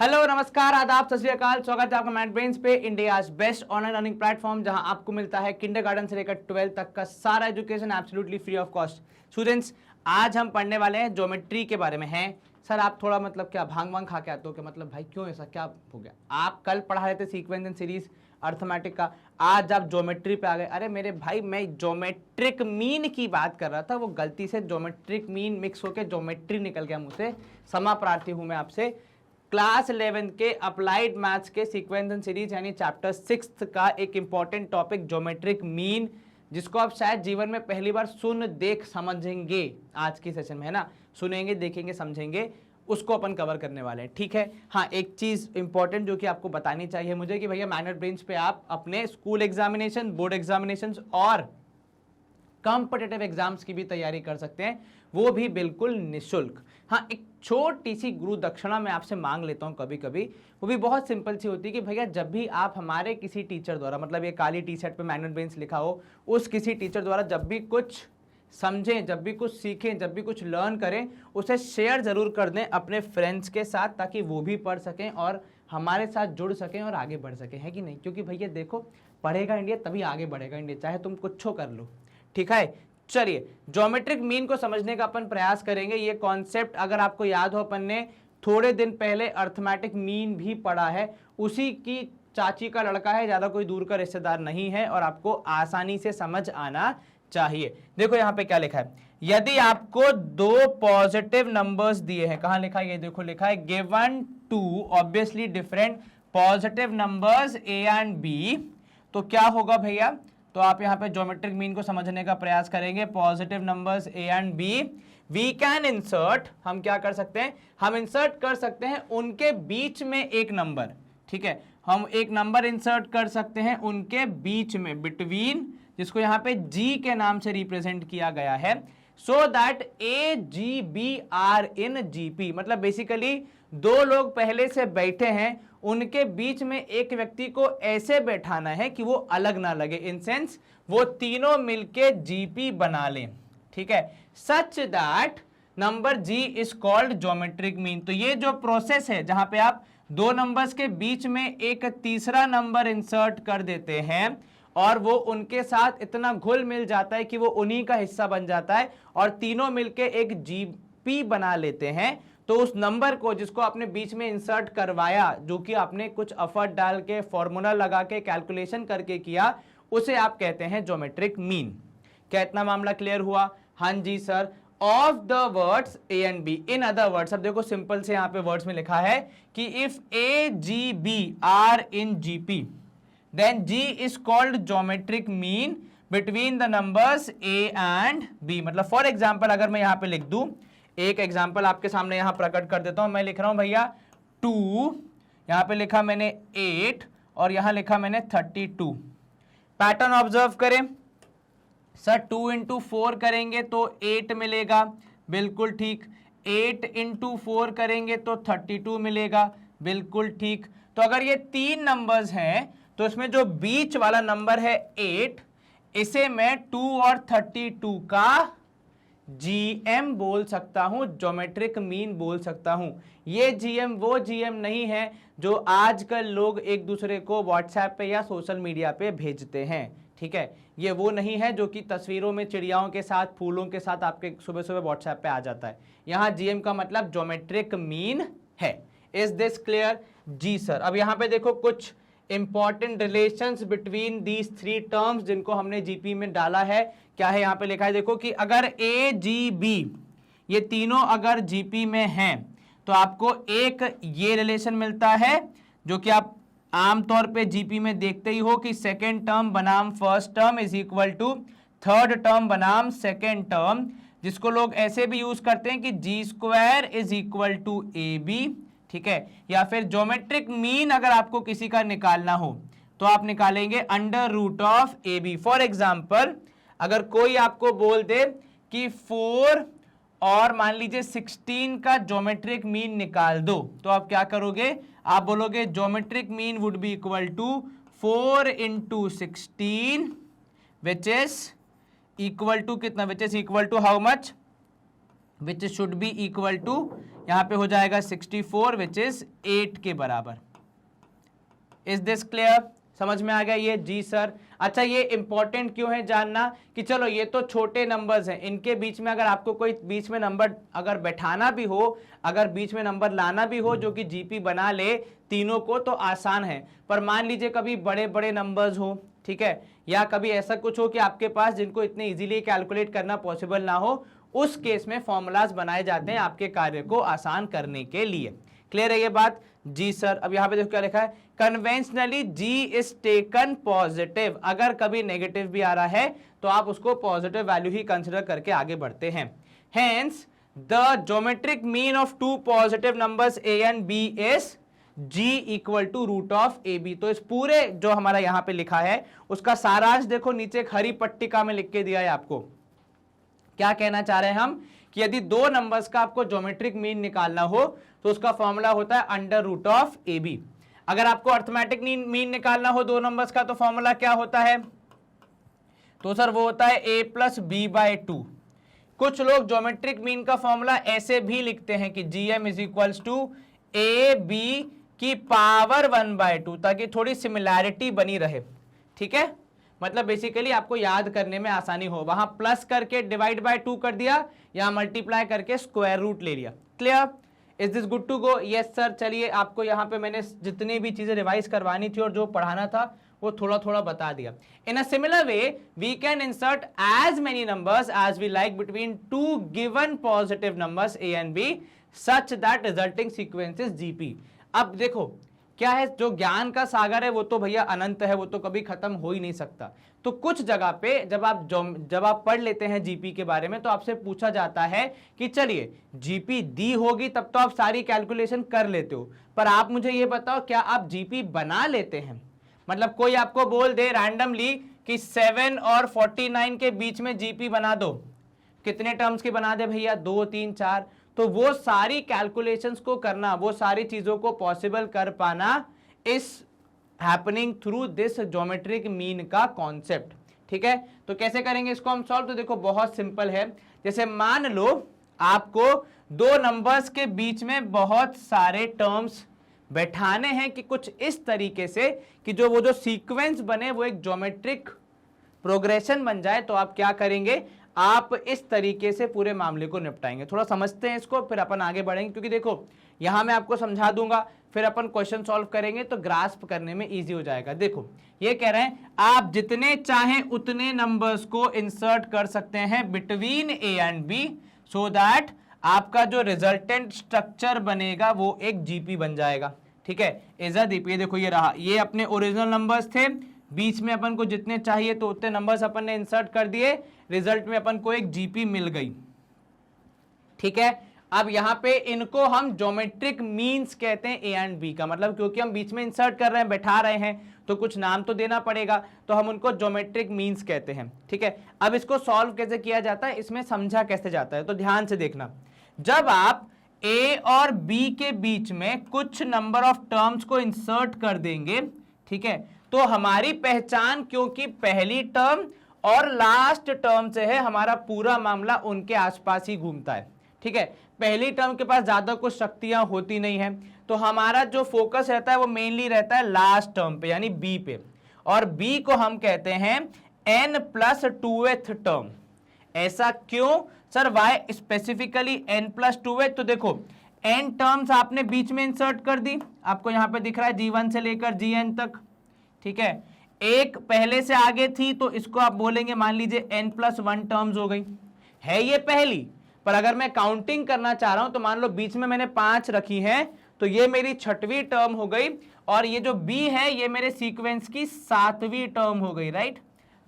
Hello नमस्कार आदाब सत श्री अकाल। स्वागत है आपका मैथ ब्रेन्स पे, India best online learning platform, जहां आपको मिलता है किंडरगार्टन से लेकर 12th तक का सारा education absolutely free of cost. Students, आज हम पढ़ने वाले हैं ज्योमेट्री के बारे में। हैं सर आप थोड़ा मतलब क्या भांग वांग खा के आते हो कि मतलब भाई क्यों ऐसा क्या हो गया? आप कल पढ़ा रहे थे सीक्वेंस एंड सीरीज अर्थमेटिक का, आज आप ज्योमेट्री पे आ गए। अरे मेरे भाई, मैं ज्योमेट्रिक मीन की बात कर रहा था, वो गलती से ज्योमेट्रिक मीन मिक्स होकर ज्योमेट्री निकल गया मुंह से। क्षमा प्रार्थी हूं मैं आपसे। क्लास 11 के अप्लाइड मैथ्स के सीक्वेंस एंड सीरीज यानी चैप्टर 6 का एक इंपॉर्टेंट टॉपिक ज्योमेट्रिक मीन, जिसको आप शायद जीवन में पहली बार सुन देख समझेंगे आज की सेशन में, है ना। सुनेंगे, देखेंगे, समझेंगे, उसको अपन कवर करने वाले हैं, ठीक है। हाँ, एक चीज इंपॉर्टेंट जो कि आपको बतानी चाहिए मुझे कि भैया मैथ ब्रेन्स पे आप अपने स्कूल एग्जामिनेशन, बोर्ड एग्जामिनेशन और कॉम्पिटिटिव एग्जाम्स की भी तैयारी कर सकते हैं, वो भी बिल्कुल निःशुल्क। हाँ, एक छोटी सी गुरु दक्षिणा मैं आपसे मांग लेता हूँ कभी कभी, वो भी बहुत सिंपल सी होती है कि भैया जब भी आप हमारे किसी टीचर द्वारा, मतलब ये काली टी शर्ट पे मैथ ब्रेन्स लिखा हो, उस किसी टीचर द्वारा जब भी कुछ समझें, जब भी कुछ सीखें, जब भी कुछ लर्न करें, उसे शेयर जरूर कर दें अपने फ्रेंड्स के साथ, ताकि वो भी पढ़ सकें और हमारे साथ जुड़ सकें और आगे बढ़ सकें, है कि नहीं? क्योंकि भैया देखो, पढ़ेगा इंडिया तभी आगे बढ़ेगा इंडिया, चाहे तुम कुछ कर लो, ठीक है। चलिए, ज्योमेट्रिक मीन को समझने का अपन प्रयास करेंगे। ये कॉन्सेप्ट अगर आपको याद हो, अपन ने थोड़े दिन पहले अर्थमेटिक मीन भी पढ़ा है, उसी की चाची का लड़का है, ज्यादा कोई दूर का रिश्तेदार नहीं है और आपको आसानी से समझ आना चाहिए। देखो यहां पे क्या लिखा है, यदि आपको दो पॉजिटिव नंबर्स दिए हैं, कहां लिखा है? ये देखो लिखा है, given two obviously different positive numbers A and B, तो क्या होगा भैया? तो आप यहां पे ज्योमेट्रिक मीन को समझने का प्रयास करेंगे। Positive numbers A and B, we can insert, हम क्या कर सकते हैं? हम इंसर्ट कर सकते हैं उनके बीच में एक नंबर, ठीक है। हम एक नंबर इंसर्ट कर सकते हैं उनके बीच में, बिटवीन, जिसको यहां पे जी के नाम से रिप्रेजेंट किया गया है, so that A G B are in GP. मतलब बेसिकली दो लोग पहले से बैठे हैं, उनके बीच में एक व्यक्ति को ऐसे बैठाना है कि वो अलग ना लगे, इन सेंस वो तीनों मिलके जीपी बना लें, ठीक है। Such that number G is called geometric mean. तो ये जो प्रोसेस है जहां पे आप दो नंबर्स के बीच में एक तीसरा नंबर इंसर्ट कर देते हैं और वो उनके साथ इतना घुल मिल जाता है कि वो उन्हीं का हिस्सा बन जाता है और तीनों मिलके एक जीपी बना लेते हैं, तो उस नंबर को जिसको आपने बीच में इंसर्ट करवाया, जो कि आपने कुछ एफर्ट डाल के, फॉर्मूला लगा के, कैलकुलेशन करके किया, उसे आप कहते हैं ज्योमेट्रिक मीन। क्या इतना मामला क्लियर हुआ? हाँ जी sir. Of the words A and B, in other words, अब देखो सिंपल से यहां पे वर्ड्स में लिखा है कि if A G B are in GP then G is called geometric mean between the numbers A and B। मतलब फॉर एग्जाम्पल अगर मैं यहां पे लिख दूं, एक एग्जाम्पल आपके सामने यहां प्रकट कर देता हूं। मैं लिख रहा हूं भैया 2, यहां पे लिखा मैंने 8 और यहां लिखा मैंने 32। पैटर्न ऑब्जर्व करें सर, 2 इंटू 4 करेंगे तो 8 मिलेगा, बिल्कुल ठीक। 8 इंटू 4 करेंगे तो 32 मिलेगा, बिल्कुल ठीक। तो अगर ये तीन नंबर्स हैं तो इसमें जो बीच वाला नंबर है 8, इसे मैं 2 और 32 का जीएम बोल सकता हूं, ज्योमेट्रिक मीन बोल सकता हूं। ये जीएम वो जीएम नहीं है जो आजकल लोग एक दूसरे को व्हाट्सएप पे या सोशल मीडिया पे भेजते हैं, ठीक है। ये वो नहीं है जो कि तस्वीरों में चिड़ियाओं के साथ, फूलों के साथ आपके सुबह सुबह व्हाट्सएप पे आ जाता है। यहां जीएम का मतलब ज्योमेट्रिक मीन है। Is this clear? जी सर। अब यहां पे देखो कुछ important relations between these three terms जिनको हमने जीपी में डाला है। क्या है यहां पे लिखा है? देखो कि अगर ए जी बी ये तीनों अगर जीपी में हैं तो आपको एक ये रिलेशन मिलता है जो कि आप आमतौर पे जीपी में देखते ही हो कि सेकेंड टर्म बनाम first term is equal to third term बनाम सेकेंड टर्म, जिसको लोग ऐसे भी यूज करते हैं कि G square is equal to A B, ठीक है। या फिर ज्योमेट्रिक मीन अगर आपको किसी का निकालना हो तो आप निकालेंगे under root of A B. For example अगर कोई आपको बोल दे कि 4 और मान लीजिए 16 का ज्योमेट्रिक मीन निकाल दो, तो आप क्या करोगे? आप बोलोगे geometric mean would be equal to 4 into 16 which is equal to कितना? Which is equal to how much? Which should be equal to, यहाँ पे हो जाएगा 64 विच इज 8 के बराबर। Is this clear? समझ में आ गया ये? जी सर। अच्छा, ये इंपॉर्टेंट क्यों है जानना कि चलो ये तो छोटे नंबर्स हैं, इनके बीच में अगर आपको कोई बीच में नंबर अगर बैठाना भी हो, अगर बीच में नंबर लाना भी हो जो कि जीपी बना ले तीनों को, तो आसान है। पर मान लीजिए कभी बड़े बड़े नंबर्स हो, ठीक है, या कभी ऐसा कुछ हो कि आपके पास जिनको इतने इजीली कैलकुलेट करना पॉसिबल ना हो, उस केस में फॉर्मूलाज बनाए जाते हैं आपके कार्य को आसान करने के लिए। क्लियर है ये बात? जी सर। अब यहां पे देखो क्या लिखा है, conventionally G is taken positive. अगर कभी नेगेटिव भी आ रहा है तो आप उसको पॉजिटिव वैल्यू ही कंसिडर करके आगे बढ़ते हैं। Hence the geometric mean of two positive numbers A and B is g equal to root of A B. तो इस पूरे जो हमारा यहां पे लिखा है उसका सारांश देखो नीचे एक हरी पट्टिका में लिख के दिया है आपको। क्या कहना चाह रहे हैं हम कि यदि दो नंबर्स का आपको ज्योमेट्रिक मीन निकालना हो तो उसका फॉर्मूला होता है under root of A B. अगर आपको अर्थमेटिक मीन निकालना हो दो नंबर्स का तो फॉर्मूला क्या होता है? तो सर वो होता है a प्लस बी बाय 2। कुछ लोग ज्योमेट्रिक मीन का फॉर्मूला ऐसे भी लिखते हैं कि gm is equals to A B की पावर 1/2, ताकि थोड़ी सिमिलैरिटी बनी रहे। ठीक है, मतलब बेसिकली आपको याद करने में आसानी हो। वहां प्लस करके डिवाइड बाय 2 कर दिया, यहां मल्टीप्लाई करके स्क्वायर रूट ले लिया। Clear? Is this good to go? Yes sir. चलिए, आपको यहाँ पे मैंने जितनी भी चीजें रिवाइज करवानी थी और जो पढ़ाना था वो थोड़ा थोड़ा बता दिया। In a similar way we can insert as many numbers as we like between two given positive numbers A and B such that resulting sequence is GP. अब देखो क्या है, जो ज्ञान का सागर है वो तो भैया अनंत है, वो तो कभी खत्म हो ही नहीं सकता। तो कुछ जगह पे जब आप पढ़ लेते हैं जीपी के बारे में तो आपसे पूछा जाता है कि चलिए जीपी दी होगी तब तो आप सारी कैलकुलेशन कर लेते हो, पर आप मुझे ये बताओ क्या आप जीपी बना लेते हैं? मतलब कोई आपको बोल दे रैंडमली कि 7 और 49 के बीच में जीपी बना दो, कितने टर्म्स की बना दे भैया? 2, 3, 4। तो वो सारी कैलकुलेशंस को करना, वो सारी चीजों को पॉसिबल कर पाना इस happening through this geometric mean का कॉन्सेप्ट। ठीक है, तो कैसे करेंगे इसको हम सॉल्व? तो देखो बहुत सिंपल है। जैसे मान लो आपको दो नंबर्स के बीच में बहुत सारे टर्म्स बैठाने हैं कि कुछ इस तरीके से कि वो जो सीक्वेंस बने वो एक ज्योमेट्रिक प्रोग्रेशन बन जाए, तो आप क्या करेंगे? आप इस तरीके से पूरे मामले को निपटाएंगे। थोड़ा समझते हैं इसको, फिर अपन आगे बढ़ेंगे, क्योंकि देखो यहां मैं आपको समझा दूंगा, फिर अपन क्वेश्चन सॉल्व करेंगे तो ग्रास्प करने में इजी हो जाएगा। देखो ये कह रहे हैं आप जितने चाहें उतने नंबर्स को इंसर्ट कर सकते हैं between A and B, so that आपका जो रिजल्टेंट स्ट्रक्चर बनेगा वो एक जीपी बन जाएगा। ठीक है, एज अ जीपी। देखो ये रहा, ये अपने ओरिजिनल नंबर्स थे, बीच में अपन को जितने चाहिए तो उतने नंबर्स अपन ने इंसर्ट कर दिए, रिजल्ट में अपन को एक जीपी मिल गई। ठीक है, अब यहां पे इनको हम ज्योमेट्रिक मीन्स कहते हैं ए एंड बी का, मतलब क्योंकि हम बीच में इंसर्ट कर रहे हैं, बैठा रहे हैं, तो कुछ नाम तो देना पड़ेगा, तो हम उनको ज्योमेट्रिक मीन्स कहते हैं। ठीक है, अब इसको सॉल्व कैसे किया जाता है, इसमें समझा कैसे जाता है, तो ध्यान से देखना। जब आप ए और बी के बीच में कुछ नंबर ऑफ टर्म्स को इंसर्ट कर देंगे, ठीक है, तो हमारी पहचान क्योंकि पहली टर्म और लास्ट टर्म से है, हमारा पूरा मामला उनके आसपास ही घूमता है। ठीक है, पहली टर्म के पास ज्यादा कुछ शक्तियां होती नहीं है, तो हमारा जो फोकस रहता है वो मेनली रहता है लास्ट टर्म पे, यानी बी पे, और बी को हम कहते हैं n प्लस 2th टर्म। ऐसा क्यों sir? Why specifically n plus 2th? तो देखो n टर्म्स आपने बीच में इंसर्ट कर दी, आपको यहां पे दिख रहा है g1 से लेकर gn तक। ठीक है, एक पहले से आगे थी तो इसको आप बोलेंगे मान लीजिए n प्लस 1 टर्म्स हो गई है, ये पहली। पर अगर मैं काउंटिंग करना चाह रहा हूं तो मान लो बीच में मैंने 5 रखी है, तो ये मेरी 6वीं टर्म हो गई, और ये जो b है ये मेरे सीक्वेंस की 7वीं टर्म हो गई। राइट,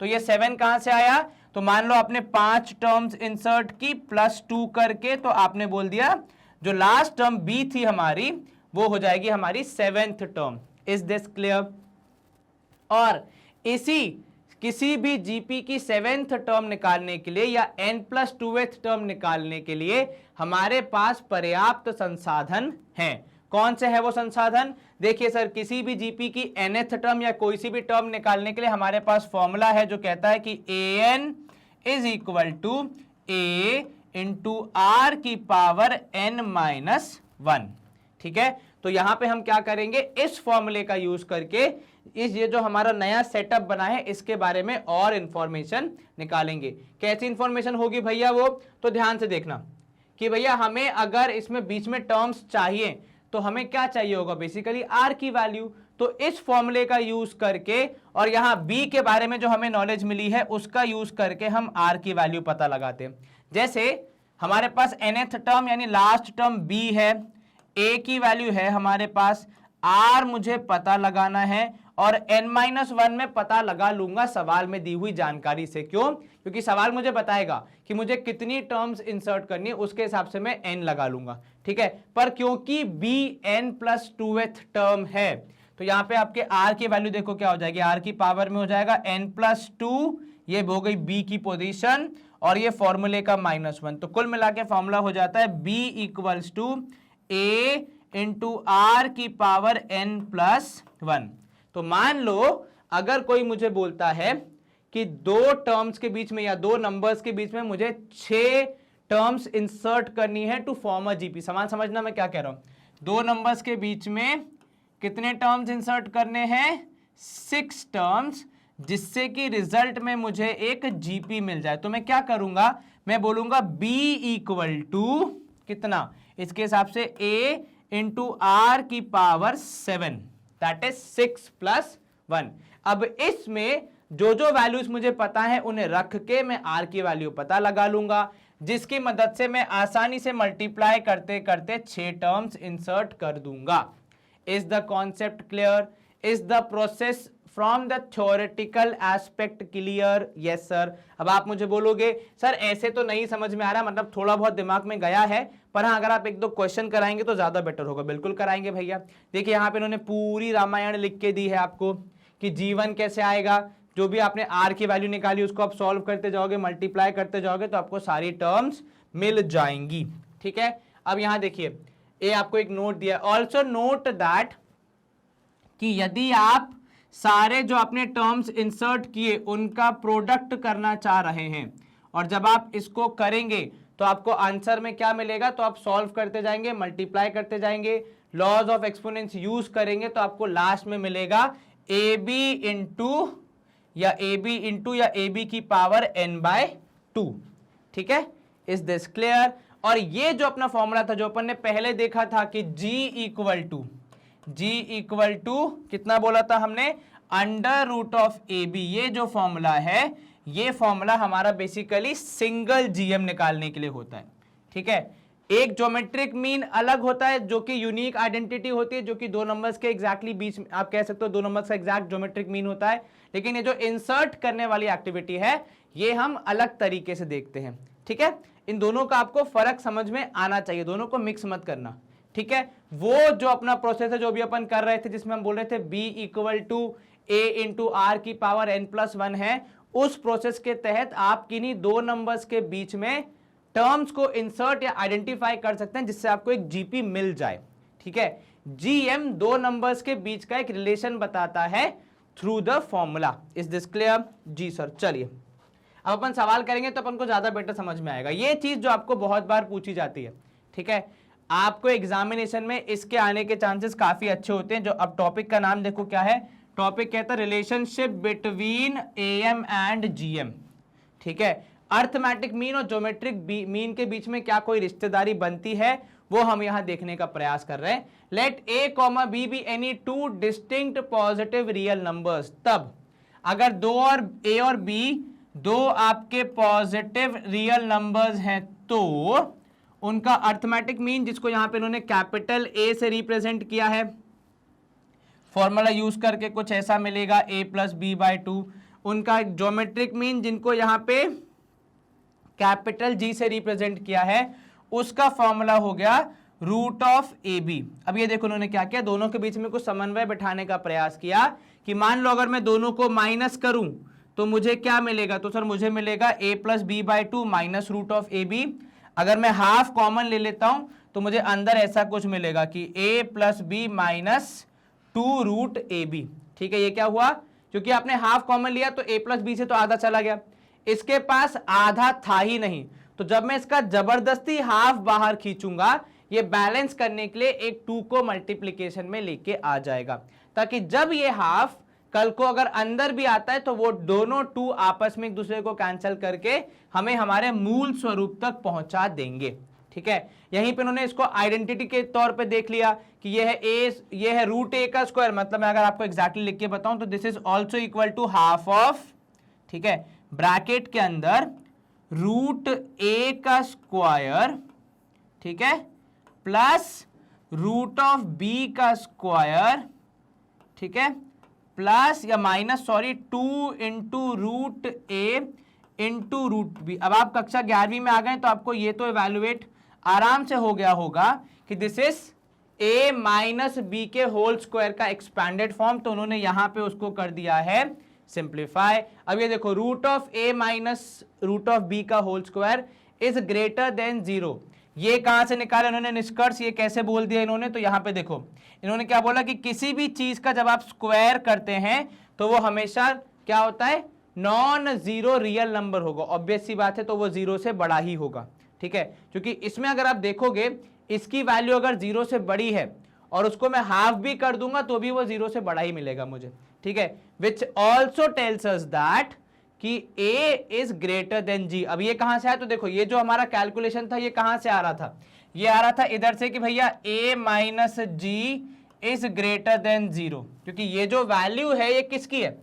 तो ये 7 कहां से आया? तो मान लो आपने 5 टर्म्स इंसर्ट की प्लस 2 करके, तो आपने बोल दिया जो लास्ट टर्म b थी हमारी वो हो जाएगी हमारी 7th term. Is this clear? और इसी किसी भी जीपी की 7th टर्म निकालने के लिए या n प्लस 2th टर्म निकालने के लिए हमारे पास पर्याप्त संसाधन हैं। कौन से है वो संसाधन? देखिए सर, किसी भी जीपी की nth टर्म या कोई सी भी टर्म निकालने के लिए हमारे पास फॉर्मूला है जो कहता है कि an is equal to a into R की पावर n माइनस 1। ठीक है, तो यहां पे हम क्या करेंगे, इस फॉर्मूले का यूज करके ये जो हमारा नया सेटअप बना है इसके बारे में और इंफॉर्मेशन निकालेंगे। कैसी इंफॉर्मेशन होगी भैया वो, तो ध्यान से देखना कि भैया हमें अगर इसमें बीच में टर्म्स चाहिए तो हमें क्या चाहिए होगा, बेसिकली आर की वैल्यू। तो इस फॉर्मूले का यूज करके और यहां बी के बारे में जो हमें नॉलेज मिली है उसका यूज करके हम आर की वैल्यू पता लगाते हैं। जैसे हमारे पास nth टर्म यानी लास्ट टर्म बी है, ए की वैल्यू है हमारे पास, आर मुझे पता लगाना है और n-1 में पता लगा लूंगा सवाल में दी हुई जानकारी से। क्यों? क्योंकि सवाल मुझे बताएगा कि मुझे कितनी टर्म्स इंसर्ट करनी है, उसके हिसाब से मैं n लगा लूंगा। ठीक है, पर क्योंकि bn+2th टर्म है तो यहां पे आपके r की वैल्यू देखो क्या हो जाएगी, r की पावर में हो जाएगा n+2, ये हो गई b की पोजीशन और ये फॉर्मूले का -1। तो कुल मिला के फॉर्मूला हो जाता है b = a इंटू आर की पावर n+1। तो मान लो अगर कोई मुझे बोलता है कि दो टर्म्स के बीच में या दो नंबर्स के बीच में मुझे 6 टर्म्स इंसर्ट करनी है टू फॉर्म अ जीपी। समान समझना मैं क्या कह रहा हूं, दो नंबर्स के बीच में कितने टर्म्स इंसर्ट करने हैं, 6 टर्म्स, जिससे कि रिजल्ट में मुझे एक जीपी मिल जाए। तो मैं क्या करूंगा, मैं बोलूंगा b = कितना, इसके हिसाब से a इंटू आर की पावर 7, दैट इज 6 + 1। अब इसमें जो जो वैल्यूज मुझे पता है उन्हें रख के मैं आर की वैल्यू पता लगा लूंगा, जिसकी मदद से मैं आसानी से मल्टीप्लाई करते करते 6 टर्म्स इंसर्ट कर दूंगा। Is the concept clear? Is the process from the theoretical aspect clear? Yes sir. अब आप मुझे बोलोगे सर ऐसे तो नहीं समझ में आ रहा, मतलब थोड़ा बहुत दिमाग में गया है, पर हाँ अगर आप एक दो क्वेश्चन कराएंगे तो ज्यादा बेटर होगा। बिल्कुल कराएंगे भैया। देखिए यहाँ पे इन्होंने पूरी रामायण लिख के दी है आपको कि जीवन कैसे आएगा, जो भी आपने आर की वैल्यू निकाली उसको आप सॉल्व करते जाओगे, मल्टीप्लाई करते जाओगे तो आपको सारी टर्म्स मिल जाएंगी। ठीक है, अब यहां देखिए ये आपको एक नोट दिया, ऑल्सो नोट दैट कि यदि आप सारे जो अपने टर्म्स इंसर्ट किए उनका प्रोडक्ट करना चाह रहे हैं और जब आप इसको करेंगे तो आपको आंसर में क्या मिलेगा, तो आप सॉल्व करते जाएंगे, मल्टीप्लाई करते जाएंगे, लॉज ऑफ एक्सपोनेंस यूज करेंगे तो आपको लास्ट में मिलेगा ab इंटू या ab की पावर n/2। ठीक है, इज दिस क्लियर? और ये जो अपना फॉर्मूला था जो अपन ने पहले देखा था कि g इक्वल टू कितना बोला था हमने, √ab। ये जो फॉर्मूला है ये फॉर्मूला हमारा बेसिकली सिंगल जीएम निकालने के लिए होता है। ठीक है, एक ज्योमेट्रिक मीन अलग होता है जो कि यूनिक आइडेंटिटी होती है, जो कि दो नंबर्स के एग्जैक्टली बीच में आप कह सकते हो दो नंबर्स का एग्जैक्ट ज्योमेट्रिक मीन होता है। लेकिन ये जो इंसर्ट करने वाली एक्टिविटी है ये हम अलग तरीके से देखते हैं। ठीक है, इन दोनों का आपको फर्क समझ में आना चाहिए, दोनों को मिक्स मत करना। ठीक है, वो जो अपना प्रोसेस है जो भी अपन कर रहे थे जिसमें हम बोल रहे थे b = a इंटू आर की पावर n+1 है, उस प्रोसेस के तहत आप किन्हीं दो नंबर्स के बीच में टर्म्स को इंसर्ट या आइडेंटिफाई कर सकते हैं जिससे आपको एक जीपी मिल जाए। ठीक है, जीएम दो नंबर्स के बीच का एक रिलेशन बताता है through the formula. Is this clear? जी सर। चलिए अब अपन सवाल करेंगे तो अपन को ज्यादा बेटर समझ में आएगा। ये चीज जो आपको बहुत बार पूछी जाती है, ठीक है, आपको एग्जामिनेशन में इसके आने के चांसेस काफी अच्छे होते हैं। जो अब टॉपिक का नाम देखो क्या है, टॉपिक कहता है relationship between am and GM. ठीक है, अर्थमेटिक मीन और ज्योमेट्रिक मीन के बीच में क्या कोई रिश्तेदारी बनती है वो हम यहां देखने का प्रयास कर रहे हैं। Let a, b be any two distinct positive real numbers. तब अगर a और b दो आपके पॉजिटिव रियल नंबर्स हैं तो उनका अर्थमेटिक मीन, जिसको यहां पे इन्होंने कैपिटल A से रिप्रेजेंट किया है, फॉर्मूला यूज करके कुछ ऐसा मिलेगा a + b/2। उनका ज्योमेट्रिक मीन जिनको यहां पे कैपिटल G से रिप्रेजेंट किया है उसका फॉर्मूला हो गया √ab। अब ये देखो उन्होंने क्या किया, दोनों के बीच में कुछ समन्वय बिठाने का प्रयास किया कि मान लो अगर मैं दोनों को माइनस करूं तो मुझे क्या मिलेगा, तो सर मुझे मिलेगा a + b/2 माइनस √ab। अगर मैं हाफ कॉमन ले लेता हूं तो मुझे अंदर ऐसा कुछ मिलेगा कि a + b माइनस 2√ab। ठीक है, ये क्या हुआ, क्योंकि आपने हाफ कॉमन लिया तो a + b से तो आधा चला गया, इसके पास आधा था ही नहीं, तो तो जब मैं इसका जबरदस्ती हाफ बाहर खींचूंगा, ये बैलेंस करने के लिए एक 2 को मल्टीप्लीकेशन में लेके आ जाएगा, ताकि जब ये हाफ कल को अगर अंदर भी आता है तो वो दोनों 2 आपस में एक दूसरे को कैंसिल करके हमें हमारे मूल स्वरूप तक पहुंचा देंगे। ठीक है, यहीं पे उन्होंने इसको आइडेंटिटी के तौर पे देख लिया कि ये है ये है रूट ए का स्क्वायर, मतलब मैं अगर आपको एग्जैक्टली लिख के बताऊं तो this is also equal to half of, ठीक है, ब्रैकेट के अंदर रूट ए का स्क्वायर, ठीक है, प्लस रूट ऑफ बी का स्क्वायर, ठीक है, प्लस या माइनस 2 इंटू रूट ए इंटू रूट बी। अब आप कक्षा 11वीं में आ गए तो आपको ये तो इवैल्यूएट आराम से हो गया होगा कि this is A minus B के होल स्क्वायर का एक्सपैंडेड फॉर्म, तो उन्होंने यहां पे उसको कर दिया है सिंप्लीफाई। अब ये देखो root of A minus root of B का whole square is greater than 0। ये कहां से निकाला इन्होंने निष्कर्ष, ये कैसे बोल दिया इन्होंने, तो यहां पे देखो इन्होंने क्या बोला कि किसी भी चीज का जब आप स्क्वायर करते हैं तो वो हमेशा क्या होता है, नॉन जीरो रियल नंबर होगा। ऑब्वियस सी बात है, तो वो 0 से बड़ा ही होगा। ठीक है, क्योंकि इसमें अगर आप देखोगे इसकी वैल्यू अगर 0 से बड़ी है और उसको मैं हाफ भी कर दूंगा तो भी वो 0 से बड़ा ही मिलेगा मुझे। ठीक है, which also tells us that कि a is greater then g। अब ये कहां से आया, तो देखो ये जो हमारा कैलकुलेशन था ये कहां से आ रहा था, ये आ रहा था इधर से कि भैया a minus G is greater than 0, क्योंकि ये जो वैल्यू है ये किसकी है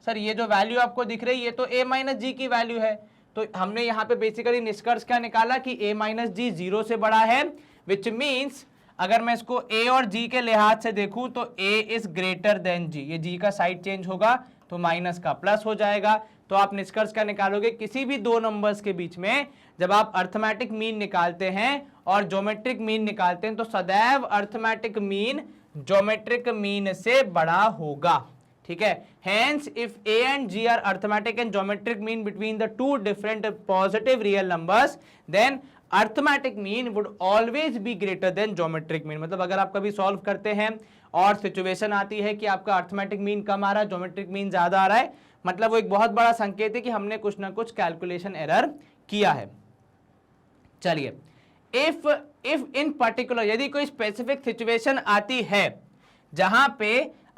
सर, ये जो वैल्यू आपको दिख रही है ये तो a माइनस जी की वैल्यू है। तो हमने यहाँ पे बेसिकली निष्कर्ष क्या निकाला कि a माइनस जी 0 से बड़ा है, विच मीन्स अगर मैं इसको a और g के लिहाज से देखूं तो a is greater then g, ये g का साइड चेंज होगा तो माइनस का प्लस हो जाएगा। तो आप निष्कर्ष क्या निकालोगे, किसी भी दो नंबर्स के बीच में जब आप अर्थमेटिक मीन निकालते हैं और ज्योमेट्रिक मीन निकालते हैं तो सदैव अर्थमेटिक मीन ज्योमेट्रिक मीन से बड़ा होगा। ठीक है, hence if a and g are arithmetic and geometric mean between the two different positive real numbers, then arithmetic mean would always be greater than geometric mean। मतलब अगर आप कभी solve करते हैं और सिचुएशन आती है कि आपका अर्थमेटिक मीन कम आ रहा है, ज्योमेट्रिक मीन ज्यादा आ रहा है, मतलब वो एक बहुत बड़ा संकेत है कि हमने कुछ ना कुछ कैलकुलेशन एरर किया है। चलिए, इफ इन पर्टिकुलर यदि कोई स्पेसिफिक सिचुएशन आती है जहां पे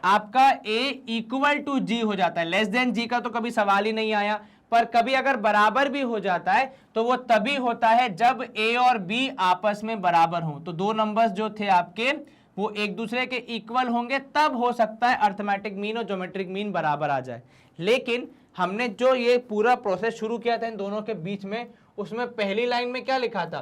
आपका a इक्वल टू जी हो जाता है, लेस देन जी का तो कभी सवाल ही नहीं आया, पर कभी अगर बराबर भी हो जाता है तो वो तभी होता है जब a और b आपस में बराबर हों। तो दो नंबर्स जो थे आपके वो एक दूसरे के इक्वल होंगे, तब हो सकता है अर्थमेटिक मीन और ज्योमेट्रिक मीन बराबर आ जाए। लेकिन हमने जो ये पूरा प्रोसेस शुरू किया था इन दोनों के बीच में, उसमें पहली लाइन में क्या लिखा था,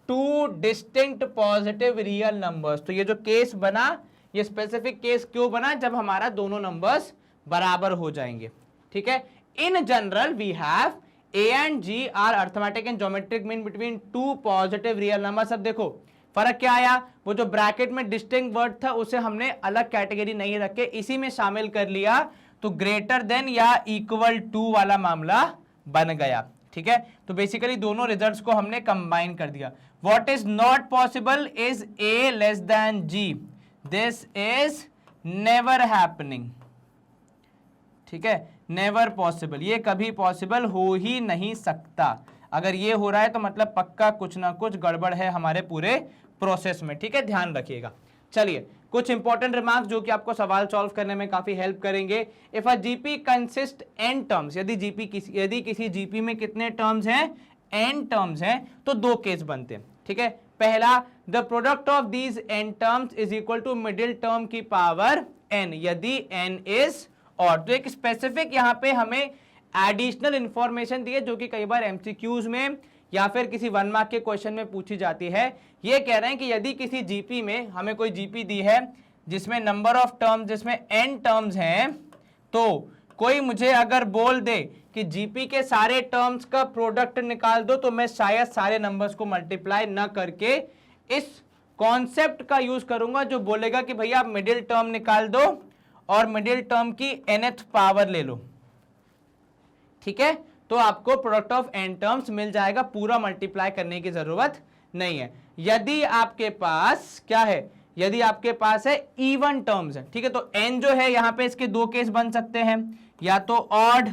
2 डिस्टिंक्ट पॉजिटिव रियल नंबर्स। तो ये जो केस बना, ये स्पेसिफिक केस क्यों बना, जब हमारा दोनों नंबर्स बराबर हो जाएंगे। ठीक है, in general we have a and g are arithmetic and geometric mean between 2 positive real numbers. अब देखो फर्क क्या आया, वो जो ब्रैकेट में डिस्टिंक्ट वर्ड था उसे हमने अलग कैटेगरी नहीं रखे, इसी में शामिल कर लिया, तो ग्रेटर देन या इक्वल टू वाला मामला बन गया। ठीक है, तो बेसिकली दोनों रिजल्ट्स को हमने कंबाइन कर दिया। What is not possible is a less than g, this is never happening. ठीक है, नेवर पॉसिबल, ये कभी पॉसिबल हो ही नहीं सकता। अगर ये हो रहा है तो मतलब पक्का कुछ ना कुछ गड़बड़ है हमारे पूरे प्रोसेस में। ठीक है, ध्यान रखिएगा। चलिए, कुछ इंपॉर्टेंट रिमार्क्स जो कि आपको सवाल सॉल्व करने में काफी हेल्प करेंगे। If a GP consist n terms, यदि किसी जीपी में कितने टर्म्स हैं, n टर्म्स हैं, तो दो केस बनते हैं। ठीक है, पहला, the product of these n terms is equal to middle term की पावर n, यदि n इज और। तो एक स्पेसिफिक यहाँ पे हमें एडिशनल इंफॉर्मेशन दी है जो कि कई बार एमसीक्यूज में या फिर किसी 1 मार्क के क्वेश्चन में पूछी जाती है। ये कह रहे हैं कि यदि किसी जीपी में हमें कोई जीपी दी है जिसमें नंबर ऑफ टर्म्स जिसमें n टर्म्स हैं, तो कोई मुझे अगर बोल दे कि जीपी के सारे टर्म्स का प्रोडक्ट निकाल दो, तो मैं शायद सारे नंबर्स को मल्टीप्लाई न करके इस कॉन्सेप्ट का यूज करूंगा जो बोलेगा कि भैया आप मिडिल टर्म निकाल दो और मिडिल टर्म की nth पावर ले लो। ठीक है, तो आपको प्रोडक्ट ऑफ n टर्म्स मिल जाएगा, पूरा मल्टीप्लाई करने की जरूरत नहीं है। यदि आपके पास क्या है, यदि आपके पास है इवन टर्म्स है, ठीक है, तो n जो है यहां पे इसके दो केस बन सकते हैं, या तो ऑड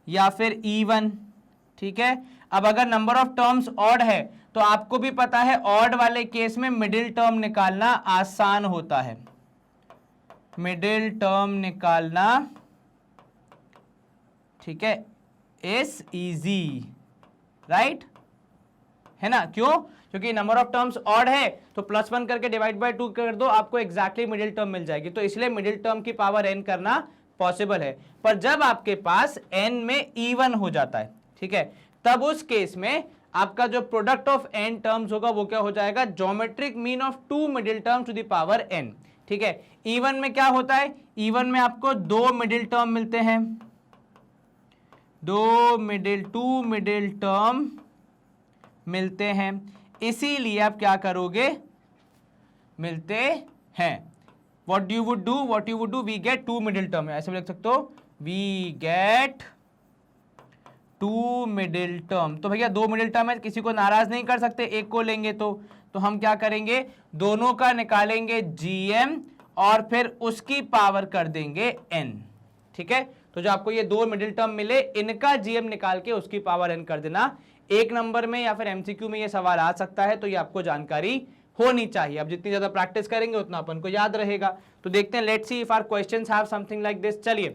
या फिर इवन। ठीक है, अब अगर नंबर ऑफ टर्म्स ऑड है तो आपको भी पता है ऑड वाले केस में मिडिल टर्म निकालना आसान होता है, मिडिल टर्म निकालना, ठीक है, इज इजी, राइट, है ना? क्यों? क्योंकि नंबर ऑफ टर्म्स ऑड है तो +1 करके डिवाइड बाय 2 कर दो, आपको एग्जैक्टली मिडिल टर्म मिल जाएगी, तो इसलिए मिडिल टर्म की पावर n करना पॉसिबल है। पर जब आपके पास n में इवन हो जाता है, ठीक है, तब उस केस में आपका जो प्रोडक्ट ऑफ n टर्म्स होगा वो क्या हो जाएगा? Geometric mean of 2 middle terms to the power n, ठीक है। इवन में क्या होता है? इवन में आपको 2 मिडिल टर्म मिलते हैं, 2 मिडिल टर्म मिलते हैं, इसीलिए आप क्या करोगे? मिलते हैं, what you would do, we get 2 middle term, ऐसे भी लिख सकते हो, we get 2 मिडिल टर्म। तो भैया 2 मिडिल टर्म है, किसी को नाराज नहीं कर सकते, एक को लेंगे तो हम क्या करेंगे? दोनों का निकालेंगे gm और फिर उसकी पावर कर देंगे n, ठीक है। तो जो आपको ये 2 मिडिल टर्म मिले, इनका gm निकाल के उसकी पावर n कर देना। एक नंबर में या फिर एमसीक्यू में ये सवाल आ सकता है, तो ये आपको जानकारी होनी चाहिए। अब जितनी ज्यादा प्रैक्टिस करेंगे उतना अपन को याद रहेगा। तो देखते हैं, let's see if our questions have something like this. चलिए,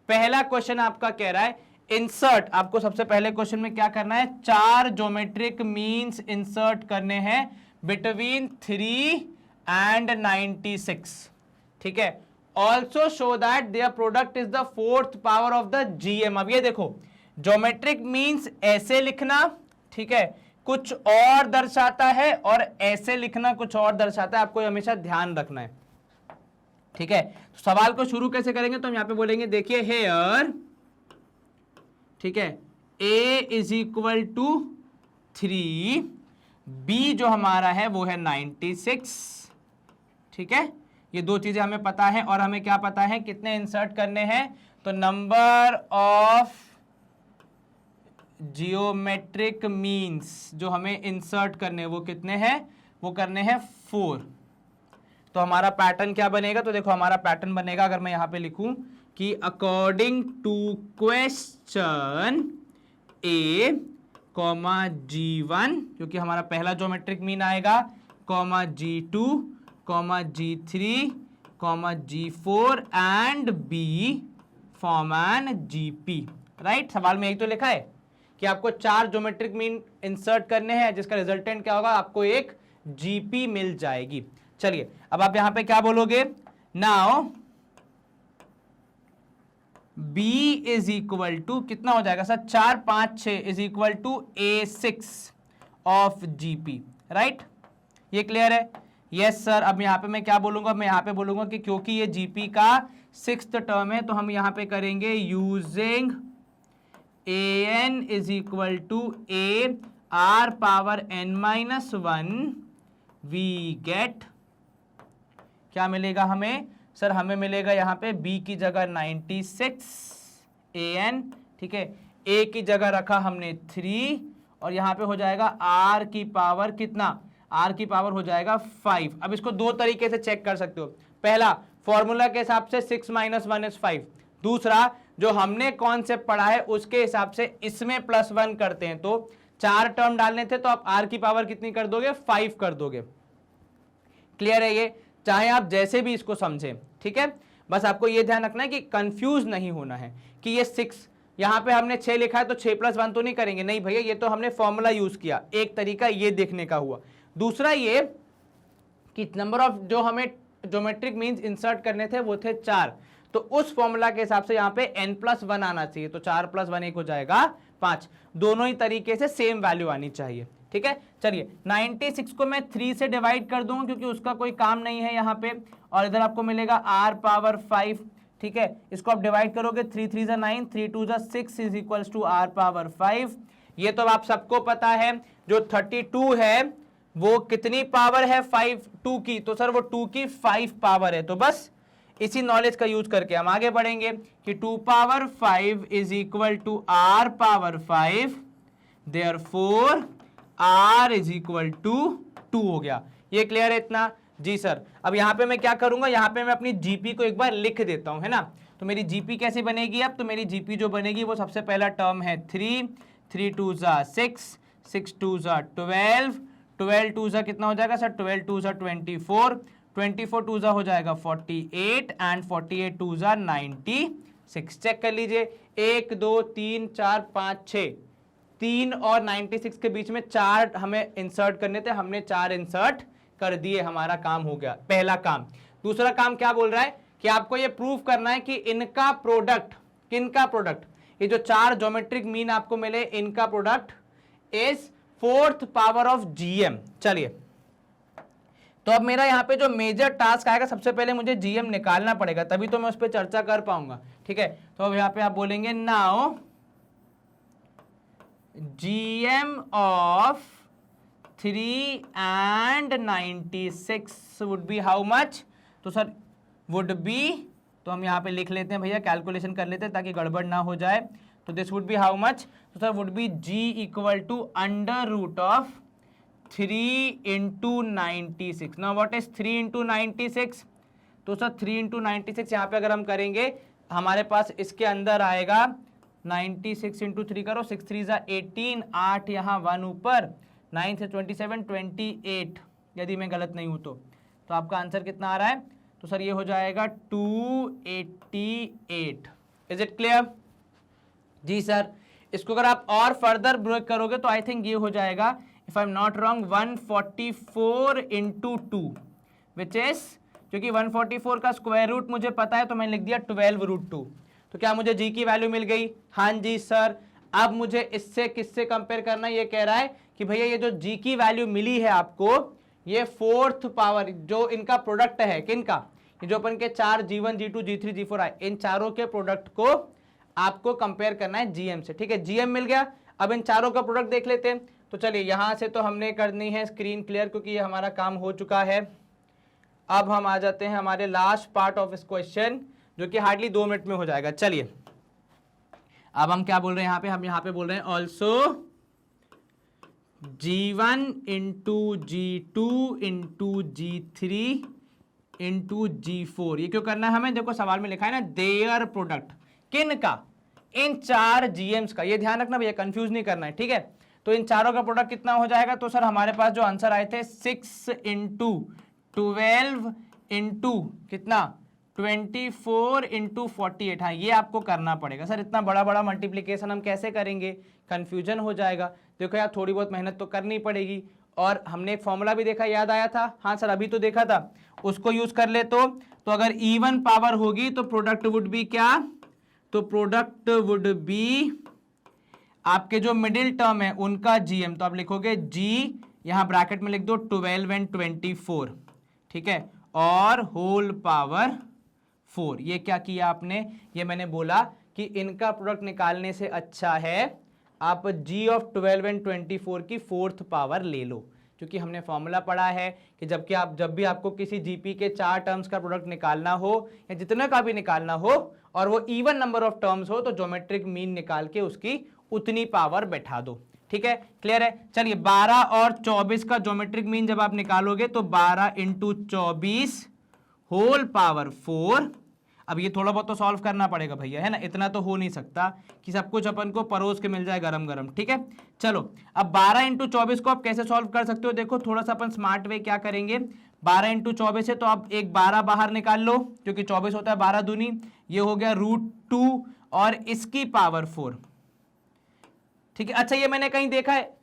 पहला क्वेश्चन आपका कह रहा है इंसर्ट, आपको सबसे पहले क्वेश्चन में क्या करना है? 4 ज्योमेट्रिक मीन्स इंसर्ट करने हैं बिटवीन 3 and 96, ठीक है। Also show that their product is the 4th power of the GM. अब ये देखो, ज्योमेट्रिक मीन्स ऐसे लिखना, ठीक है, कुछ और दर्शाता है, और ऐसे लिखना कुछ और दर्शाता है, आपको हमेशा ध्यान रखना है, ठीक है। तो सवाल को शुरू कैसे करेंगे? तो हम यहां पे बोलेंगे, देखिए हेयर, ठीक है, a is equal to 3, b जो हमारा है वो है 96, ठीक है। ये दो चीजें हमें पता है, और हमें क्या पता है? कितने इंसर्ट करने हैं? तो नंबर ऑफ जियोमेट्रिक मीन्स जो हमें इंसर्ट करने वो कितने हैं? वो करने हैं 4। तो हमारा पैटर्न क्या बनेगा? तो देखो हमारा पैटर्न बनेगा, अगर मैं यहां पे लिखूं कि according to question a, G1, क्योंकि हमारा पहला ज्योमेट्रिक मीन आएगा, G2, G3, G4 and B form an GP, right. सवाल में यही तो लिखा है कि आपको 4 ज्योमेट्रिक मीन इंसर्ट करने हैं, जिसका रिजल्टेंट क्या होगा? आपको एक GP मिल जाएगी। चलिए, अब आप यहां पे क्या बोलोगे? Now B is equal to कितना हो जाएगा sir? 4, 5, 6 is equal to A6 of GP, right. ये क्लियर है? Yes sir. अब यहां पे मैं क्या बोलूंगा? मैं यहां पे बोलूंगा कि क्योंकि ये GP का 6th टर्म है, तो हम यहां पे करेंगे using an is equal to a r power n-1, we get, क्या मिलेगा हमें? सर हमें मिलेगा यहाँ पे b की जगह 96 an, ठीक है, a की जगह रखा हमने 3, और यहाँ पे हो जाएगा r की पावर कितना? r की पावर हो जाएगा 5। अब इसको दो तरीके से चेक कर सकते हो। पहला, फॉर्मूला के हिसाब से 6 - 1 इज 5। दूसरा, जो हमने कॉन्सेप्ट पढ़ा है उसके हिसाब से इसमें +1 करते हैं, तो 4 टर्म डालने थे तो आप r की पावर कितनी कर दोगे? 5 कर दोगे। क्लियर है ये? चाहे आप जैसे भी इसको समझें, ठीक है। बस आपको ये ध्यान रखना है कि कंफ्यूज नहीं होना है कि ये 6, यहां पे हमने 6 लिखा है तो 6 + 1 तो नहीं करेंगे, नहीं भैया, ये तो हमने फॉर्मूला यूज किया। एक तरीका ये देखने का हुआ। दूसरा ये कि नंबर ऑफ जो हमें ज्योमेट्रिक मीन्स इंसर्ट करने थे वो थे 4, तो उस फॉर्मूला के हिसाब से यहाँ पे n+1 आना चाहिए, तो 4 + 1 1 हो जाएगा 5। दोनों ही तरीके से सेम वैल्यू आनी चाहिए, ठीक है। चलिए, 96 को मैं 3 से डिवाइड कर दूंगा क्योंकि उसका कोई काम नहीं है यहाँ पे, और इधर आपको मिलेगा r पावर 5, ठीक है। इसको आप डिवाइड करोगे, 3 3 = 9, 3 2 = 6 is equals to r power 5। ये तो आप सबको पता है। जो 32 है वो कितनी पावर है? 5 2 की, तो सर वो 2 की 5 पावर है। तो बस इसी नॉलेज का यूज करके हम आगे बढ़ेंगे कि 2 power 5 is equal to r power 5, therefore r is equal to 2 हो गया। ये क्लियर है इतना? जी सर। अब यहां पे मैं क्या करूंगा? यहां पे मैं अपनी GP को एक बार लिख देता हूं, है ना। तो मेरी GP कैसे बनेगी? अब तो मेरी GP जो बनेगी वो सबसे पहला टर्म है 3, 3 2 ज़ा 6, 6 2 ज़ा 12, 12 2 ज़ा कितना हो जाएगा सर, 12 2 ज़ा 24, 24 2 ज़ा हो जाएगा 48 एंड 48 2 ज़ा 96। चेक कर लीजिए, 1 2 3 4 5 6, 3 और 96 के बीच में 4 हमें इंसर्ट करने थे, हमने 4 इंसर्ट कर दिए, हमारा काम हो गया, पहला काम। दूसरा काम क्या बोल रहा है कि आपको ये प्रूव करना है कि इनका प्रोडक्ट, किनका प्रोडक्ट, ये जो 4 ज्योमेट्रिक मीन आपको मिले, इनका product is 4th power of GM. चलिए, तो अब मेरा यहां पे जो मेजर टास्क आएगा, सबसे पहले मुझे जीएम निकालना पड़ेगा, तभी तो मैं उस पर चर्चा कर पाऊंगा। ठीक है, तो अब यहां पे आप बोलेंगे now GM of 3 and 96 would be how much, तो सर वुड बी, तो हम यहाँ पे लिख लेते हैं भैया, कैलकुलेशन कर लेते हैं ताकि गड़बड़ ना हो जाए। तो this would be how much, तो sir would be G equal to under root of 3 into 96। Now what is 3 into 96, तो सर 3 इंटू 96 यहाँ पे अगर हम करेंगे, हमारे पास इसके अंदर आएगा 96 इंटू 3 करो, 6 3 ज़ा 18, 8 यहाँ 1 ऊपर, 9 से 27 28, यदि मैं गलत नहीं हूं तो आपका आंसर कितना आ रहा है, तो सर ये हो जाएगा 288। इज इट क्लियर जी सर? इसको अगर आप और फर्दर ब्रेक करोगे तो आई थिंक ये हो जाएगा, if I am not wrong, 144 into 2 which is, क्योंकि 144 का स्क्वायर रूट मुझे पता है तो मैंने लिख दिया 12√2। तो क्या मुझे जी की वैल्यू मिल गई? हाँ जी सर। अब मुझे इससे किससे कंपेयर करना है, ये कह रहा है कि भैया ये जो जी की वैल्यू मिली है आपको, ये 4th पावर जो इनका प्रोडक्ट है, किनका, ये जो अपन के 4 G1 G2 G3 G4 आए, इन चारों के प्रोडक्ट को आपको कंपेयर करना है जीएम से। ठीक है, जीएम मिल गया, अब इन चारों का प्रोडक्ट देख लेते हैं। तो चलिए यहां से तो हमने करनी है स्क्रीन क्लियर, क्योंकि ये हमारा काम हो चुका है। अब हम आ जाते हैं हमारे लास्ट पार्ट ऑफ इस क्वेश्चन, जो कि हार्डली 2 मिनट में हो जाएगा। चलिए, अब हम क्या बोल रहे हैं यहाँ पे, हम यहाँ पे बोल रहे हैं also G1 into G2 into G3 into G4। ये क्यों करना है हमें, देखो सवाल में लिखा है ना, देयर प्रोडक्ट, किन का, इन 4 जीएम्स का। ये ध्यान रखना भैया, कंफ्यूज नहीं करना है। ठीक है, तो इन चारों का प्रोडक्ट कितना हो जाएगा, तो सर हमारे पास जो आंसर आए थे 6 इंटू 12 इंटू कितना 24 इंटू 48। हाँ, ये आपको करना पड़ेगा। सर इतना बड़ा बड़ा मल्टीप्लीकेशन हम कैसे करेंगे, कंफ्यूजन हो जाएगा। देखो यार, थोड़ी बहुत मेहनत तो करनी पड़ेगी। और हमने एक फॉर्मूला भी देखा, याद आया था? हाँ सर, अभी तो देखा था, उसको यूज कर ले। तो अगर इवन पावर होगी तो प्रोडक्ट वुड बी क्या, तो प्रोडक्ट वुड बी आपके जो मिडिल टर्म है उनका जीएम, तो आप लिखोगे जी, यहां ब्रैकेट में लिख दो 12 एंड 24। ठीक है, और होल पावर 4। ये क्या किया आपने, ये मैंने बोला कि इनका प्रोडक्ट निकालने से अच्छा है आप g ऑफ 12 एंड 24 की 4th पावर ले लो, क्योंकि हमने फॉर्मूला पढ़ा है कि जब भी आपको किसी जीपी के 4 टर्म्स का प्रोडक्ट निकालना हो या जितने का भी निकालना हो और वो इवन नंबर ऑफ टर्म्स हो, तो ज्योमेट्रिक मीन निकाल के उसकी उतनी पावर बैठा दो। ठीक है, क्लियर है? चलिए, 12 और 24 का ज्योमेट्रिक मीन जब आप निकालोगे तो 12 इंटू 24 होल पावर 4। अब ये थोड़ा बहुत तो सॉल्व करना पड़ेगा भैया, है ना, इतना तो हो नहीं सकता कि सब कुछ अपन को परोस के मिल जाए गरम गरम। ठीक है, चलो अब 12 इंटू 24 को आप कैसे सॉल्व कर सकते हो, देखो थोड़ा सा अपन स्मार्ट वे क्या करेंगे। 12 इंटू 24 है तो आप एक 12 बाहर निकाल लो, क्योंकि 24 होता है 12 दूनी, ये हो गया √2 और इसकी पावर 4। ठीक है, अच्छा ये मैंने कहीं देखा है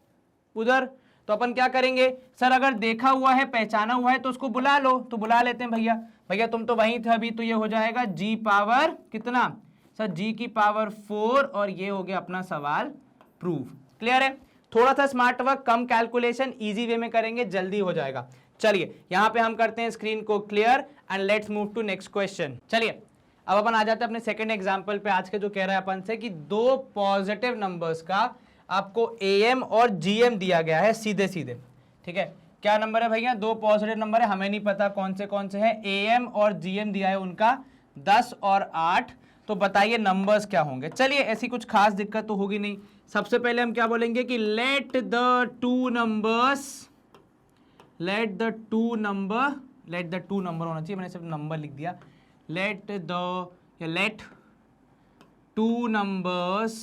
उधर, तो अपन क्या करेंगे, सर अगर देखा हुआ है, पहचाना हुआ है तो उसको बुला लो, तो बुला लेते हैं भैया। भैया तुम तो वहीं थे अभी, तो ये हो जाएगा g पावर कितना, सर g की पावर 4, और ये हो गया अपना सवाल प्रूव। क्लियर है? थोड़ा सा स्मार्ट वर्क, कम कैलकुलेशन, इजी वे में करेंगे, जल्दी हो जाएगा। चलिए यहां पे हम करते हैं स्क्रीन को clear and let's move to next question. चलिए अब अपन आ जाते हैं अपने सेकंड एग्जांपल पे आज के, जो कह रहा है अपन से कि 2 पॉजिटिव नंबर्स का आपको AM और GM दिया गया है सीधे सीधे। ठीक है, क्या नंबर है भैया, 2 पॉजिटिव नंबर है, हमें नहीं पता कौन से हैं, AM और GM दिया है उनका 10 और 8। तो बताइए नंबर्स क्या होंगे। चलिए, ऐसी कुछ खास दिक्कत तो होगी नहीं। सबसे पहले हम क्या बोलेंगे कि लेट द टू नंबर होना चाहिए, मैंने सिर्फ नंबर लिख दिया। Let two numbers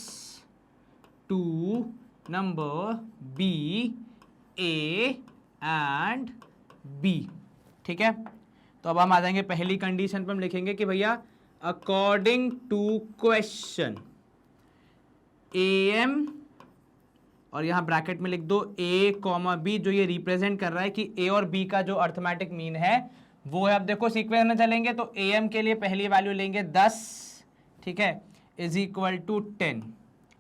2 number B A and B। ठीक है, तो अब हम आ जाएंगे पहली कंडीशन पे, हम लिखेंगे कि भैया अकॉर्डिंग टू क्वेश्चन AM, और यहाँ ब्रैकेट में लिख दो A, B, जो ये रिप्रेजेंट कर रहा है कि A और B का जो अर्थमेटिक मीन है वो है। अब देखो सीक्वेंस में चलेंगे तो AM के लिए पहली वैल्यू लेंगे 10, ठीक है, इज इक्वल टू 10।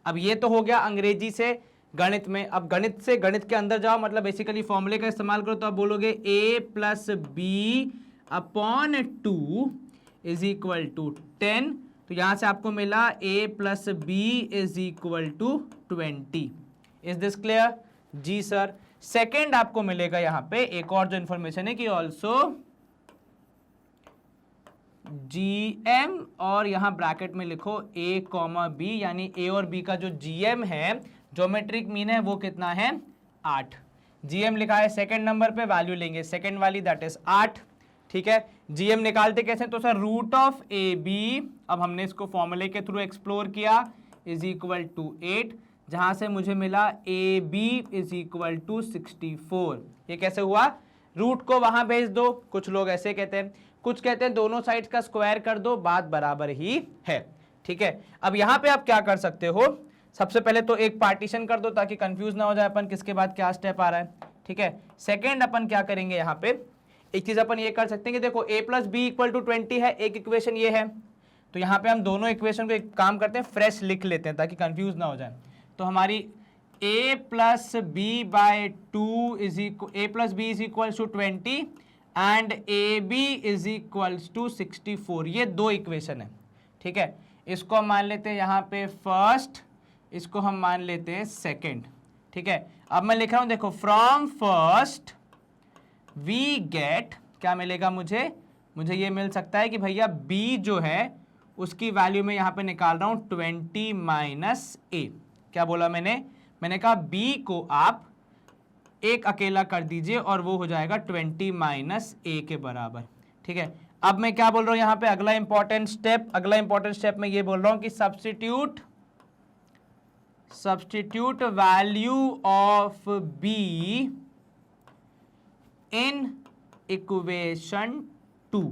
अब ये तो हो गया अंग्रेजी से गणित में। अब गणित से गणित के अंदर जाओ, मतलब बेसिकली फॉर्मूले का इस्तेमाल करो, तो आप बोलोगे A plus B upon 2 is equal to 10। तो यहाँ से आपको मिला A plus B is equal to 20। Is this clear? जी सर। सेकेंड आपको मिलेगा यहाँ पे एक और जो इंफॉर्मेशन है कि ऑल्सो GM, और यहाँ ब्रैकेट में लिखो A, B, यानी A और B का जो GM है, ज्योमेट्रिक मीन है, वो कितना है? 8। GM लिखा है सेकेंड नंबर पे, वैल्यू लेंगे सेकेंड वाली, दैट इज 8। ठीक है, GM निकालते कैसे? तो सर रूट ऑफ AB, अब हमने इसको फॉर्मूले के थ्रू एक्सप्लोर किया, इज इक्वल टू 8, जहां से मुझे मिला AB इज इक्वल टू 64। ये कैसे हुआ? रूट को वहां भेज दो, कुछ लोग ऐसे कहते हैं, कुछ कहते हैं दोनों साइड्स का स्क्वायर कर दो, बात बराबर ही है। ठीक है, अब यहां पे आप क्या कर सकते हो, सबसे पहले तो एक पार्टीशन कर दो ताकि कंफ्यूज ना हो जाए अपन किसके बाद क्या स्टेप आ रहा है। ठीक है, सेकेंड अपन क्या करेंगे, यहाँ पे एक चीज अपन ये कर सकते हैं कि देखो A plus B equal to 20 है, एक इक्वेशन ये है, तो यहाँ पे हम दोनों इक्वेशन को एक काम करते हैं, फ्रेश लिख लेते हैं ताकि कंफ्यूज ना हो जाए। तो हमारी A plus B by 2 is A plus B is equal to 20 and AB is equal to 64, ये दो इक्वेशन है। ठीक है, इसको हम मान लेते हैं यहाँ पे फर्स्ट, इसको हम मान लेते हैं सेकंड। ठीक है, अब मैं लिख रहा हूं, देखो फ्रॉम फर्स्ट वी गेट, क्या मिलेगा मुझे? मुझे ये मिल सकता है कि भैया B जो है उसकी वैल्यू में यहाँ पे निकाल रहा हूं 20 माइनस A। क्या बोला मैंने? मैंने कहा B को आप एक अकेला कर दीजिए और वो हो जाएगा 20 माइनस A के बराबर। ठीक है, अब मैं क्या बोल रहा हूं यहाँ पे, अगला इंपॉर्टेंट स्टेप में ये बोल रहा हूं कि substitute value of B in equation 2।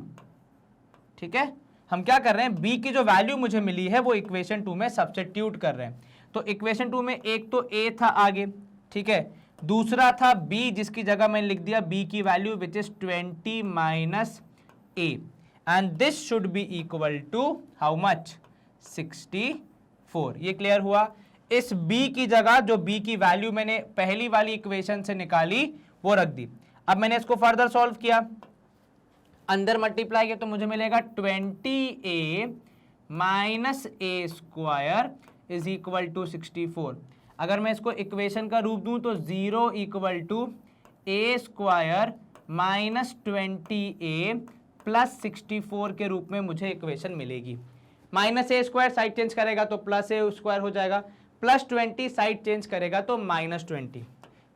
ठीक है, हम क्या कर रहे हैं, B की जो वैल्यू मुझे मिली है वो इक्वेशन 2 में सब्स्टिट्यूट कर रहे हैं। तो इक्वेशन 2 में एक तो A था आगे, ठीक है, दूसरा था B जिसकी जगह मैंने लिख दिया B की value which is 20 minus A, and this should be equal to how much? 64। ये क्लियर हुआ? इस B की जगह जो B की वैल्यू मैंने पहली वाली इक्वेशन से निकाली वो रख दी। अब मैंने इसको फर्दर सॉल्व किया, अंदर मल्टीप्लाई किया, तो मुझे मिलेगा 20A minus A square is equal to 64। अगर मैं इसको इक्वेशन का रूप दूं तो 0 equal to A square minus 20A plus 64 के रूप में मुझे इक्वेशन मिलेगी। Minus A square side change करेगा तो प्लस A स्क्वायर हो जाएगा, प्लस 20 साइड चेंज करेगा तो माइनस 20।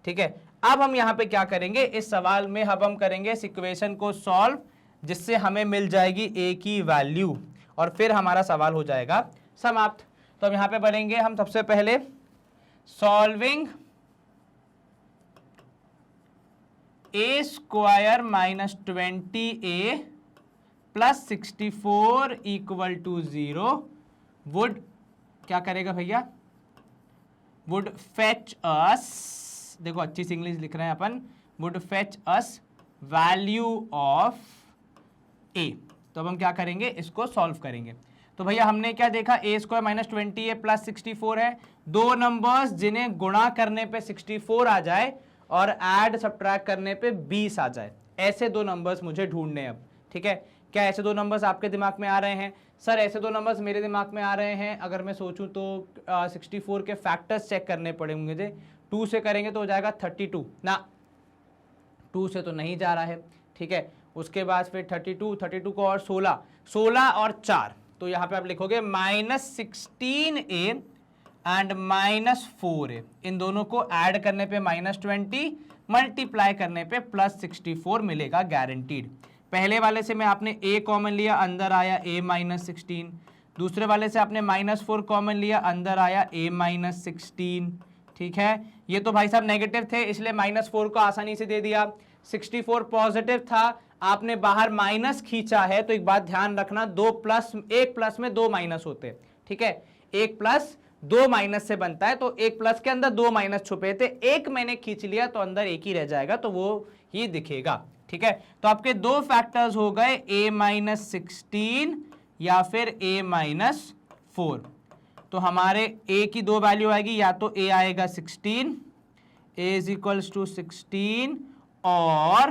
ठीक है, अब हम यहाँ पे क्या करेंगे, इस सवाल में अब हम करेंगे इस इक्वेशन को सॉल्व, जिससे हमें मिल जाएगी A की वैल्यू और फिर हमारा सवाल हो जाएगा समाप्त। तो अब यहाँ पे बढ़ेंगे हम सबसे पहले solving A square minus 20A plus 64 equal to 0 would क्या करेगा भैया, वुड फेच अस, देखो अच्छी सी इंग्लिश लिख रहे हैं अपन, would fetch us value of A। तो अब हम क्या करेंगे, इसको सॉल्व करेंगे। तो भैया हमने क्या देखा, A square minus 20A plus 64 है, दो नंबर्स जिन्हें गुणा करने पे 64 आ जाए और ऐड सब्ट्रैक्ट करने पे 20 आ जाए, ऐसे दो नंबर्स मुझे ढूंढने हैं अब। ठीक है, क्या ऐसे दो नंबर्स आपके दिमाग में आ रहे हैं? सर ऐसे दो नंबर्स मेरे दिमाग में आ रहे हैं, अगर मैं सोचूं तो 64 के फैक्टर्स चेक करने पड़ेंगे मुझे। 2 से करेंगे तो हो जाएगा 32 ना, 2 से तो नहीं जा रहा है। ठीक है, उसके बाद फिर 32 को और 16 और 4, तो यहाँ पे आप लिखोगे minus 16A and minus 4A, इन दोनों को ऐड करने पे माइनस 20, मल्टीप्लाई करने पे प्लस 64 मिलेगा गारंटीड। पहले वाले से मैं आपने A कॉमन लिया, अंदर आया A माइनस 16, दूसरे वाले से आपने -4 कॉमन लिया, अंदर आया a-16, ठीक है। ये तो भाई साहब नेगेटिव थे इसलिए -4 को आसानी से दे दिया। 64 पॉजिटिव था, आपने बाहर माइनस खींचा है, तो एक बात ध्यान रखना, एक प्लस में दो माइनस होते हैं, ठीक है। एक प्लस दो माइनस से बनता है, तो एक प्लस के अंदर दो माइनस छुपे थे, एक मैंने खींच लिया तो अंदर एक ही रह जाएगा, तो वो ही दिखेगा, ठीक है। तो आपके दो फैक्टर्स हो गए a-16 या फिर a-4। तो हमारे a की दो वैल्यू आएगी, या तो a आएगा 16, a इज इक्वल्स टू 16 और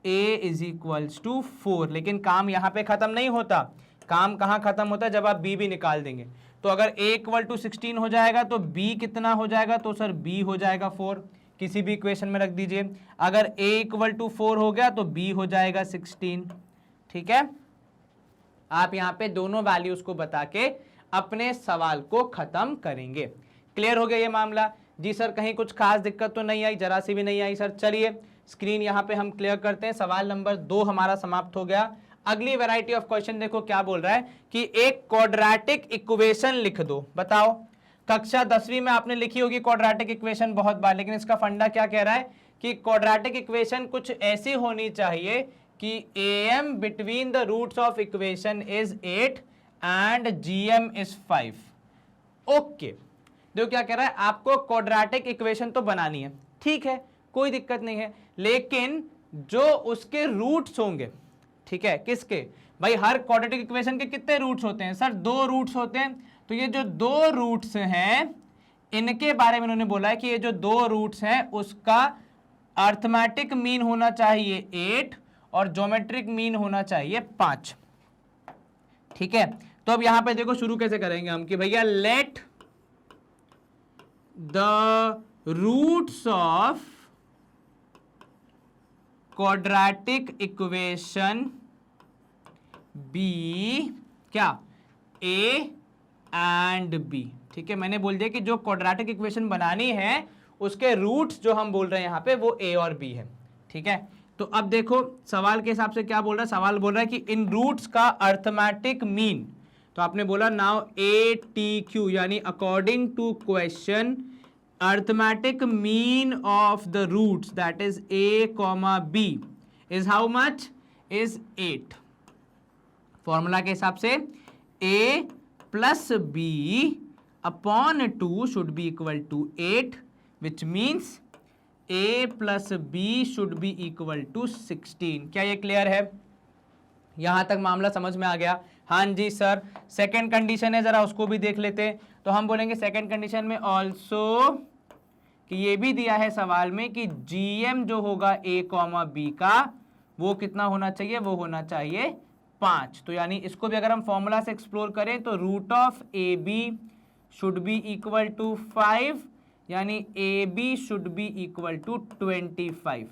a इज इक्वल्स टू 4। लेकिन काम यहां पे खत्म नहीं होता, काम कहां खत्म होता है, जब आप b भी निकाल देंगे। तो अगर a इक्वल टू 16 हो जाएगा तो b कितना हो जाएगा, तो सर b हो जाएगा 4, किसी भी इक्वेशन में रख दीजिए। अगर a इक्वल टू 4 हो गया तो b हो जाएगा 16, ठीक है। आप यहाँ पे दोनों वैल्यूज को बता के अपने सवाल को खत्म करेंगे। क्लियर हो गया ये मामला? जी सर कहीं कुछ खास दिक्कत तो नहीं आई? जरा सी भी नहीं आई सर। चलिए स्क्रीन यहाँ पे हम क्लियर करते हैं। सवाल नंबर 2 हमारा समाप्त हो गया। अगली वैरायटी ऑफ क्वेश्चन देखो क्या बोल रहा है कि एक क्वाड्रेटिक इक्वेशन लिख दो। बताओ, कक्षा 10वीं में आपने लिखी होगी क्वाड्रेटिक इक्वेशन बहुत बार, लेकिन इसका फंडा क्या कह रहा है कि क्वाड्रेटिक इक्वेशन कुछ ऐसी होनी चाहिए कि am between the roots of equation is 8 and gm is 5। Okay, देखो क्या कह रहा है, आपको क्वाड्रेटिक इक्वेशन तो बनानी है, ठीक है, कोई दिक्कत नहीं है, लेकिन जो उसके रूट्स होंगे, ठीक है, किसके भाई, हर क्वाड्रेटिक इक्वेशन के कितने रूट्स होते हैं सर? 2 रूट्स होते हैं। तो ये जो 2 रूट्स हैं इनके बारे में उन्होंने बोला है कि ये जो 2 रूट्स हैं उसका अर्थमेटिक मीन होना चाहिए 8 और ज्योमेट्रिक मीन होना चाहिए 5, ठीक है। तो अब यहां पे देखो शुरू कैसे करेंगे हम कि भैया let the roots of quadratic equation be क्या, ए एंड बी, ठीक है। मैंने बोल दिया कि जो क्वाड्रेटिक इक्वेशन बनानी है उसके रूट्स जो हम बोल रहे हैं यहाँ पे वो ए और बी है, ठीक है। तो अब देखो सवाल के हिसाब से क्या बोल रहा है, सवाल बोल रहा है कि इन रूट्स का अर्थमेटिक मीन, तो आपने बोला नाउ ए टी क्यू, यानी according to question arithmetic mean of the roots that is a, b is how much, is 8। Formula के हिसाब से a plus b upon 2 should be equal to 8, which means a plus b should be equal to 16। क्या ये clear है? यहां तक मामला समझ में आ गया? हाँ जी सर। सेकेंड कंडीशन है, जरा उसको भी देख लेते हैं। तो हम बोलेंगे सेकेंड कंडीशन में ऑल्सो कि ये भी दिया है सवाल में कि gm जो होगा a, b का वो कितना होना चाहिए, वो होना चाहिए 5। तो यानी इसको भी अगर हम फॉर्मूला से एक्सप्लोर करें तो root of A b should be equal to 5, यानी a b should be equal to 25,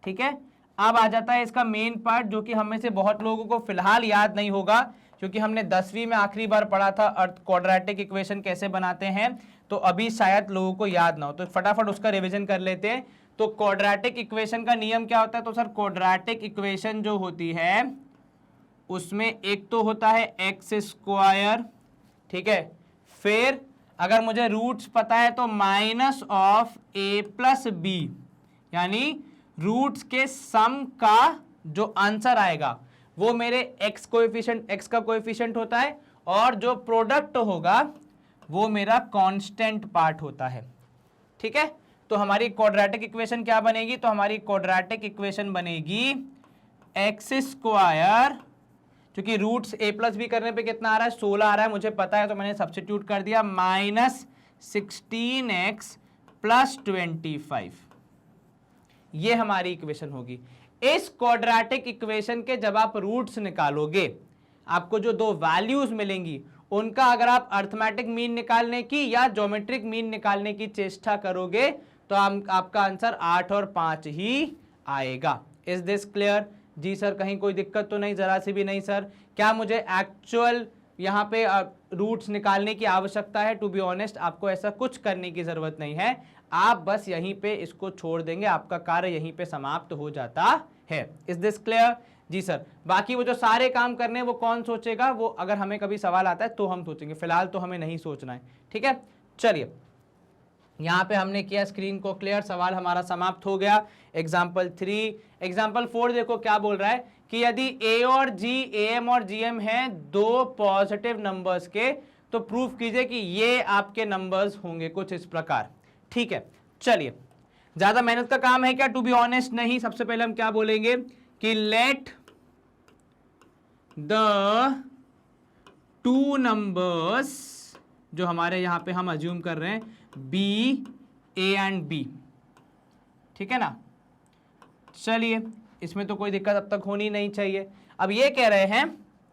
ठीक है। अब आ जाता है इसका मेन पार्ट, जो कि हम में से बहुत लोगों को फिलहाल याद नहीं होगा क्योंकि हमने 10वीं में आखिरी बार पढ़ा था क्वाड्रेटिक इक्वेशन कैसे बनाते हैं, तो अभी शायद लोगों को याद ना हो, तो फटाफट उसका रिवीजन कर लेते हैं। तो क्वाड्रेटिक इक्वेशन का नियम क्या होता है? तो सर क्वाड्रेटिक इक्वेशन जो होती है उसमें एक तो होता है एक्स स्क्वायर, ठीक है, फिर अगर मुझे रूट्स पता है तो minus of a plus b, यानी रूट्स के सम का जो आंसर आएगा वो मेरे एक्स कोएफिशिएंट, एक्स का कोएफिशिएंट होता है, और जो प्रोडक्ट होगा वो मेरा कांस्टेंट पार्ट होता है, ठीक है। तो हमारी क्वाड्रेटिक इक्वेशन क्या बनेगी? तो हमारी क्वाड्रेटिक इक्वेशन बनेगी एक्स स्क्वायर, क्योंकि रूट्स ए प्लस बी करने पे कितना आ रहा है, 16 आ रहा है, मुझे पता है, तो मैंने सब्स्टिट्यूट कर दिया, माइनस 16x प्लस 25। ये हमारी इक्वेशन होगी। इस क्वाड्रेटिक इक्वेशन के जब आप रूट्स निकालोगे आपको जो 2 वैल्यूज मिलेंगी उनका अगर आप अर्थमेटिक मीन निकालने की या ज्योमेट्रिक मीन निकालने की चेष्टा करोगे तो आपका आंसर 8 और 5 ही आएगा। Is this clear? जी सर कहीं कोई दिक्कत तो नहीं? जरा सी भी नहीं सर। क्या मुझे एक्चुअल यहाँ पे रूट्स निकालने की आवश्यकता है? टू बी ऑनेस्ट आपको ऐसा कुछ करने की जरूरत नहीं है, आप बस यहीं पे इसको छोड़ देंगे, आपका कार्य यहीं पे समाप्त हो जाता है। Is this clear? जी सर, बाकी वो जो सारे काम करने हैं वो कौन सोचेगा, वो अगर हमें कभी सवाल आता है तो हम सोचेंगे, फिलहाल तो हमें नहीं सोचना है। ठीक है, चलिए यहाँ पे हमने किया स्क्रीन को क्लियर, सवाल हमारा समाप्त हो गया। एग्जाम्पल 3, एग्जाम्पल 4 देखो क्या बोल रहा है कि यदि ए और जी, ए एम और जी एम है दो पॉजिटिव नंबर्स के, तो प्रूफ कीजिए कि ये आपके नंबर्स होंगे कुछ इस प्रकार। ठीक है, चलिए ज्यादा मेहनत का काम है क्या, टू बी ऑनेस्ट नहीं। सबसे पहले हम क्या बोलेंगे कि लेट द टू नंबर्स, जो हमारे यहां पे हम अज्यूम कर रहे हैं बी, ए एंड बी, ठीक है ना। चलिए इसमें तो कोई दिक्कत अब तक होनी नहीं चाहिए। अब ये कह रहे हैं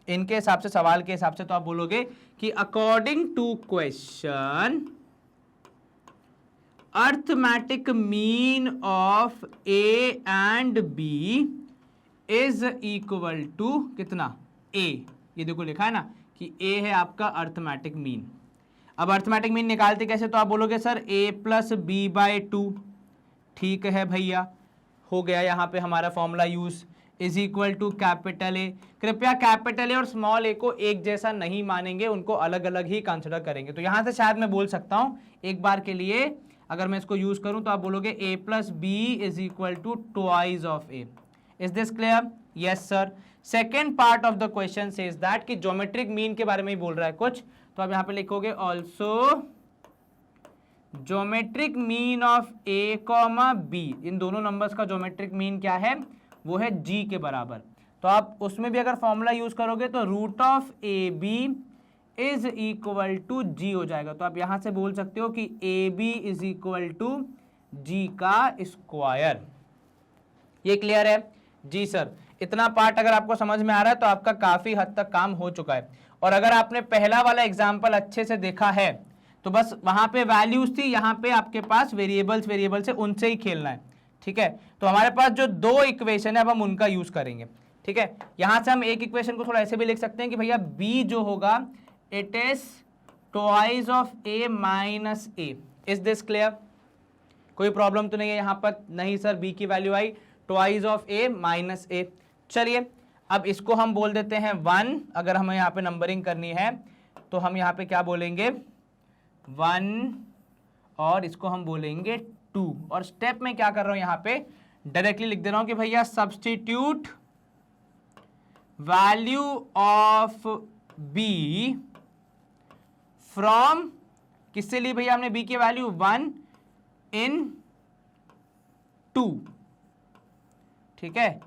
इनके हिसाब से, सवाल के हिसाब से, तो आप बोलोगे कि according to question arithmetic mean of a and B is equal to कितना, ए। ये देखो लिखा है ना कि ए है आपका अर्थमेटिक मीन। अब अर्थमेटिक मीन निकालते कैसे, तो आप बोलोगे sir a plus B by 2। ठीक है भैया, हो गया यहाँ पे हमारा formula use, is equal to capital A. कृपया कैपिटल ए और स्मॉल ए को एक जैसा नहीं मानेंगे, उनको अलग अलग ही कंसिडर करेंगे। तो यहाँ से शायद मैं बोल सकता हूँ एक बार के लिए, अगर मैं इसको यूज करूँ तो आप बोलोगे A plus B is equal to twice of A. Is this clear? Yes sir. Second part of the question says that कि ज्योमेट्रिक मीन के बारे में ही बोल रहा है कुछ, तो आप यहाँ पे लिखोगे also geometric mean of A comma B, इन दोनों नंबर्स का ज्योमेट्रिक मीन क्या है, वो है जी के बराबर। तो आप उसमें भी अगर फॉर्मूला यूज करोगे तो root of A B is equal to G हो जाएगा। तो आप यहां से बोल सकते हो कि A B is equal to G का स्क्वायर। ये क्लियर है? जी सर। इतना पार्ट अगर आपको समझ में आ रहा है तो आपका काफी हद तक काम हो चुका है। और अगर आपने पहला वाला एग्जाम्पल अच्छे से देखा है तो बस वहां पे वैल्यूज थी, यहाँ पे आपके पास वेरिएबल्स है, उनसे ही खेलना है। ठीक है, तो हमारे पास जो दो इक्वेशन है अब हम उनका यूज करेंगे। ठीक है, यहां से हम एक इक्वेशन को थोड़ा ऐसे भी लिख सकते हैं कि भैया b जो होगा it is twice of a minus a। Is this clear? कोई प्रॉब्लम तो नहीं है यहां पर? नहीं सर, b की value I twice of a minus a। चलिए अब इसको हम बोल देते हैं 1। अगर हमें यहाँ पे नंबरिंग करनी है तो हम यहाँ पे क्या बोलेंगे 1, और इसको हम बोलेंगे 2। और स्टेप में क्या कर रहा हूं यहाँ पे डायरेक्टली लिख दे रहा हूं कि भैया substitute value of b from, किससे ली भैया हमने b की वैल्यू 1 इन 2। ठीक है,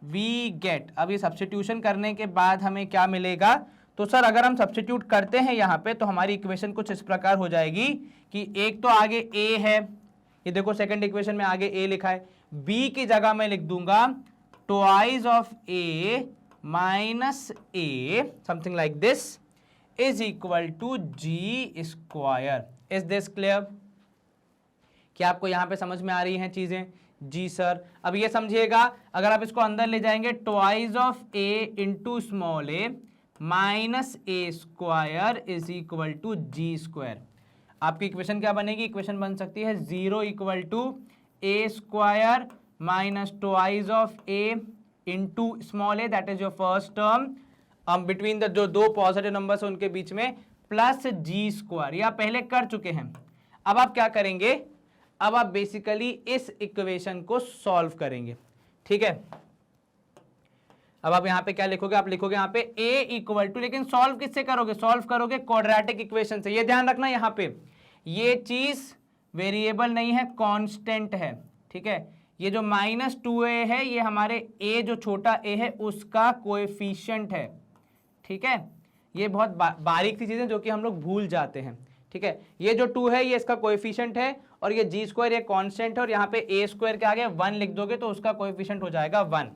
वी गेट, अब ये सब्स्टिट्यूशन करने के बाद हमें क्या मिलेगा, तो सर अगर हम सब्स्टिट्यूट करते हैं यहाँ पे तो हमारी इक्वेशन कुछ इस प्रकार हो जाएगी कि एक तो आगे a है, ये देखो सेकंड इक्वेशन में आगे a लिखा है, b की जगह मैं लिख दूंगा twice of a minus a, something like this, is equal to g square. Is this clear? क्या आपको यहाँ पे समझ में आ रही हैं चीजें? जी सर। अब ये समझिएगा, अगर आप इसको अंदर ले जाएंगे twice of a into small a minus a square is equal to g square, आपकी इक्वेशन क्या बनेगी? इक्वेशन बन सकती है 0 equal to a square minus twice of a into small a, that is your first term between the जो दो positive numbers है उनके बीच में, प्लस जी स्क्वायर। ये आप पहले कर चुके हैं। अब आप क्या करेंगे, अब आप बेसिकली इस इक्वेशन को सॉल्व करेंगे। ठीक है, अब आप यहां पे क्या लिखोगे, आप लिखोगे यहां पे a इक्वल टू, लेकिन सॉल्व किससे करोगे? सॉल्व करोगे क्वाड्रेटिक इक्वेशन से। ये ध्यान रखना यहां पे ये चीज वेरिएबल नहीं है, कांस्टेंट है। ठीक है, ये जो माइनस 2a है ये हमारे a जो छोटा a है उसका कोएफिशिएंट है। ठीक है, ये बहुत बारीक सी चीजें जो कि हम लोग भूल जाते हैं। ठीक है, ये जो 2 है ये इसका कोएफिशिएंट है, और ये जी स्क्वायर ये कांस्टेंट है, और यहाँ पे a स्क्वायर के आगे 1 लिख दोगे तो उसका कोएफिशिएंट हो जाएगा 1।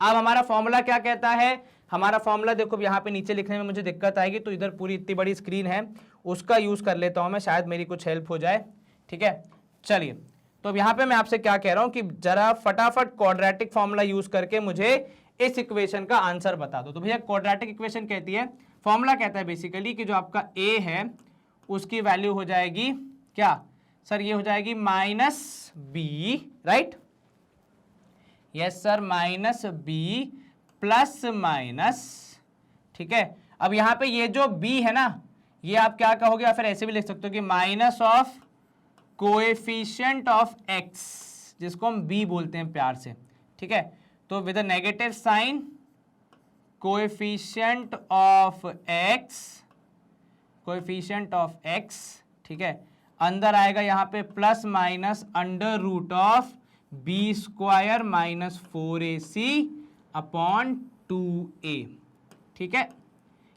अब हमारा फॉर्मूला क्या कहता है? हमारा फॉर्मूला देखो यहाँ पे नीचे लिखने में मुझे दिक्कत आएगी, तो इधर पूरी इतनी बड़ी स्क्रीन है उसका यूज कर लेता हूं मैं, शायद मेरी कुछ हेल्प हो जाए। ठीक है, चलिए तो अब यहाँ पे मैं आपसे क्या कह रहा हूं कि जरा फटाफट क्वाड्रेटिक फॉर्मूला यूज करके मुझे इस इक्वेशन का आंसर बता दो। तो भैया क्वाड्रेटिक इक्वेशन कहती है, फॉर्मूला कहता है बेसिकली कि जो आपका a है उसकी वैल्यू हो जाएगी क्या सर? ये हो जाएगी minus b, right? Yes sir, minus b plus minus, ठीक है। अब यहां पे ये जो b है ना, ये आप क्या कहोगे, या फिर ऐसे भी लिख सकते हो कि minus of coefficient of x, जिसको हम b बोलते हैं प्यार से, ठीक है। तो with a negative sign coefficient of x, coefficient of x, ठीक है। अंदर आएगा यहाँ पे plus minus under root of b square minus 4ac upon 2a, ठीक है।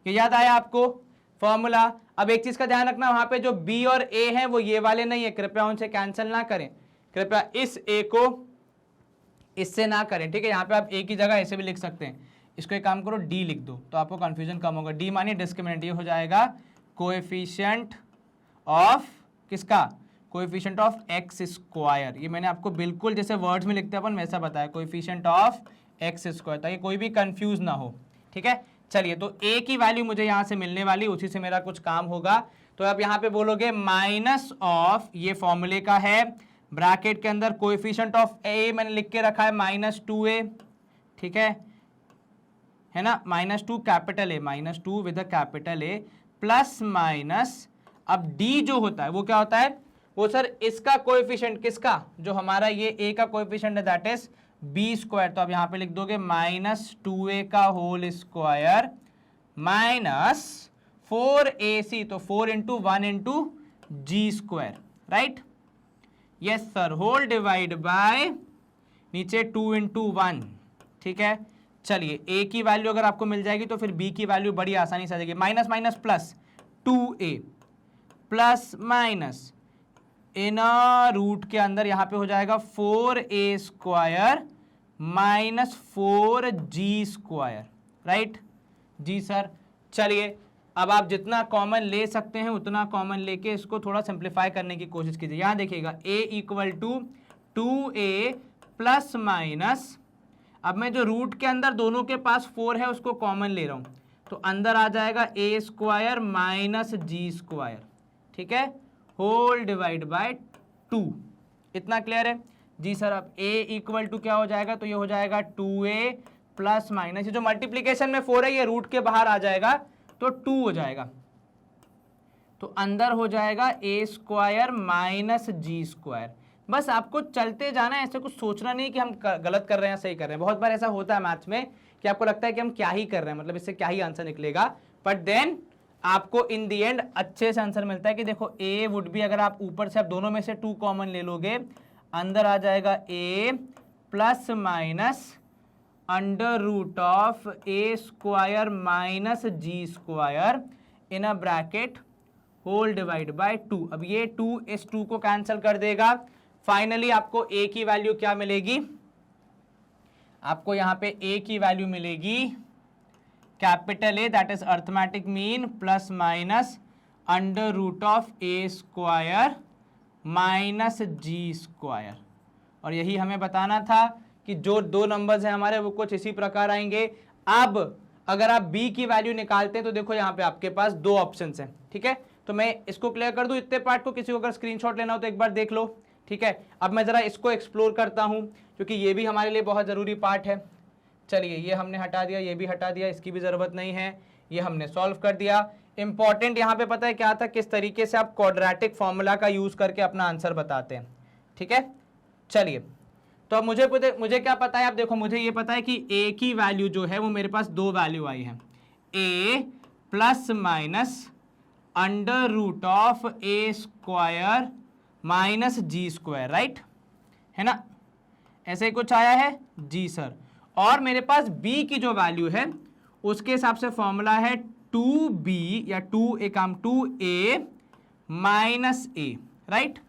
ये याद आया आपको फॉर्मूला। अब एक चीज का ध्यान रखना, वहां पे जो b और a हैं वो ये वाले नहीं है, कृपया उनसे कैंसिल ना करें, कृपया इस a को इससे ना करें, ठीक है। यहाँ पे आप a की जगह ऐसे भी लिख सकते हैं, इसको एक काम करो d लिख दो तो आपको कंफ्यूजन कम होगा। d मानिए डिस्क्रिमिनेंट, ये हो जाएगा कोएफिशिएंट ऑफ किसका, कोएफिशिएंट ऑफ एक्स स्क्वायर। ये मैंने आपको बिल्कुल जैसे वर्ड्स में लिखते हैं अपन वैसा बताया, कोएफिशिएंट ऑफ एक्स स्क्वायर, ताकि कोई भी कंफ्यूज ना हो, ठीक है। चलिए, तो a की वैल्यू मुझे यहाँ से मिलने वाली, उसी से मेरा कुछ काम होगा। तो अब यहाँ पे बोलोगे माइनस ऑफ, ये फॉर्मूले का है, ब्रैकेट के अंदर कोएफिशिएंट ऑफ a मैंने लिख के रखा है -2a, ठीक है ना, -2 capital A, -2 with a capital A, plus minus, अब d जो होता है वो क्या होता है, वो सर इसका कोएफिशिएंट, किसका, जो हमारा ये a का कोएफिशिएंट है, दैट इज बी स्क्वायर। तो अब यहाँ पे लिख दोगे -2a का होल स्क्वायर माइनस 4ac, तो 4 into 1 into g square, right, yes sir, whole divide by नीचे 2 इंटू 1, ठीक है। चलिए, a की वैल्यू अगर आपको मिल जाएगी तो फिर b की वैल्यू बड़ी आसानी से आ जाएगी, minus minus plus 2a plus minus इन रूट के अंदर यहाँ पे हो जाएगा 4a square minus 4g square, right जी सर। चलिए, अब आप जितना कॉमन ले सकते हैं उतना कॉमन लेके इसको थोड़ा सिंप्लीफाई करने की कोशिश कीजिए। यहाँ देखिएगा a equal to 2a plus minus, अब मैं जो रूट के अंदर दोनों के पास 4 है उसको कॉमन ले रहा हूँ, तो अंदर आ जाएगा a square minus g square, ठीक है, होल डिवाइड बाय 2। इतना क्लियर है जी सर। अब a इक्वल टू क्या हो जाएगा, तो ये हो जाएगा 2a प्लस माइनस, ये जो मल्टीप्लीकेशन में 4 है ये रूट के बाहर आ जाएगा तो 2 हो जाएगा, तो अंदर हो जाएगा a square minus g square. बस आपको चलते जाना है, ऐसे कुछ सोचना नहीं कि हम गलत कर रहे हैं सही कर रहे हैं। बहुत बार ऐसा होता है मैथ्स में कि आपको लगता है कि हम क्या ही कर रहे हैं, मतलब इससे क्या ही आंसर निकलेगा, बट देन आपको इन दी एंड अच्छे से आंसर मिलता है कि देखो a वुड भी, अगर आप ऊपर से आप दोनों में से 2 कॉमन ले लोगे, अंदर आ जाएगा a plus minus under root of a square minus g square in a bracket whole divide by 2। अब ये 2 इस 2 को कैंसिल कर देगा, फाइनली आपको a की वैल्यू क्या मिलेगी, आपको यहाँ पे a की वैल्यू मिलेगी capital A, that is arithmetic mean, plus minus under root of a square minus g square. और यही हमें बताना था कि जो 2 नंबर्स हैं हमारे वो कुछ इसी प्रकार आएंगे। अब अगर आप b की वैल्यू निकालते हैं तो देखो यहाँ पे आपके पास 2 ऑप्शंस हैं, ठीक है। तो मैं इसको क्लियर कर दूं इतने पार्ट को, किसी को अगर स्क्रीनशॉट लेना हो तो एक बार देख लो, ठीक है। अब मैं जरा इसको एक्सप्लोर करता हूं क्योंकि ये भी हमारे लिए बहुत जरूरी पार्ट है। चलिए, ये हमने हटा दिया, ये भी हटा दिया, इसकी भी जरूरत नहीं है, ये हमने सॉल्व कर दिया। इंपॉर्टेंट यहाँ पे पता है क्या था, किस तरीके से आप क्वाड्रेटिक फॉर्मूला का यूज करके अपना आंसर बताते हैं, ठीक है। चलिए, तो अब मुझे क्या पता है, आप देखो मुझे ये पता है कि a की वैल्यू जो है वो मेरे पास 2 वैल्यू आई है, a plus minus under root of a square minus g square, right, है ना, ऐसे ही कुछ आया है जी सर। और मेरे पास b की जो वैल्यू है उसके हिसाब से फॉर्मूला है 2b या 2a माइनस a, राइट,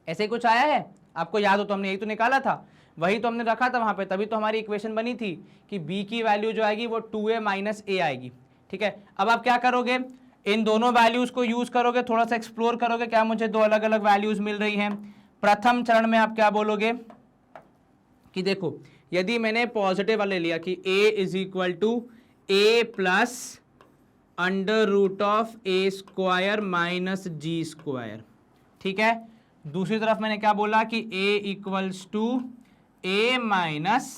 ऐसे ही कुछ आया है, आपको याद हो तो हमने यही तो निकाला था, वही तो हमने रखा था वहां पे, तभी तो हमारी इक्वेशन बनी थी कि b की वैल्यू जो आएगी वो 2a माइनस a आएगी, ठीक है। अब आप क्या करोगे, इन दोनों वैल्यूज को यूज करोगे, थोड़ा सा एक्सप्लोर करोगे, क्या मुझे 2 अलग अलग वैल्यूज मिल रही हैं। प्रथम चरण में आप क्या बोलोगे कि देखो, यदि मैंने पॉजिटिव वाले लिया कि a is equal to a plus under root of a square minus g square, ठीक है। दूसरी तरफ मैंने क्या बोला कि a equals to a minus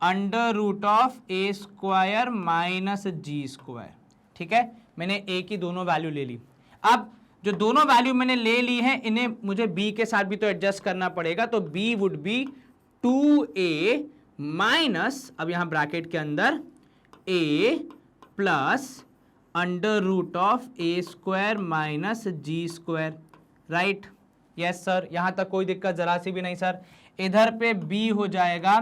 under root of a square minus g square. ठीक है, मैंने ए की दोनों वैल्यू ले ली। अब जो दोनों वैल्यू मैंने ले ली है इन्हें मुझे बी के साथ भी तो एडजस्ट करना पड़ेगा, तो B would be 2a minus, अब यहां ब्रैकेट के अंदर a plus under root of a square minus g square. Right, yes sir, यहां तक कोई दिक्कत जरा सी भी नहीं सर। इधर पे b हो जाएगा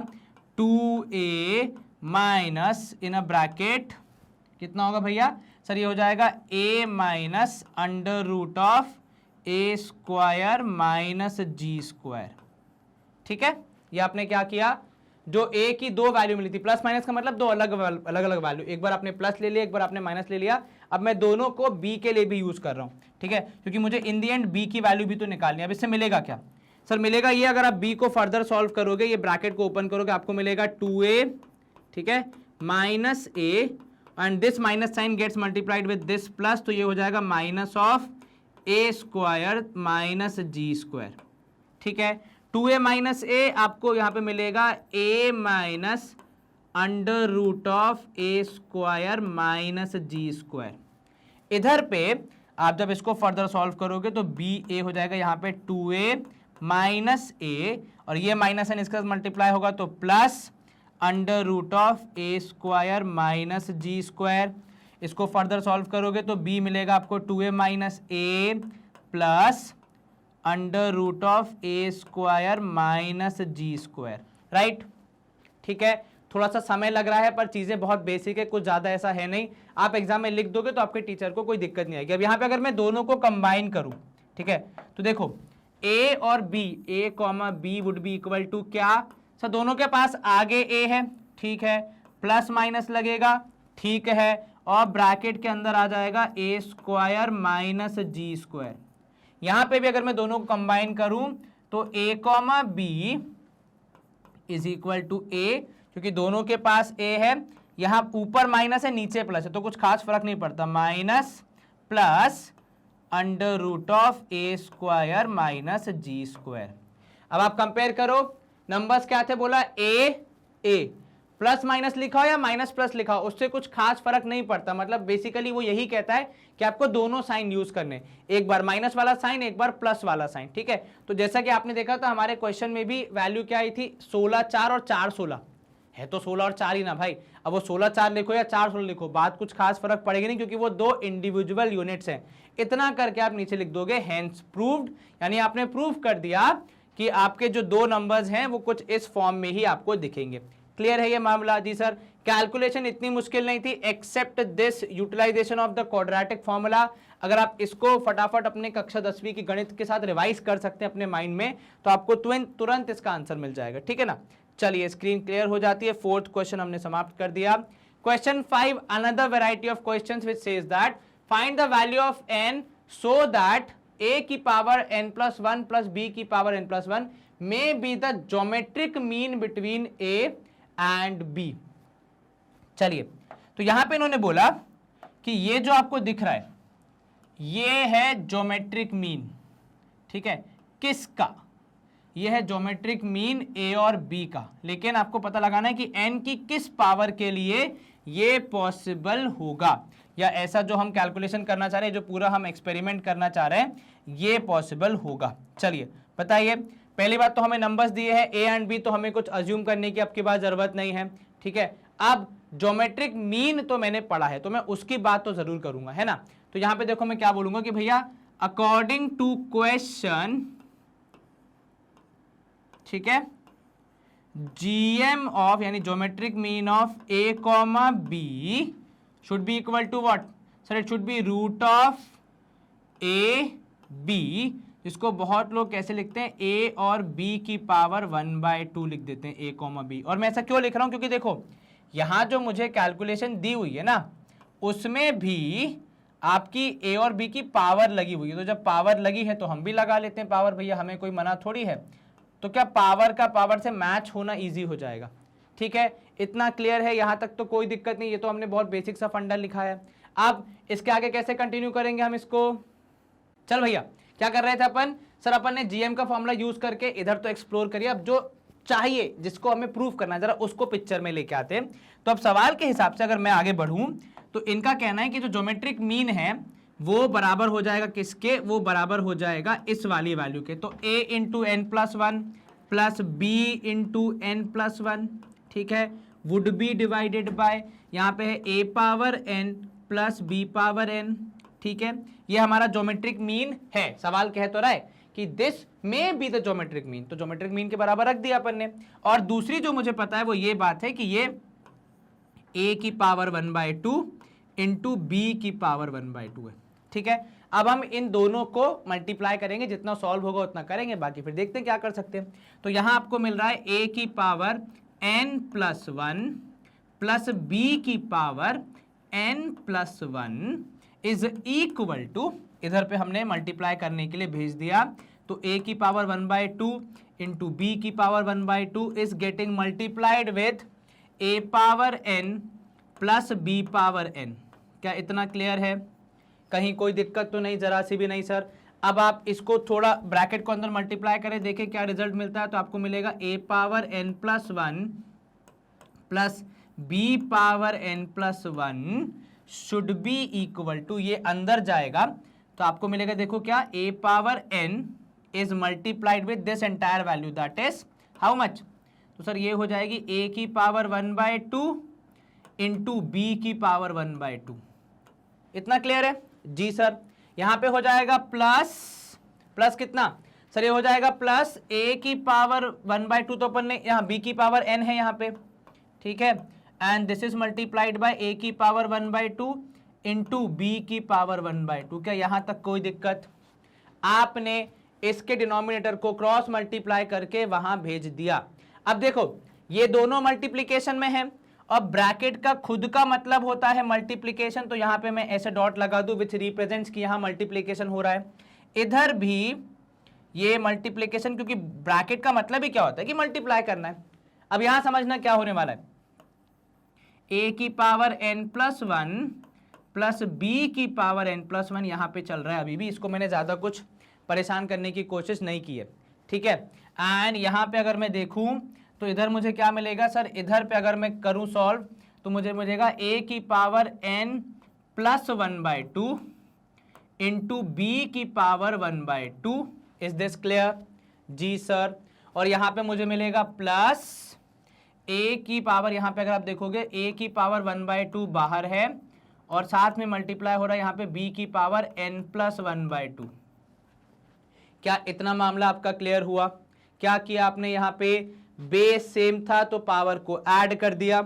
2a minus in a bracket कितना होगा भैया सर, ये हो जाएगा a minus under root of a square minus g square. ठीक है, ये आपने क्या किया, जो a की दो वैल्यू मिली थी, प्लस माइनस का मतलब दो अलग अलग वैल्यू, एक बार आपने प्लस ले लिया, एक बार आपने माइनस ले लिया। अब मैं दोनों को b के लिए भी यूज कर रहा हूं। ठीक है, क्योंकि मुझे इन दी एंड b की वैल्यू भी तो निकालनी है। अब इससे मिलेगा क्या सर, मिलेगा ये, अगर आप b को फर्दर सॉल्व करोगे, ये ब्रैकेट को ओपन करोगे, आपको मिलेगा 2a, ठीक है, minus a and this minus sign gets multiplied with this plus, तो ये हो जाएगा minus of a square minus g square. ठीक है, 2a माइनस ए आपको यहां पे मिलेगा a minus under root of a square minus g square. इधर पे आप जब इसको फर्दर सॉल्व करोगे तो बी ए हो जाएगा यहां पे 2a माइनस ए, और ये माइनस एन इसका मल्टीप्लाई होगा तो plus under root of a square minus g square. इसको फर्दर सॉल्व करोगे तो b मिलेगा आपको 2a minus a plus under root of a square minus g square. Right, ठीक है, थोड़ा सा समय लग रहा है पर चीजें बहुत बेसिक है, कुछ ज्यादा ऐसा है नहीं। आप एग्जाम में लिख दोगे तो आपके टीचर को कोई दिक्कत नहीं आएगी। अब यहाँ पे अगर मैं दोनों को कंबाइन करूं, ठीक है, तो देखो a और b, a comma b would be equal to क्या सर, दोनों के पास आगे a है, ठीक है, प्लस माइनस लगेगा, ठीक है, और ब्रैकेट के अंदर आ जाएगा ए स्क्वायर माइनस जी स्क्वायर। यहां पे भी अगर मैं दोनों को कंबाइन करूं तो a comma b is equal to a, क्योंकि दोनों के पास a है, यहां ऊपर माइनस है नीचे प्लस है तो कुछ खास फर्क नहीं पड़ता, minus plus under root of a square minus g square. अब आप कंपेयर करो, नंबर्स क्या थे बोला, ए प्लस माइनस लिखा हो या माइनस प्लस लिखा हो, उससे कुछ खास फर्क नहीं पड़ता। मतलब बेसिकली वो यही कहता है कि आपको दोनों साइन यूज करने, एक बार माइनस वाला साइन, एक बार प्लस वाला साइन। ठीक है, तो जैसा कि आपने देखा था हमारे क्वेश्चन में भी वैल्यू क्या आई थी, 16 4 और 4 16 है, तो 16 और 4 ही ना भाई। अब वो 16 4 लिखो या 4 16 लिखो, बात कुछ खास फर्क पड़ेगी नहीं, क्योंकि वो दो इंडिविजुअल यूनिट्स हैं। इतना करके आप नीचे लिख दोगे हेंस प्रूव्ड, यानी आपने प्रूव कर दिया कि आपके जो दो नंबर्स हैं वो कुछ इस फॉर्म में ही आपको दिखेंगे। क्लियर है ये मामला जी सर? कैलकुलेशन इतनी मुश्किल नहीं थी, except this utilization of the quadratic formula. अगर आप इसको फटाफट अपने कक्षा 10वीं की गणित के साथ रिवाइज कर सकते हैं अपने माइंड में, तो आपको तुरंत इसका आंसर मिल जाएगा। ठीक है ना, चलिए स्क्रीन क्लियर हो जाती है। फोर्थ क्वेश्चन हमने समाप्त कर दिया। Question 5, another variety of questions which says that find the value of n so that a की power n plus 1 plus b की power n plus 1 may be the geometric mean between a and b। चलिए, तो यहां पे इन्होंने बोला कि ये जो आपको दिख रहा है ये है ज्योमेट्रिक मीन। ठीक है, किसका? ये है ज्योमेट्रिक मीन a और b का, लेकिन आपको पता लगाना है कि n की किस पावर के लिए ये पॉसिबल होगा, या ऐसा जो हम कैलकुलेशन करना चाह रहे हैं, जो पूरा हम एक्सपेरिमेंट करना चाह रहे हैं, ये पॉसिबल होगा। चलिए बताइए, पहली बात तो हमें नंबर्स दिए हैं a एंड b, तो हमें कुछ अज्यूम करने की आपकी बात जरूरत नहीं है। ठीक है, अब ज्योमेट्रिक मीन तो मैंने पढ़ा है तो मैं उसकी बात तो जरूर करूंगा, है ना। तो यहां पे देखो मैं क्या बोलूंगा कि भैया अकॉर्डिंग टू क्वेश्चन, ठीक है, जीएम ऑफ यानी geometric mean of a comma b should be equal to what sir, it should be root of a b। इसको बहुत लोग कैसे लिखते हैं, a और b की पावर 1/2 लिख देते हैं, a कॉमा b। और मैं ऐसा क्यों लिख रहा हूं, क्योंकि देखो यहां जो मुझे कैलकुलेशन दी हुई है ना, उसमें भी आपकी a और b की पावर लगी हुई है। तो जब पावर लगी है तो हम भी लगा लेते हैं पावर, भैया हमें कोई मना थोड़ी है। तो क्या पावर का पावर से मैच होना इजी हो जाएगा। ठीक है, इतना क्लियर है, यहां तक तो कोई दिक्कत नहीं। ये तो हमने बहुत बेसिक सा फंडा लिखा है। अब इसके आगे कैसे कंटिन्यू करेंगे हम इसको, चल भैया क्या कर रहे थे अपन, सर अपन ने जीएम का फॉर्मूला यूज करके इधर तो एक्सप्लोर करिए। अब जो चाहिए जिसको हमें प्रूव करना है, जरा उसको पिक्चर में लेके आते हैं। तो अब सवाल के हिसाब से अगर मैं आगे बढ़ूं तो इनका कहना है कि जो ज्योमेट्रिक मीन है वो बराबर हो जाएगा किसके, वो बराबर हो जाएगा इस वाली वैल्यू के। तो a into n plus one plus b into n plus one, ठीक है, वुड बी डिवाइडेड बाय यहाँ पे है a power n plus b power n, ठीक है। ये हमारा ज्योमेट्रिक मीन है। सवाल कह तो रहा है कि दिस में बी द ज्योमेट्रिक मीन, तो ज्योमेट्रिक मीन के बराबर रख दिया अपन ने। और दूसरी जो मुझे पता है वो ये बात है कि ये a की पावर 1/2 इंटू बी की पावर 1/2 है, ठीक है। अब हम इन दोनों को मल्टीप्लाई करेंगे, जितना सॉल्व होगा उतना करेंगे, बाकी फिर देखते हैं क्या कर सकते हैं। तो यहां आपको मिल रहा है a की power n plus 1 plus B की power n plus 1 is equal to, इधर पे हमने मल्टीप्लाई करने के लिए भेज दिया, तो a की पावर 1/2 इंटू बी की power 1/2 is getting multiplied with a power n plus b power n। क्या इतना क्लियर है? कहीं कोई दिक्कत तो नहीं, जरा सी भी नहीं सर। अब आप इसको थोड़ा ब्रैकेट को अंदर मल्टीप्लाई करें, देखें क्या रिजल्ट मिलता है। तो आपको मिलेगा a power n plus 1 plus b power n plus 1 should be equal to, ये अंदर जाएगा तो आपको मिलेगा, देखो क्या, a power n is multiplied with this entire value, that is how much. तो सर ये हो जाएगी a की पावर 1/2 इंटू बी की पावर 1/2। इतना क्लियर है? जी सर। यहां पे हो जाएगा प्लस कितना सर, ये हो जाएगा प्लस a की पावर 1/2, तो अपन ने यहाँ b की पावर n है यहाँ पे, ठीक है, and this is multiplied by a की पावर 1/2 इंटू b की पावर 1/2। क्या यहां तक कोई दिक्कत? आपने इसके डिनोमिनेटर को क्रॉस मल्टीप्लाई करके वहां भेज दिया। अब देखो ये दोनों मल्टीप्लीकेशन में है और ब्रैकेट का खुद का मतलब होता है मल्टीप्लीकेशन, तो यहां पे मैं ऐसे डॉट लगा दूं विच रिप्रेजेंट्स कि यहां मल्टीप्लीकेशन हो रहा है। इधर भी ये मल्टीप्लीकेशन, क्योंकि ब्रैकेट का मतलब ही क्या होता है कि मल्टीप्लाई करना है। अब यहां समझना क्या होने वाला है, a की power n plus 1 plus b की पावर n प्लस 1 यहां पे चल रहा है अभी भी, इसको मैंने ज्यादा कुछ परेशान करने की कोशिश नहीं की है, ठीक है। एंड यहां पे अगर मैं देखूं तो इधर मुझे क्या मिलेगा सर, इधर पे अगर मैं करूं सॉल्व तो मुझे मिलेगा a की power n plus 1/2 into B की पावर 1/2। Is this clear? जी सर। और यहां पे मुझे मिलेगा प्लस a की पावर, यहां पे अगर आप देखोगे a की पावर 1/2 बाहर है और साथ में मल्टीप्लाई हो रहा है यहां पे b की पावर n प्लस 1/2। क्या इतना मामला आपका क्लियर हुआ? क्या किया आपने, यहाँ पे बेस सेम था तो पावर को ऐड कर दिया,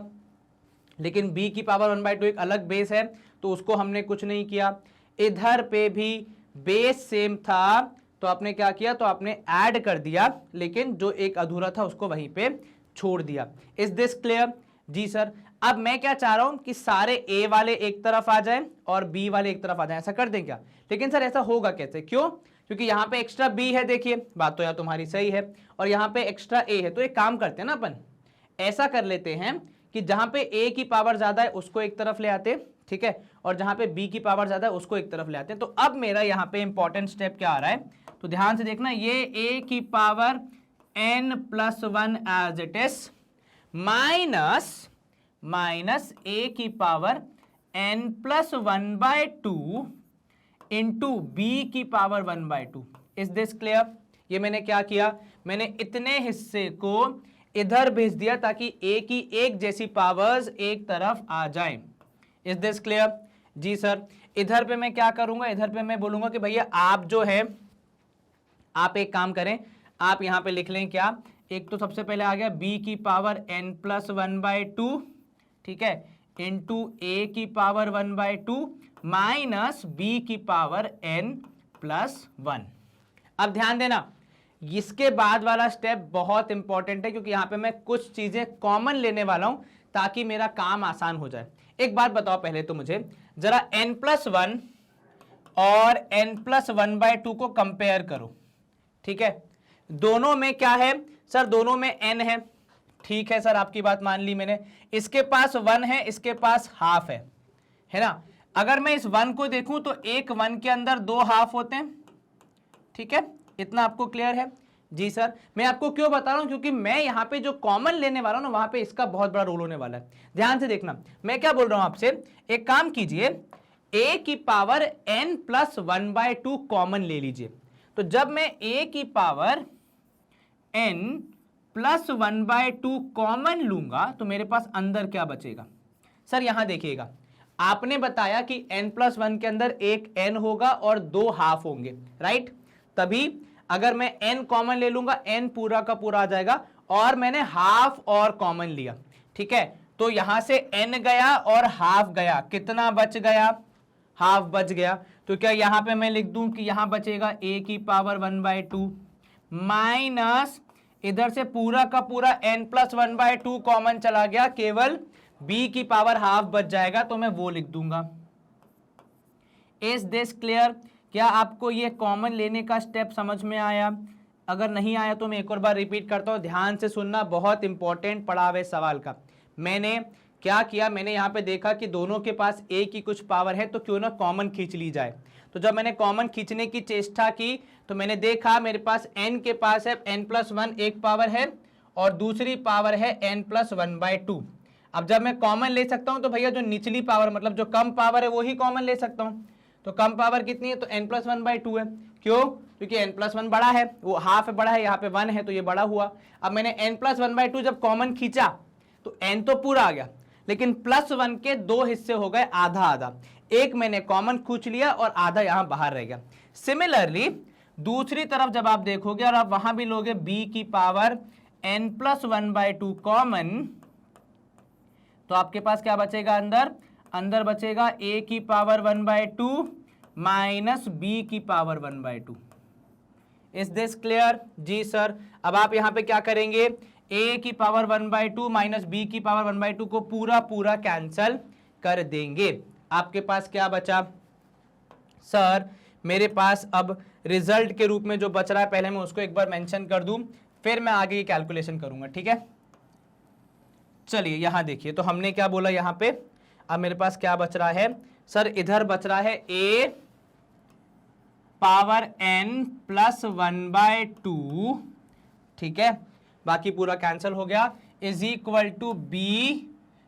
लेकिन b की पावर 1/2 एक अलग बेस है तो उसको हमने कुछ नहीं किया। इधर पे भी बेस सेम था तो आपने क्या किया, तो आपने ऐड कर दिया, लेकिन जो एक अधूरा था उसको वहीं पे छोड़ दिया। Is this clear? जी सर। अब मैं क्या चाह रहा हूं कि सारे a वाले एक तरफ आ जाएं और b वाले एक तरफ आ जाएं, ऐसा कर दें क्या? लेकिन सर ऐसा होगा कैसे? क्यों? क्योंकि यहां पे एक्स्ट्रा b है, देखिए बात तो यार तुम्हारी सही है, और यहां पे एक्स्ट्रा a है। तो एक काम करते हैं ना, अपन ऐसा कर लेते हैं कि जहां पे a की पावर ज्यादा है उसको एक तरफ ले आते, ठीक है, और जहां पे b की पावर ज्यादा है उसको एक तरफ ले आते हैं। तो अब मेरा यहां पे इंपॉर्टेंट स्टेप क्या आ रहा है, तो ध्यान से देखना, ये a की power n plus 1 as it is minus a की power n plus 1/2 into B की पावर 1/2। Is this clear? ये मैंने क्या किया, मैंने इतने हिस्से को इधर भेज दिया ताकि a की एक जैसी पावर्स एक तरफ आ जाए। Is this clear? जी सर। इधर पे मैं क्या करूंगा, इधर पे मैं बोलूंगा कि भैया आप जो है, आप एक काम करें, आप यहां पे लिख लें क्या, एक तो सबसे पहले आ गया b की पावर n प्लस 1/2, ठीक है, इंटू a की पावर 1/2 माइनस b की पावर n प्लस 1। अब ध्यान देना, इसके बाद वाला स्टेप बहुत इंपॉर्टेंट है, क्योंकि यहां पे मैं कुछ चीजें कॉमन लेने वाला हूं ताकि मेरा काम आसान हो जाए। एक बात बताओ पहले तो मुझे जरा n प्लस 1 और n प्लस 1/2 को कंपेयर करो, ठीक है। दोनों में क्या है सर, दोनों में n है, ठीक है सर, आपकी बात मान ली मैंने। इसके पास 1 है, इसके पास हाफ है ना। अगर मैं इस 1 को देखूं तो एक 1 के अंदर 2 हाफ होते हैं, ठीक है, इतना आपको क्लियर है। जी सर, मैं आपको क्यों बता रहा हूं, क्योंकि मैं यहाँ पे जो कॉमन लेने वाला हूं ना, वहां पे इसका बहुत बड़ा रोल होने वाला है। ध्यान से देखना, मैं क्या बोल रहा हूं आपसे, एक काम कीजिए, a की पावर n प्लस 1/2 कॉमन ले लीजिए। तो जब मैं a की पावर n प्लस 1/2 कॉमन लूंगा तो मेरे पास अंदर क्या बचेगा। सर यहां देखिएगा, आपने बताया कि n+1 के अंदर एक n होगा और 2 हाफ होंगे, राइट। तभी अगर मैं n कॉमन ले लूंगा, n पूरा का पूरा आ जाएगा, और मैंने हाफ और कॉमन लिया, ठीक है। तो यहां से n गया और हाफ गया, कितना बच गया, हाफ बच गया। तो क्या यहां पे मैं लिख दूं कि यहां बचेगा a की पावर 1/2 माइनस, इधर से पूरा का पूरा n+1/2 कॉमन चला गया, केवल b की पावर हाफ बच जाएगा, तो मैं वो लिख दूंगा। Is this clear? क्या आपको ये कॉमन लेने का स्टेप समझ में आया? अगर नहीं आया तो मैं एक और बार रिपीट करता हूं, ध्यान से सुनना, बहुत इंपॉर्टेंट पड़ाव है सवाल का। मैंने क्या किया, मैंने यहाँ पे देखा कि दोनों के पास a की कुछ पावर है, तो क्यों ना कॉमन खींच ली जाए। तो जब मैंने कॉमन खींचने की चेष्टा की तो मैंने देखा मेरे पास n के पास है n+1 एक पावर है और दूसरी पावर है n+1/2। अब जब मैं कॉमन ले सकता हूं तो भैया जो निचली पावर, मतलब जो कम पावर है वो ही कॉमन ले सकता हूं। तो कम पावर कितनी है, तो n+1/2 है। क्यों? क्योंकि n+1 बड़ा है, वो हाफ बड़ा है, यहाँ पे 1 है तो ये बड़ा हुआ। अब मैंने n+1/2 जब कॉमन खींचा तो n तो पूरा आ गया, लेकिन +1 के 2 हिस्से हो गए, आधा आधा। एक मैंने कॉमन खींच लिया और आधा यहां बाहर रह गया। सिमिलरली दूसरी तरफ जब आप देखोगे और आप वहां भी लोगे b की पावर n+1/2 कॉमन, तो आपके पास क्या बचेगा, अंदर बचेगा a की पावर 1/2 माइनस b की पावर 1/2। Is this clear? जी सर। अब आप यहां पे क्या करेंगे, a की पावर 1/2 माइनस b की पावर 1/2 को पूरा पूरा कैंसल कर देंगे। आपके पास क्या बचा सर? मेरे पास अब रिजल्ट के रूप में जो बच रहा है, पहले मैं उसको एक बार मेंशन कर दूं, फिर मैं आगे की कैलकुलेशन करूंगा, ठीक है। चलिए यहां देखिए, तो हमने क्या बोला यहां पे, अब मेरे पास क्या बच रहा है सर, इधर बच रहा है a पावर n+1/2, ठीक है, बाकी पूरा कैंसिल हो गया, इज इक्वल टू b,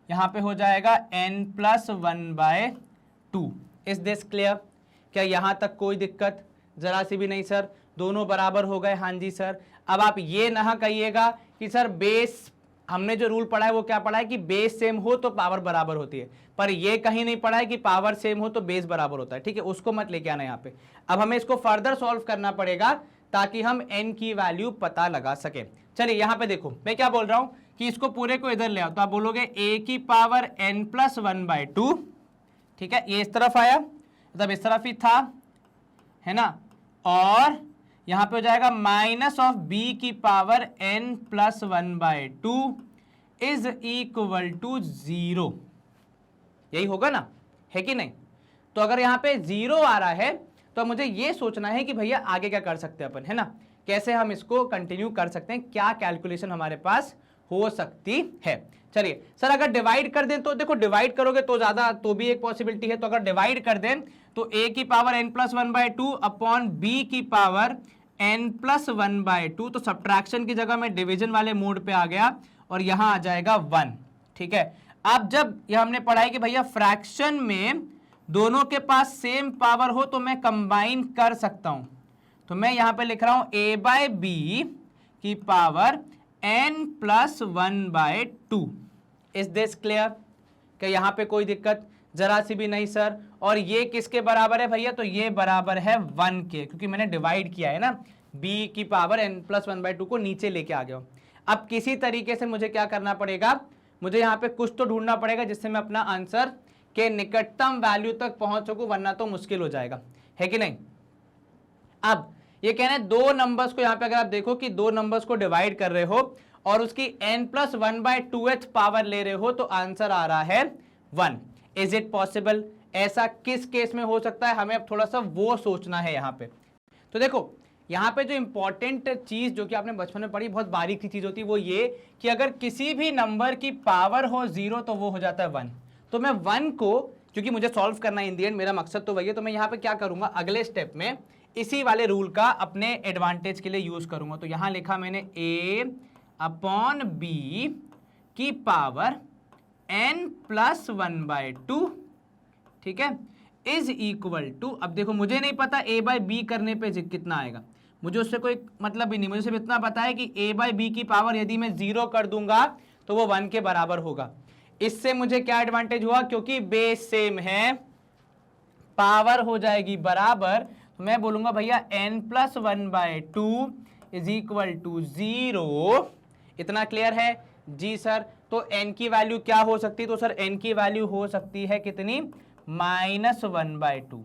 यहां पे हो जाएगा n+1/2। Is this clear? क्या यहां तक कोई दिक्कत? जरा सी भी नहीं सर, दोनों बराबर हो गए। हाँ जी सर। अब आप ये ना कहिएगा कि सर बेस, हमने जो रूल पढ़ा है वो क्या पढ़ा है कि बेस सेम हो तो पावर बराबर होती है, पर ये कहीं नहीं पढ़ा है कि पावर सेम हो तो बेस बराबर होता है, ठीक है, उसको मत लेके आना यहाँ पे। अब हमें इसको फर्दर सॉल्व करना पड़ेगा ताकि हम n की वैल्यू पता लगा सके। चलिए यहाँ पे देखो, मैं क्या बोल रहा हूं कि इसको पूरे को इधर ले आओ, तो आप बोलोगे a की पावर n+1/2, ठीक है, ये इस तरफ आया, मतलब इस तरफ ही था, है ना, और यहां पे हो जाएगा माइनस ऑफ b की power n+1/2 is equal to 0। यही होगा ना, है कि नहीं? तो अगर यहां पे 0 आ रहा है तो मुझे ये सोचना है कि भैया आगे क्या कर सकते हैं अपन, है ना, कैसे हम इसको कंटिन्यू कर सकते हैं, क्या कैलकुलेशन हमारे पास हो सकती है। चलिए सर, अगर डिवाइड कर दें तो देखो, डिवाइड करोगे तो ज्यादा, तो भी एक पॉसिबिलिटी है। तो अगर डिवाइड कर दें तो a की पावर n+1/2 अपॉन b की पावर n+1/2, तो सब्ट्रैक्शन की जगह में डिवीजन वाले मोड पे आ गया और यहां आ जाएगा 1, ठीक है। अब जब यह हमने पढ़ा है कि भैया फ्रैक्शन में दोनों के पास सेम पावर हो तो मैं कंबाइन कर सकता हूं, तो मैं यहां पे लिख रहा हूं a/b की power n+1/2। Is this clear? क्या यहां पे कोई दिक्कत? जरा सी भी नहीं सर। और ये किसके बराबर है भैया? तो ये बराबर है 1 के, क्योंकि मैंने डिवाइड किया है ना, b की पावर n+1/2 को नीचे लेके आ गया। अब किसी तरीके से मुझे क्या करना पड़ेगा, मुझे यहाँ पे कुछ तो ढूंढना पड़ेगा जिससे मैं अपना आंसर के निकटतम वैल्यू तक पहुंच सकूं, वरना तो मुश्किल हो जाएगा, है कि नहीं। अब ये कहना है दो नंबर्स को, यहां पे अगर आप देखो कि दो नंबर्स को डिवाइड कर रहे हो और उसकी n+1/2th पावर ले रहे हो, तो आंसर आ रहा है 1। Is it possible? ऐसा किस केस में हो सकता है, हमें अब थोड़ा सा वो सोचना है यहाँ पे। तो देखो यहाँ पे जो इंपॉर्टेंट चीज जो कि आपने बचपन में पढ़ी, बहुत बारीक सी चीज होती है, वो ये कि अगर किसी भी नंबर की पावर हो 0 तो वो हो जाता है 1। तो मैं 1 को, क्योंकि मुझे सॉल्व करना है इन दी एंड, मेरा मकसद तो वही है, तो मैं यहाँ पे क्या करूंगा, अगले स्टेप में इसी वाले रूल का अपने एडवांटेज के लिए यूज करूंगा। तो यहां लिखा मैंने a अपॉन b की पावर n+1/2, ठीक है, इज इक्वल टू, अब देखो मुझे नहीं पता a/b करने पे कितना आएगा, मुझे उससे कोई मतलब भी नहीं, मुझे सिर्फ इतना पता है कि a/b की पावर यदि मैं 0 कर दूंगा तो वो 1 के बराबर होगा। इससे मुझे क्या एडवांटेज हुआ, क्योंकि बेस सेम है, पावर हो जाएगी बराबर, तो मैं बोलूंगा भैया n+1/2 इज इक्वल टू 0। इतना क्लियर है जी सर। तो n की वैल्यू क्या हो सकती है, तो सर n की वैल्यू हो सकती है कितनी, -1/2।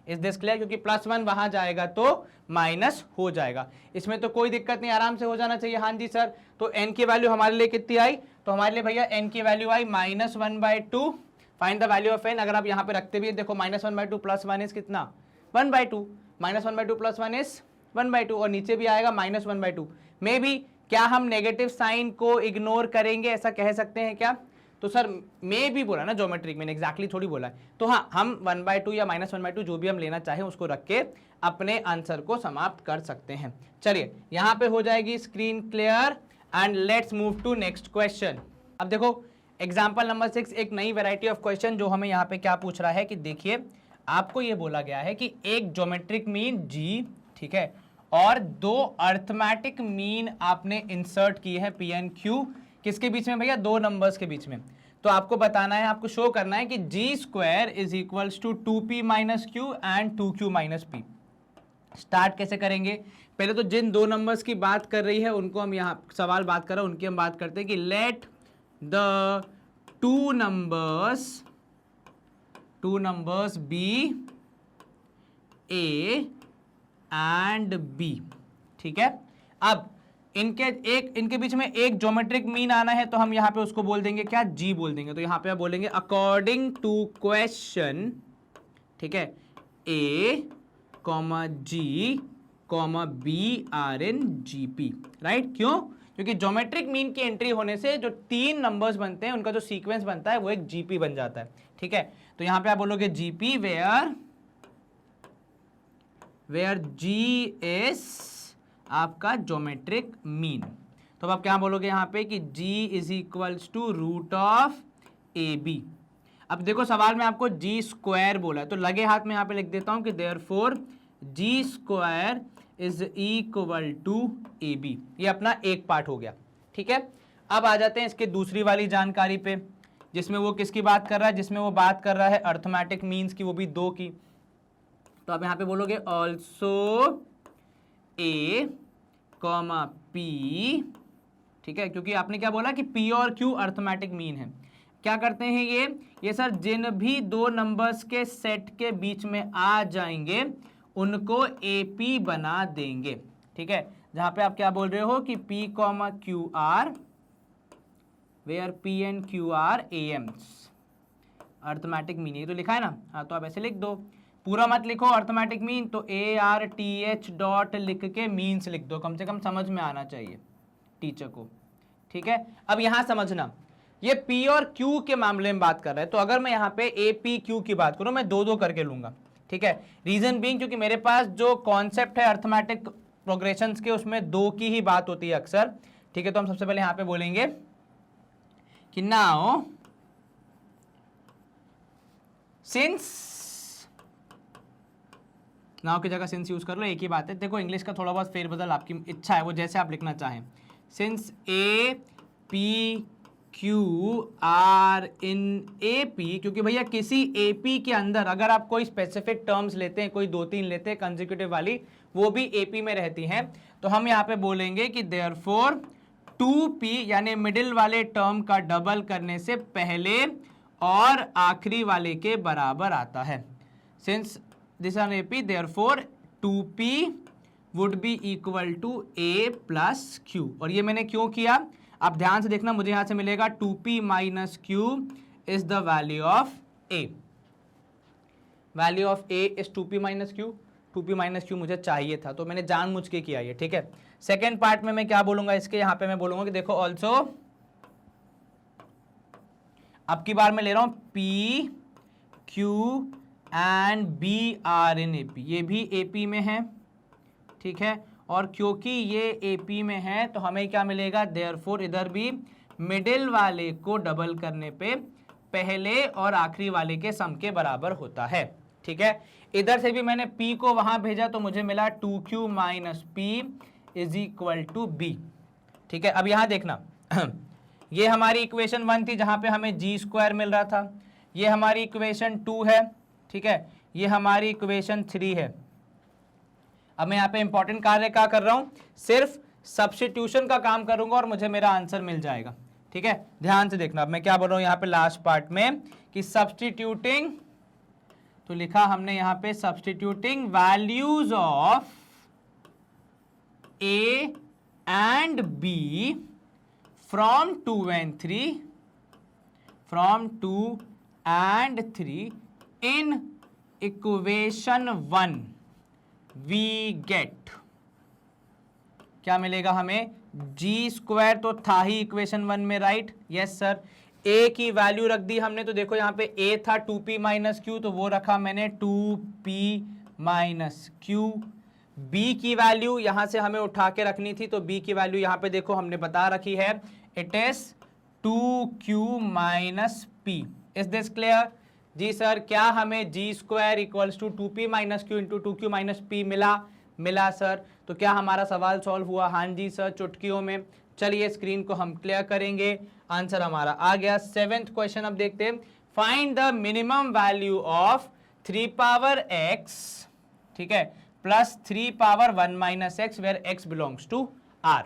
इज दिस क्लियर, क्योंकि +1 वहां जाएगा तो माइनस हो जाएगा, इसमें तो कोई दिक्कत नहीं, आराम से हो जाना चाहिए। हाँ जी सर, तो n की वैल्यू हमारे लिए कितनी आई, तो हमारे लिए भैया n की value I -1/2। Find the value of n, अगर आप यहाँ पे रखते भी देखो -1/2 + 1 इज कितना, 1/2, -1/2 + 1 इज 1/2, और नीचे भी आएगा -1/2। मे बी क्या हम नेगेटिव साइन को इग्नोर करेंगे, ऐसा कह सकते हैं क्या, तो सर मे भी बोला ना ज्योमेट्रिक, मैंने एग्जैक्टली थोड़ी बोला है, तो हाँ हम 1/2 या -1/2 जो भी हम लेना चाहें उसको रख के अपने आंसर को समाप्त कर सकते हैं। चलिए यहाँ पे हो जाएगी screen clear and let's move to next question. अब देखो एग्जाम्पल नंबर 6, एक नई वेराइटी ऑफ क्वेश्चन जो हमें यहाँ पे क्या पूछ रहा है कि देखिए आपको ये बोला गया है कि एक ज्योमेट्रिक मीन g, ठीक है, और दो अर्थमेटिक मीन आपने इंसर्ट किए हैं p एंड q, किसके बीच में भैया, दो नंबर्स के बीच में। तो आपको बताना है, आपको शो करना है कि g² is equals to 2p minus q and 2q minus p। Start कैसे करेंगे, पहले तो जिन दो नंबर्स की बात कर रही है उनको हम यहाँ सवाल बात कर रहे हैं उनकी हम बात करते हैं कि let the two numbers be a and b, ठीक है। अब इनके बीच में एक ज्योमेट्रिक मीन आना है, तो हम यहां पे उसको बोल देंगे क्या, g बोल देंगे। तो यहां पे आप बोलेंगे अकॉर्डिंग टू क्वेश्चन, ठीक है, a, g, b are in gp, right. क्यों, क्योंकि ज्योमेट्रिक मीन की एंट्री होने से जो तीन नंबर्स बनते हैं उनका जो सीक्वेंस बनता है वो एक जीपी बन जाता है, ठीक है। तो यहां पे आप बोलोगे जीपी वेयर जी इज आपका ज्योमेट्रिक मीन। तो अब आप क्या बोलोगे यहाँ पे कि g is equals to root of A B. अब देखो सवाल में आपको g² बोला है, तो लगे हाथ में यहाँ पे लिख देता हूं कि therefore g² is equal to A b. ये अपना एक पार्ट हो गया, ठीक है। अब आ जाते हैं इसके दूसरी वाली जानकारी पे, जिसमें वो किसकी बात कर रहा है, जिसमें वो बात कर रहा है अर्थमेटिक मीन्स की, वो भी दो की। तो आप यहाँ पे बोलोगे ऑल्सो a, p, ठीक है, क्योंकि आपने क्या बोला कि p और q अर्थमेटिक मीन है। क्या करते हैं ये सर जिन भी दो नंबर्स के सेट के बीच में आ जाएंगे उनको AP बना देंगे, ठीक है। जहां पे आप क्या बोल रहे हो कि P, QR where P and Q are AMs, arithmetic mean, ये तो लिखा है ना, हाँ तो आप ऐसे लिख दो, पूरा मत लिखो अर्थमेटिक मीन, तो ARTH डॉट लिख के मीन्स लिख दो, कम से कम समझ में आना चाहिए टीचर को, ठीक है। अब यहां समझना, ये P और Q के मामले में बात कर रहे हैं, तो अगर मैं यहाँ पे APQ की बात करूं, मैं दो दो करके लूंगा, ठीक है। रीजन बीइंग क्योंकि मेरे पास जो कॉन्सेप्ट है अर्थमेटिक प्रोग्रेशंस के उसमें दो की ही बात होती है अक्सर, ठीक है। तो हम सबसे पहले यहाँ पे बोलेंगे कि नाउ सिंस, नाउ की जगह सिंस यूज कर लो, एक ही बात है। देखो इंग्लिश का थोड़ा बहुत फेरबदल आपकी इच्छा है, वो जैसे आप लिखना चाहें। Since APQ are in AP, क्योंकि भैया किसी AP के अंदर अगर आप कोई स्पेसिफिक टर्म्स लेते हैं, कोई दो तीन लेते हैं कंसेक्यूटिव वाली, वो भी AP में रहती हैं, तो हम यहाँ पे बोलेंगे कि देयरफॉर 2P यानी मिडिल वाले टर्म का डबल करने से पहले और आखिरी वाले के बराबर आता है। Since this are AP, therefore 2P would be equal to A plus Q। और ये मैंने क्यों किया, आप ध्यान से देखना, मुझे यहां से मिलेगा 2P minus Q is the value of A। Value of A is 2P minus Q। 2P minus Q मुझे चाहिए था, तो मैंने जानबूझ के किया ये, ठीक है। सेकेंड पार्ट में मैं क्या बोलूंगा इसके, यहां पे मैं बोलूंगा कि देखो ऑल्सो, अब की बार मैं ले रहा हूं P Q and b are in AP, ये भी एपी में है, ठीक है। और क्योंकि ये एपी में है तो हमें क्या मिलेगा, देयरफॉर इधर भी मिडिल वाले को डबल करने पे पहले और आखिरी वाले के सम के बराबर होता है, ठीक है। इधर से भी मैंने p को वहां भेजा तो मुझे मिला 2q minus P is equal to b, ठीक है। अब यहां देखना ये हमारी इक्वेशन 1 थी जहां पे हमें जी स्क्वायर मिल रहा था, ये हमारी इक्वेशन 2 है, ठीक है, ये हमारी इक्वेशन 3 है। अब मैं यहाँ पे इंपॉर्टेंट कार्य क्या कर रहा हूं, सिर्फ सब्स्टिट्यूशन का काम करूंगा और मुझे मेरा आंसर मिल जाएगा, ठीक है। ध्यान से देखना, अब मैं क्या बोल रहा हूं यहाँ पे लास्ट पार्ट में कि सब्स्टिट्यूटिंग, तो लिखा हमने यहाँ पे substituting values of a and b from 2 and 3 in equation 1 we get, क्या मिलेगा हमें, जी स्क्वायर तो था ही इक्वेशन 1 में, राइट, यस सर। ए की वैल्यू रख दी हमने, तो देखो यहाँ पे ए था 2p माइनस क्यू, तो वो रखा मैंने 2p माइनस क्यू। बी की वैल्यू यहां से हमें उठा के रखनी थी, तो बी की वैल्यू यहां पे देखो हमने बता रखी है, it is 2q minus P. Is this clear? जी सर, क्या हमें G square equals to 2p minus Q into 2q minus P मिला सर। तो क्या हमारा सवाल सॉल्व हुआ? हाँ जी सर, चुटकियों में। चलिए स्क्रीन को हम क्लियर करेंगे, आंसर हमारा आ गया। 7th क्वेश्चन अब देखते हैं, find the minimum value of 3 power x, ठीक है, plus 3 power 1 minus x where x belongs to r,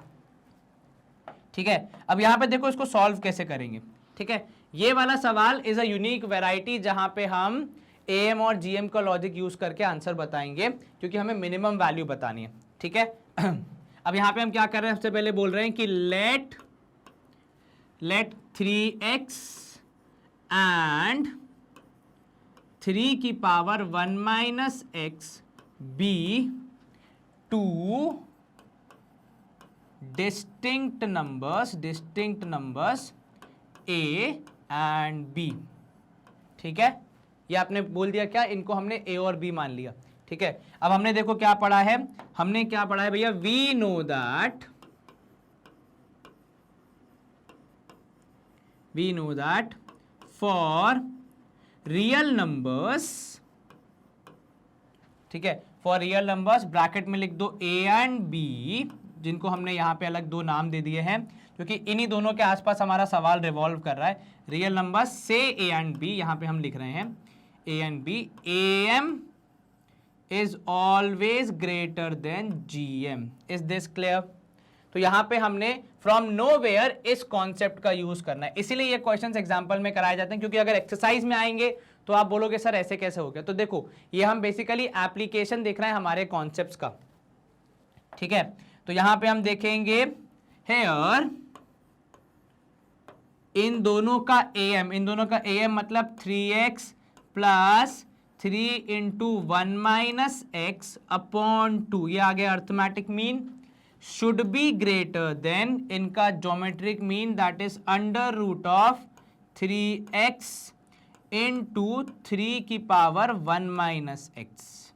ठीक है। अब यहां पे देखो इसको सॉल्व कैसे करेंगे, ठीक है। ये वाला सवाल इज अ यूनिक वैरायटी जहां पे हम am और gm का लॉजिक यूज करके आंसर बताएंगे, क्योंकि हमें मिनिमम वैल्यू बतानी है, ठीक है। अब यहां पे हम क्या कर रहे हैं, सबसे पहले बोल रहे हैं कि लेट 3x एंड 3 की power 1 minus x b 2 distinct numbers a and b, ठीक है। ये आपने बोल दिया क्या, इनको हमने a और b मान लिया, ठीक है। अब हमने देखो क्या पढ़ा है, हमने क्या पढ़ा है भैया, we know that for real numbers, ठीक है, फॉर रियल नंबर्स ब्रैकेट में लिख दो a एंड b, जिनको हमने यहाँ पे अलग दो नाम दे दिए हैं, क्योंकि इन्हीं दोनों के आसपास हमारा सवाल रिवॉल्व कर रहा है। रियल नंबर्स से a एंड b, यहाँ पे हम लिख रहे हैं a and b, am is always greater than gm। Is this clear? तो यहाँ पे हमने फ्रॉम नोवेयर इस कॉन्सेप्ट का यूज करना है, इसीलिए ये क्वेश्चंस एग्जांपल में कराए जाते हैं, क्योंकि अगर एक्सरसाइज में आएंगे तो आप बोलोगे सर ऐसे कैसे हो गया। तो देखो ये हम बेसिकली एप्लीकेशन देख रहे हैं हमारे कॉन्सेप्ट्स का, ठीक है। तो यहां पे हम देखेंगे हेयर इन दोनों का am मतलब 3x plus 3 into 1 minus X upon 2, ये आ गया arithmetic mean, should be greater than इनका geometric mean, that is under root of 3x into 3 की power 1 minus X.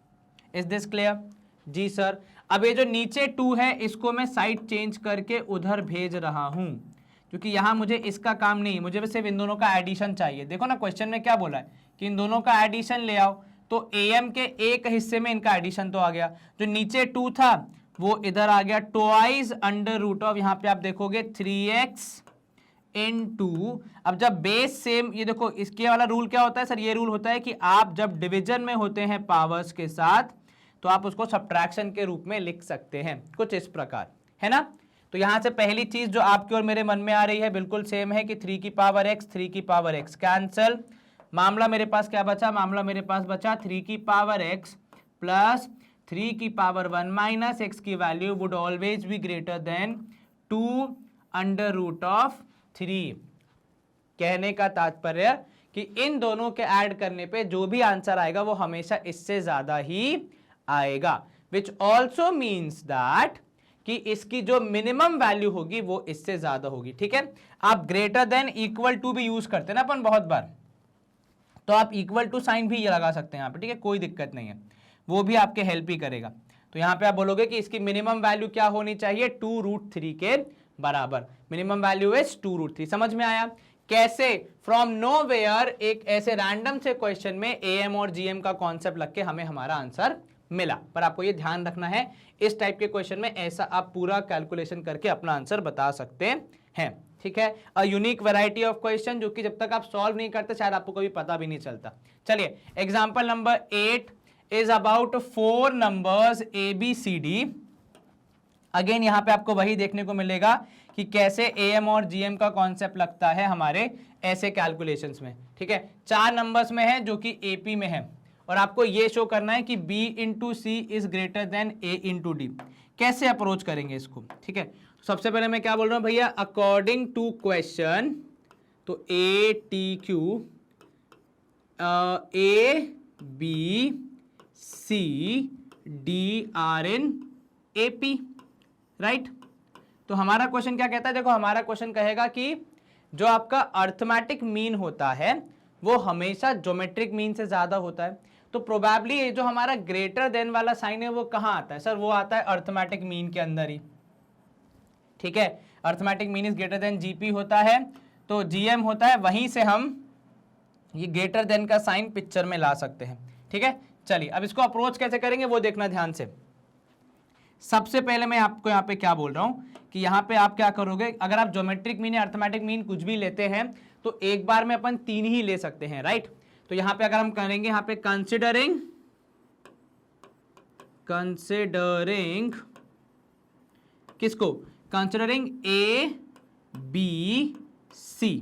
Is this clear? जी सर। अब ये जो नीचे 2 है इसको मैं साइड चेंज करके उधर भेज रहा हूं, क्योंकि यहां मुझे इसका काम नहीं, मुझे सिर्फ इन दोनों का एडिशन चाहिए। देखो ना क्वेश्चन में क्या बोला है कि इन दोनों का एडिशन ले आओ, तो am के एक हिस्से में इनका एडिशन तो आ गया, जो नीचे 2 था वो इधर आ गया, ट्वाइस अंडर रूट ऑफ, यहां पे आप देखोगे 3x इनटू, अब जब बेस सेम, ये देखो इसके वाला रूल क्या होता है सर, ये रूल होता है कि आप जब डिवीजन में होते हैं पावर्स के साथ तो आप उसको सब्ट्रैक्शन के रूप में लिख सकते हैं, कुछ इस प्रकार, है ना। तो यहां से पहली चीज जो आपकी और मेरे मन में आ रही है बिल्कुल सेम है कि 3 की पावर x, 3 की पावर x कैंसल, मामला मेरे पास क्या बचा, मामला मेरे पास बचा 3 की पावर x प्लस 3 की पावर 1 माइनस एक्स की value would always be greater than 2 under root of 3। कहने का तात्पर्य कि इन दोनों के ऐड करने पे जो भी आंसर आएगा वो हमेशा इससे ज्यादा ही आएगा, विच ऑल्सो मीन्स दैट कि इसकी जो मिनिमम वैल्यू होगी वो इससे ज्यादा होगी, ठीक है। आप ग्रेटर देन इक्वल टू भी यूज करते हैं ना अपन बहुत बार, तो आप इक्वल टू साइन भी लगा सकते हैं यहाँ पे, ठीक है, कोई दिक्कत नहीं है, वो भी आपके हेल्प ही करेगा। तो यहाँ पे आप बोलोगे कि इसकी मिनिमम वैल्यू क्या होनी चाहिए, 2√3 के बराबर, मिनिमम वैल्यू इज 2√3। समझ में आया कैसे फ्रॉम नोवेयर एक ऐसे रैंडम से क्वेश्चन में एएम और जीएम का कॉन्सेप्ट लग के हमें हमारा आंसर मिला। पर आपको ये ध्यान रखना है, इस टाइप के क्वेश्चन में ऐसा आप पूरा कैलकुलेशन करके अपना आंसर बता सकते हैं, ठीक है। A unique variety of question, जो कि जब तक आप सॉल्व नहीं करते शायद आपको कभी पता भी नहीं चलता। चलिए example number 8 is about 4 numbers ABCD। Again यहां पे आपको वही देखने को मिलेगा कि कैसे एएम और जीएम का कॉन्सेप्ट लगता है हमारे ऐसे कैलकुलेशंस में, ठीक है। 4 नंबर्स में है जो कि एपी में है, और आपको ये शो करना है कि B into c is greater than A into d. कैसे अप्रोच करेंगे इसको, ठीक है। तो सबसे पहले मैं क्या बोल रहा हूं भैया, अकॉर्डिंग टू क्वेश्चन, तो ATQ ABCD are in AP, right. तो हमारा क्वेश्चन क्या कहता है, देखो हमारा क्वेश्चन कहेगा कि जो आपका अर्थमेटिक मीन होता है वो हमेशा ज्योमेट्रिक मीन से ज्यादा होता है। तो प्रोबेबली ये जो हमारा ग्रेटर देन वाला साइन है वो कहां आता है, सर वो आता है अर्थमेटिक मीन के अंदर ही, ठीक है। Arithmetic mean is greater then GP होता है, तो जीएम होता है, वहीं से हम ये ग्रेटर देन का साइन पिक्चर में ला सकते हैं, ठीक है। चलिए अब इसको अप्रोच कैसे करेंगे वो देखना ध्यान से। सबसे पहले मैं आपको यहाँ पे क्या बोल रहा हूं कि यहाँ पे आप क्या करोगे, अगर आप ज्योमेट्रिक मीन या अर्थमेटिक मीन कुछ भी लेते हैं तो एक बार में अपन 3 ही ले सकते हैं, राइट। तो यहाँ पे अगर हम करेंगे यहाँ पे कंसिडरिंग किसको, कंसिडरिंग ABC,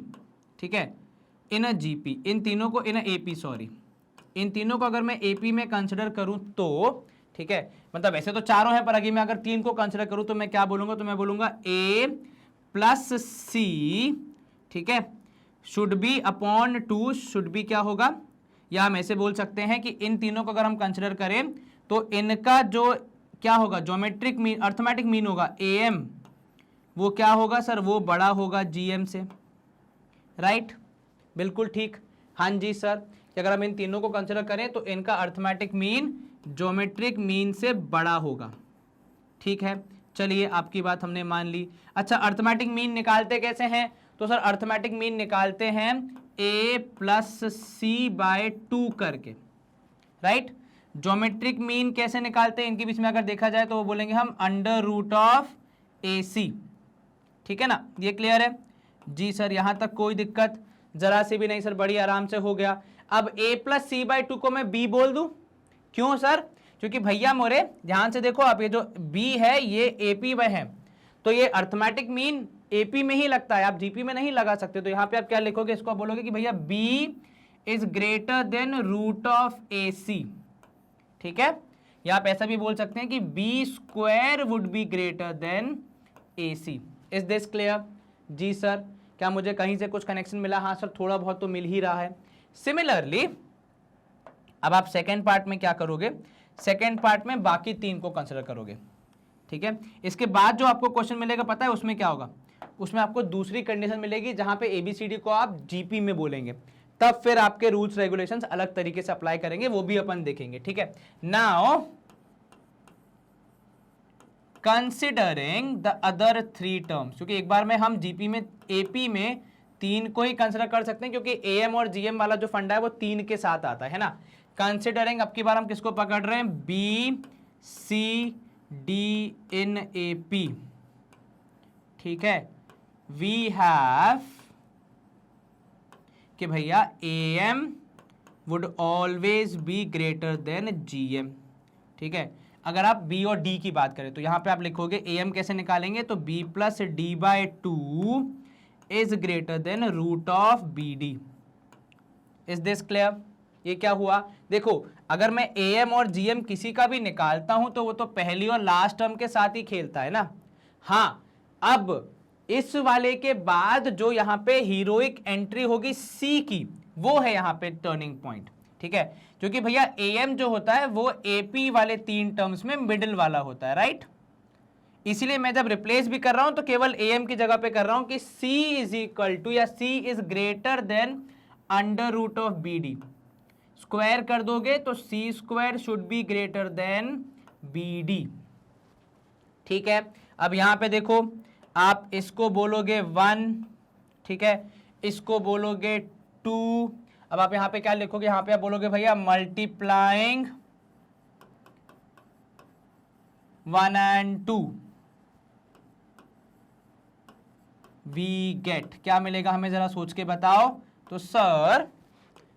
ठीक है, इन अ जीपी, इन तीनों को इन अ एपी, सॉरी, इन तीनों को अगर मैं एपी में कंसिडर करूं तो, ठीक है, मतलब वैसे तो चारों हैं पर अगर मैं 3 को कंसिडर करूं तो मैं क्या बोलूंगा, तो मैं बोलूंगा A प्लस C, ठीक है, should be upon 2, should B क्या होगा, या हम ऐसे बोल सकते हैं कि इन तीनों को अगर हम कंसिडर करें तो इनका जो क्या होगा, ज्योमेट्रिक मीन, अर्थमेटिक मीन होगा AM, वो क्या होगा सर, वो बड़ा होगा GM से, राइट, बिल्कुल ठीक, हाँ जी सर, कि अगर हम इन तीनों को कंसिडर करें तो इनका अर्थमेटिक मीन ज्योमेट्रिक मीन से बड़ा होगा, ठीक है। चलिए आपकी बात हमने मान ली। अच्छा अर्थमेटिक मीन निकालते कैसे हैं, तो सर अर्थमेटिक मीन निकालते हैं A प्लस C बाय 2 करके, राइट। ज्योमेट्रिक मीन कैसे निकालते हैं, इनके बीच में अगर देखा जाए तो वो बोलेंगे हम अंडर रूट ऑफ AC, ठीक है ना, ये क्लियर है जी सर, यहां तक कोई दिक्कत जरा सी भी नहीं सर, बड़ी आराम से हो गया। अब A प्लस C बाय 2 को मैं B बोल दूं, क्यों सर, क्योंकि भैया मोरे ध्यान से देखो आप, ये जो B है ये AP में है, तो ये अर्थमेटिक मीन AP में ही लगता है, आप GP में नहीं लगा सकते। तो यहाँ पे आप क्या लिखोगे, इसको आप बोलोगे कि भैया B is greater than root of AC, ठीक है, या आप ऐसा भी बोल सकते हैं कि B square would be greater than AC। Is this clear जी सर, क्या मुझे कहीं से कुछ कनेक्शन मिला, हाँ सर थोड़ा बहुत तो मिल ही रहा है। सिमिलरली अब आप सेकेंड पार्ट में क्या करोगे, सेकेंड पार्ट में बाकी 3 को कंसिडर करोगे, ठीक है। इसके बाद जो आपको क्वेश्चन मिलेगा पता है उसमें क्या होगा, उसमें आपको दूसरी कंडीशन मिलेगी जहां पे ABCD को आप GP में बोलेंगे, तब फिर आपके रूल्स रेगुलेशंस अलग तरीके से अप्लाई करेंगे, वो भी अपन देखेंगे, ठीक है। Now considering the other 3 terms, क्योंकि एक बार में हम GP में AP में 3 को ही कंसिडर कर सकते हैं, क्योंकि AM और GM वाला जो फंडा है वो 3 के साथ आता है ना। कंसिडरिंग अब की बार हम किसको पकड़ रहे हैं, BCD इन AP, ठीक है। वी हैव कि भैया AM would always be greater than GM, ठीक है। अगर आप B और D की बात करें तो यहां पे आप लिखोगे AM कैसे निकालेंगे, तो B plus D by 2 is greater than root of BD। Is this clear, ये क्या हुआ, देखो अगर मैं AM और GM किसी का भी निकालता हूं तो वो तो पहली और लास्ट टर्म के साथ ही खेलता है ना। हाँ अब इस वाले के बाद जो यहां पे हीरोइक एंट्री होगी C की, वो है यहां पे टर्निंग पॉइंट, ठीक है, क्योंकि भैया AM जो होता है वो AP वाले 3 टर्म्स में मिडिल वाला होता है, राइट। इसीलिए मैं जब रिप्लेस भी कर रहा हूं तो केवल AM की जगह पे कर रहा हूं कि C इज इक्वल टू या C is greater than under root of BD, square कर दोगे तो C square should be greater than B D. ठीक है, अब यहां पे देखो, आप इसको बोलोगे 1, ठीक है, इसको बोलोगे 2। अब आप यहां पे क्या लिखोगे, यहां पे आप बोलोगे भैया मल्टीप्लाइंग 1 and 2 वी गेट, क्या मिलेगा हमें जरा सोच के बताओ। तो सर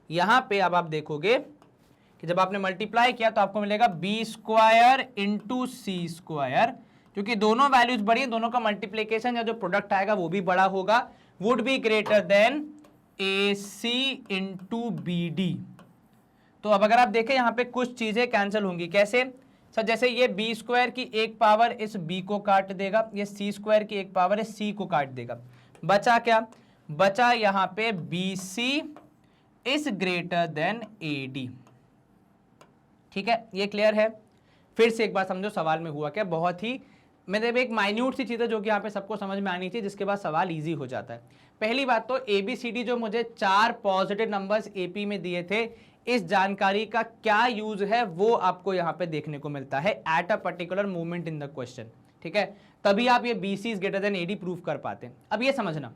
यहां पे अब आप देखोगे कि जब आपने मल्टीप्लाई किया तो आपको मिलेगा बी स्क्वायर इंटू सी स्क्वायर, क्योंकि दोनों वैल्यूज बड़ी हैं, दोनों का मल्टीप्लीकेशन या जो प्रोडक्ट आएगा वो भी बड़ा होगा, would be greater than a c into b d. तो अब अगर आप देखें यहां पे कुछ चीजें कैंसिल होंगी, कैसे सर, जैसे ये बी स्क्वायर की एक पावर इस बी को काट देगा, ये सी स्क्वायर की एक पावर इस सी को काट देगा, बचा क्या, बचा यहां पे b C is greater than a d. ठीक है, ये क्लियर है। फिर से एक बार समझो सवाल में हुआ क्या, बहुत ही मतलब एक माइन्यूट सी चीज़ है जो कि यहाँ पे सबको समझ में आनी चाहिए, जिसके बाद सवाल इजी हो जाता है। पहली बात तो ABCD जो मुझे 4 पॉजिटिव नंबर्स AP में दिए थे, इस जानकारी का क्या यूज है वो आपको यहाँ पे देखने को मिलता है at a particular moment in the question. ठीक है, तभी आप ये BC is greater than AD prove कर पाते हैं। अब ये समझना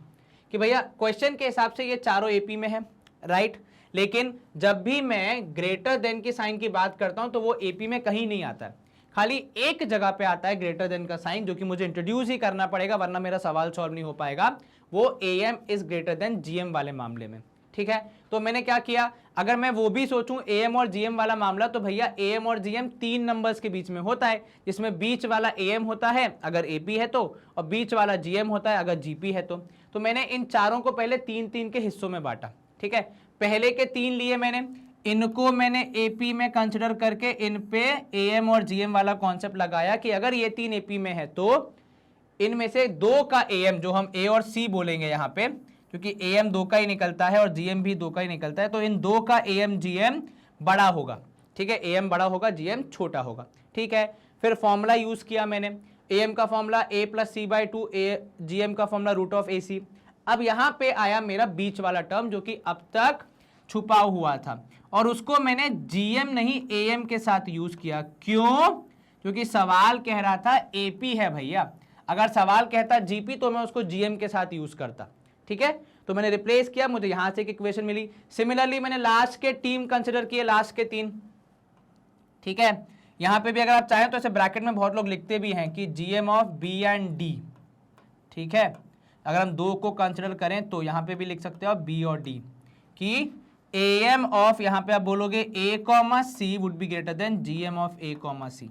कि भैया क्वेश्चन के हिसाब से ये चारों AP में है, राइट, लेकिन जब भी मैं ग्रेटर देन की साइन की बात करता हूं तो वो AP में कहीं नहीं आता है, खाली एक जगह पे आता है ग्रेटर देन का साइन, जो कि मुझे इंट्रोड्यूस ही करना पड़ेगा वरना मेरा सवाल सॉल्व नहीं हो पाएगा, वो AM is greater than GM वाले मामले में। ठीक है, तो मैंने क्या किया, अगर मैं वो भी सोचूं AM और GM वाला मामला, तो भैया AM और GM 3 नंबर्स के बीच में होता है, जिसमें बीच वाला AM होता है अगर AP है तो, और बीच वाला GM होता है अगर GP है तो मैंने इन चारों को पहले 3-3 के हिस्सों में बांटा। ठीक है, पहले के 3 लिए मैंने, इनको मैंने AP में कंसिडर करके इन पे AM और GM वाला कॉन्सेप्ट लगाया कि अगर ये 3 AP में है तो इनमें से 2 का AM, जो हम A और C बोलेंगे यहाँ पे, क्योंकि AM 2 का ही निकलता है और GM भी 2 का ही निकलता है, तो इन 2 का AM GM बड़ा होगा। ठीक है, AM बड़ा होगा, GM छोटा होगा। ठीक है, फिर फॉर्मूला यूज किया मैंने, AM का फॉर्मूला A + C/2, GM का फॉर्मूला √AC। अब यहां पे आया मेरा बीच वाला टर्म जो कि अब तक छुपा हुआ था, और उसको मैंने GM नहीं AM के साथ यूज किया। क्यों? क्योंकि सवाल कह रहा था AP है भैया, अगर सवाल कहता GP तो मैं उसको GM के साथ यूज करता। ठीक है, तो मैंने रिप्लेस किया, मुझे यहां से एक इक्वेशन मिली। सिमिलरली मैंने लास्ट के टीम कंसिडर किए, लास्ट के 3। ठीक है, यहां पे भी अगर आप चाहें तो ऐसे ब्रैकेट में बहुत लोग लिखते भी हैं कि GM of B and D। ठीक है, अगर हम 2 को कंसिडर करें तो यहां पे भी लिख सकते हो B और D कि AM ऑफ, यहां पे आप बोलोगे A, C would be greater than GM of A, C।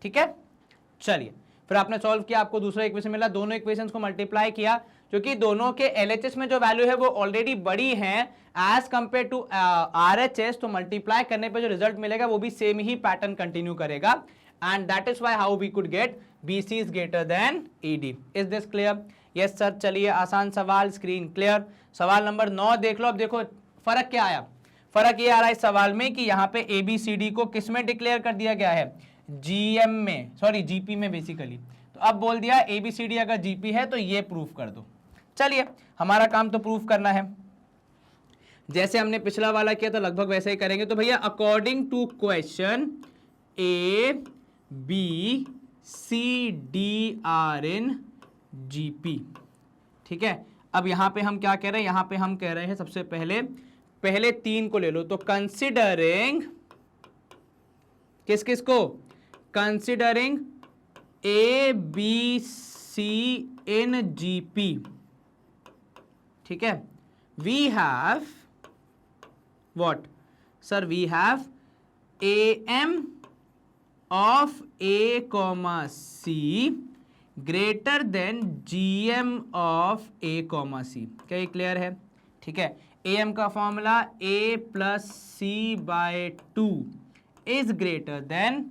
ठीक है, चलिए फिर आपने सॉल्व किया, आपको दूसरा इक्वेशन मिला, दोनों इक्वेशंस को मल्टीप्लाई किया, क्योंकि दोनों के LHS में जो वैल्यू है वो ऑलरेडी बड़ी है एज कंपेयर टू RHS, तो मल्टीप्लाई करने पे जो रिजल्ट मिलेगा वो भी सेम ही पैटर्न कंटिन्यू करेगा, and that is why how we could get BC is greater than AD। Is this clear? Yes sir. चलिए आसान सवाल, स्क्रीन क्लियर। सवाल नंबर 9 देख लो। अब देखो फर्क क्या आया, फर्क ये आ रहा है इस सवाल में कि यहाँ पे ABCD को किस में डिक्लेयर कर दिया गया है, GM में, सॉरी GP में बेसिकली। तो अब बोल दिया ABCD अगर GP है तो ये प्रूफ कर दो। चलिए हमारा काम तो प्रूफ करना है, जैसे हमने पिछला वाला किया था लगभग वैसे ही करेंगे। तो भैया according to question ABCD are in GP। ठीक है, अब यहां पे हम क्या कह रहे हैं, यहां पे हम कह रहे हैं सबसे पहले 3 को ले लो। तो कंसिडरिंग किस को, कंसिडरिंग ABC इन GP। ठीक है, we have what sir, we have AM of A, C greater than GM of A, C। क्या ये क्लियर है? ठीक है, AM का formula A + C/2 is greater than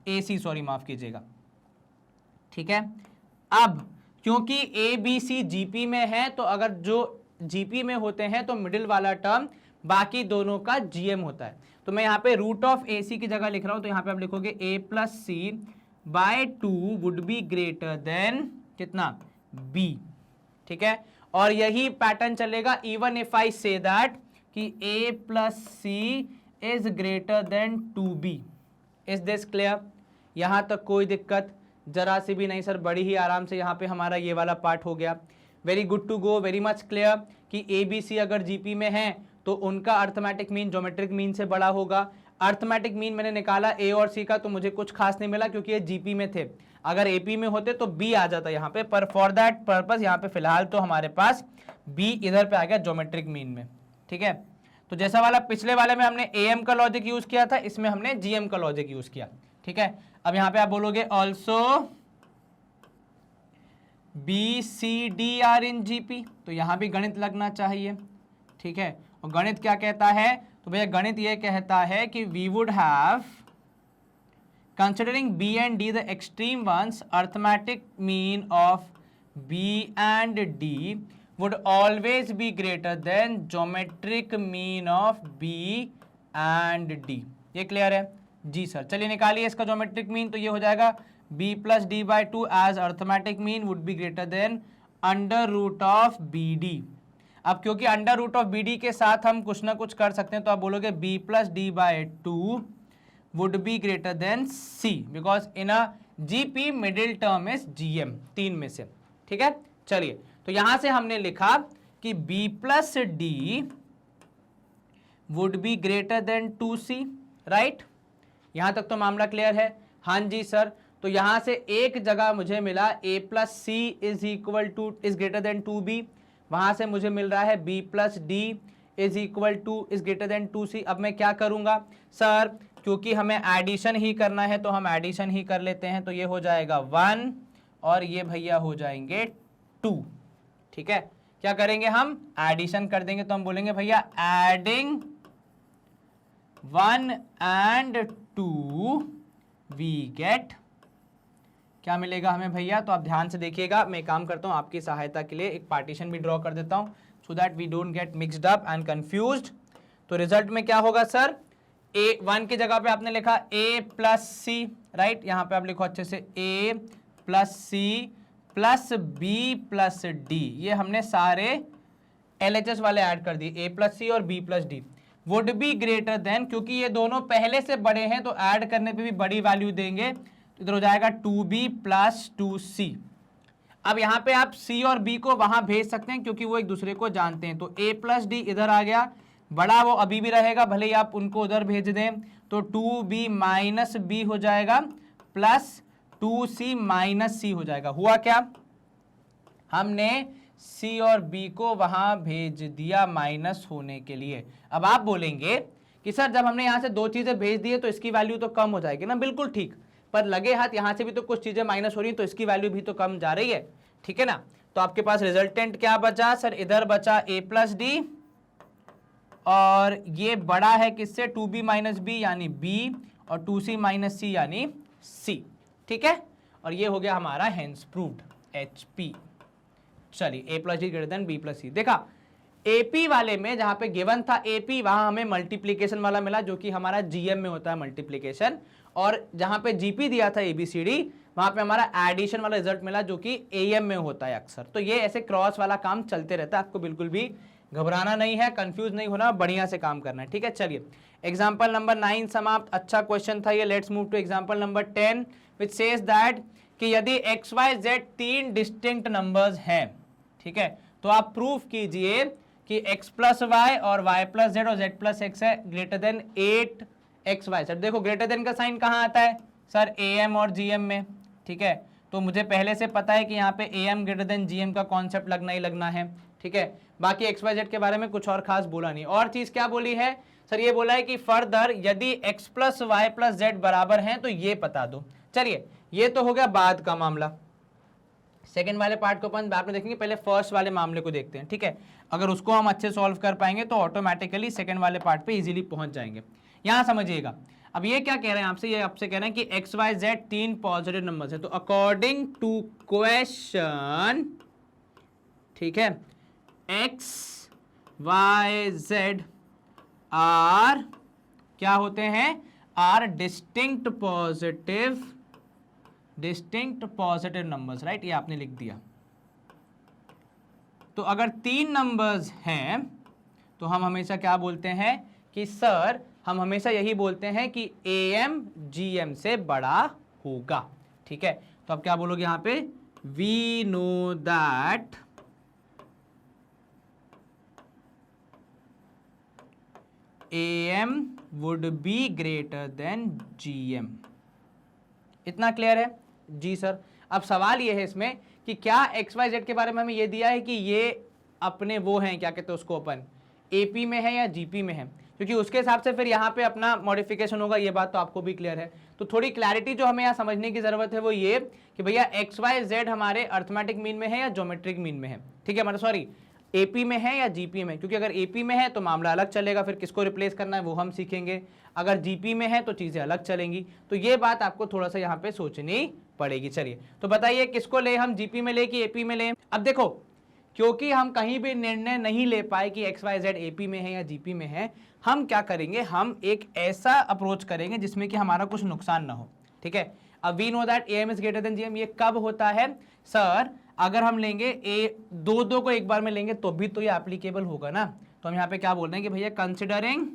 AC, sorry माफ कीजिएगा। ठीक है, अब क्योंकि ABC GP में है, तो अगर जो GP में होते हैं तो मिडिल वाला टर्म बाकी दोनों का GM होता है। तो मैं यहाँ पे √AC की जगह लिख रहा हूं, तो यहाँ पे आप लिखोगे A + C/2 would be greater then कितना, B। ठीक है, और यही पैटर्न चलेगा इवन इफ आई से दैट कि a plus c is greater than 2b। Is this clear? यहां तक कोई दिक्कत जरा सी भी नहीं सर, बड़ी ही आराम से यहाँ पे हमारा ये वाला पार्ट हो गया। Very good to go, very much clear कि ए बी सी अगर जीपी में है तो उनका अर्थमेटिक मीन ज्योमेट्रिक मीन से बड़ा होगा। अर्थमेटिक मीन मैंने निकाला ए और सी का, तो मुझे कुछ खास नहीं मिला क्योंकि ये जीपी में थे। अगर एपी में होते तो बी आ जाता यहाँ पे, पर फॉर दैट पर्पस यहाँ पे फिलहाल तो हमारे पास बी इधर पे आ गया ज्योमेट्रिक मीन में। ठीक है, तो जैसा वाला पिछले वाले में हमने एम का लॉजिक यूज किया था, इसमें हमने जीएम का लॉजिक यूज किया। ठीक है, अब यहाँ पे आप बोलोगे also b c d are in GP, तो यहां भी गणित लगना चाहिए। ठीक है, और गणित क्या कहता है? तो भैया गणित ये कहता है कि we would have considering b and d the extreme ones, arithmetic mean of b and d would always be greater than geometric mean of b and d. ये क्लियर है? जी सर, चलिए निकालिए इसका ज्योमेट्रिक मीन। तो ये हो जाएगा b plus d by two as arithmetic mean would be greater than under root of b d. अब क्योंकि under root of b d के साथ हम कुछ ना कुछ कर सकते हैं, तो आप बोलोगे b plus d by to would be greater then c, because in a GP middle term is gm, तीन में से। ठीक है, चलिए तो यहां से हमने लिखा कि b plus D would be greater than 2c, right? यहां तक तो मामला क्लियर है? हाँ जी सर, तो यहां से एक जगह मुझे मिला a plus c is equal to is greater than 2b, वहां से मुझे मिल रहा है b plus d is equal to is greater than 2c। अब मैं क्या करूंगा सर, क्योंकि हमें एडिशन ही करना है तो हम एडिशन ही कर लेते हैं। तो ये हो जाएगा 1 और ये भैया हो जाएंगे 2। ठीक है, क्या करेंगे हम? एडिशन कर देंगे, तो हम बोलेंगे भैया एडिंग 1 एंड 2 वी गेट, क्या मिलेगा हमें भैया? तो आप ध्यान से देखिएगा, मैं काम करता हूं आपकी सहायता के लिए, एक पार्टीशन भी ड्रॉ कर देता हूं so that we don't get mixed up and confused. तो रिजल्ट में क्या होगा सर? ए 1 की जगह पे आपने लिखा a प्लस सी, राइट? यहां पे आप लिखो अच्छे से a plus c plus b plus d, ये हमने सारे LHS वाले ऐड कर दिए, a प्लस सी और b plus D would be greater then, क्योंकि ये दोनों पहले से बड़े हैं तो ऐड करने पे भी बड़ी वैल्यू देंगे, तो इधर हो जाएगा 2b प्लस 2c। अब यहाँ पे आप c और b को वहां भेज सकते हैं क्योंकि वो एक दूसरे को जानते हैं, तो a प्लस डी इधर आ गया, बड़ा वो अभी भी रहेगा, भले ही आप उनको उधर भेज दें, तो 2b माइनस b हो जाएगा प्लस 2c माइनस c हो जाएगा। हुआ क्या? हमने c और b को वहां भेज दिया माइनस होने के लिए। अब आप बोलेंगे कि सर जब हमने यहां से दो चीजें भेज दी है तो इसकी वैल्यू तो कम हो जाएगी ना। बिल्कुल ठीक, पर लगे हाथ यहां से भी तो कुछ चीजें माइनस हो रही हैं, तो इसकी वैल्यू भी तो कम जा रही है। ठीक है ना, तो आपके पास रिजल्टेंट क्या बचा सर? इधर बचा a प्लस डी और ये बड़ा है किससे? 2b माइनस बी यानी b और 2c माइनस सी यानी c। ठीक है, और ये हो गया हमारा हेंस प्रूव्ड HP। चलिए a plus D greater than b plus C. देखा AP वाले में जहां पे गिवन था AP, वहां हमें मल्टीप्लीकेशन वाला मिला जो कि हमारा GM में होता है मल्टीप्लीकेशन, और जहां पे GP दिया था ABCD वहां पे हमारा एडिशन वाला रिजल्ट मिला जो कि AM में होता है अक्सर। तो ये ऐसे क्रॉस वाला काम चलते रहता है, आपको बिल्कुल भी घबराना नहीं है, कंफ्यूज नहीं होना, बढ़िया से काम करना है। ठीक है, चलिए एग्जाम्पल नंबर 9 समाप्त। अच्छा क्वेश्चन था ये। Let's move to example number 10 which says that कि यदि XYZ 3 डिस्टिंक्ट नंबर्स हैं, ठीक है, तो आप प्रूफ कीजिए कि x प्लस वाई और y प्लस जेड और z प्लस एक्स है ग्रेटर देन 8xy। सर देखो ग्रेटर देन का साइन कहाँ आता है सर? AM और GM में। ठीक है, तो मुझे पहले से पता है कि यहाँ पे AM ग्रेटर देन GM का कॉन्सेप्ट लगना ही लगना है। ठीक है, बाकी XYZ के बारे में कुछ और खास बोला नहीं। और चीज क्या बोली है सर? ये बोला है कि फर्दर यदि x plus y plus z बराबर हैं तो ये बता दो। चलिए ये तो हो गया बाद का मामला। सेकंड वाले पार्ट को अपन बाद में देखेंगे, पहले फर्स्ट वाले मामले को देखते हैं। ठीक है, अगर उसको हम अच्छे सॉल्व कर पाएंगे तो ऑटोमेटिकली सेकंड वाले पार्ट पे इजीली पहुंच जाएंगे। यहां समझिएगा, अब ये क्या कह रहे हैं आपसे? ये आपसे कह रहे हैं कि XYZ 3 पॉजिटिव नंबर्स है, तो अकॉर्डिंग टू क्वेश्चन, ठीक है, XYZ आर क्या होते हैं? Are distinct positive numbers, right? ये आपने लिख दिया। तो अगर 3 नंबर्स हैं तो हम हमेशा क्या बोलते हैं कि सर हम हमेशा यही बोलते हैं कि AM GM से बड़ा होगा। ठीक है, तो अब क्या बोलोगे यहां पे, we know that AM would be greater than GM। इतना क्लियर है? जी सर। अब सवाल ये है इसमें कि क्या XYZ के बारे में हमें ये दिया है कि ये अपने वो हैं, क्या कहते हैं उसको, अपन AP में है या GP में है, क्योंकि उसके हिसाब से फिर यहाँ पे अपना मॉडिफिकेशन होगा। ये बात तो आपको भी क्लियर है। तो थोड़ी क्लैरिटी जो हमें यहाँ समझने की जरूरत है वो ये कि भैया XYZ हमारे अर्थमेटिक मीन में है या ज्योमेट्रिक मीन में है। ठीक है, मतलब सॉरी AP में है या GP में, क्योंकि अगर AP में है तो मामला अलग चलेगा, फिर किसको रिप्लेस करना है वो हम सीखेंगे। अगर GP में है तो चीजें अलग चलेंगी। तो ये बात आपको थोड़ा सा यहाँ पे सोचनी पड़ेगी। चलिए तो बताइए किसको ले हम, GP में ले कि AP में ले। अब देखो, क्योंकि हम कहीं भी निर्णय नहीं ले पाए कि XYZ AP में है या GP में है, हम क्या करेंगे, हम एक ऐसा अप्रोच करेंगे जिसमें कि हमारा कुछ नुकसान ना हो। ठीक है, अब we know that AM is greater than GM। ये कब होता है सर, अगर हम लेंगे दो को एक बार में लेंगे तो भी तो ये एप्लीकेबल होगा ना। तो हम यहाँ पे क्या बोल रहे हैं कि भैया कंसिडरिंग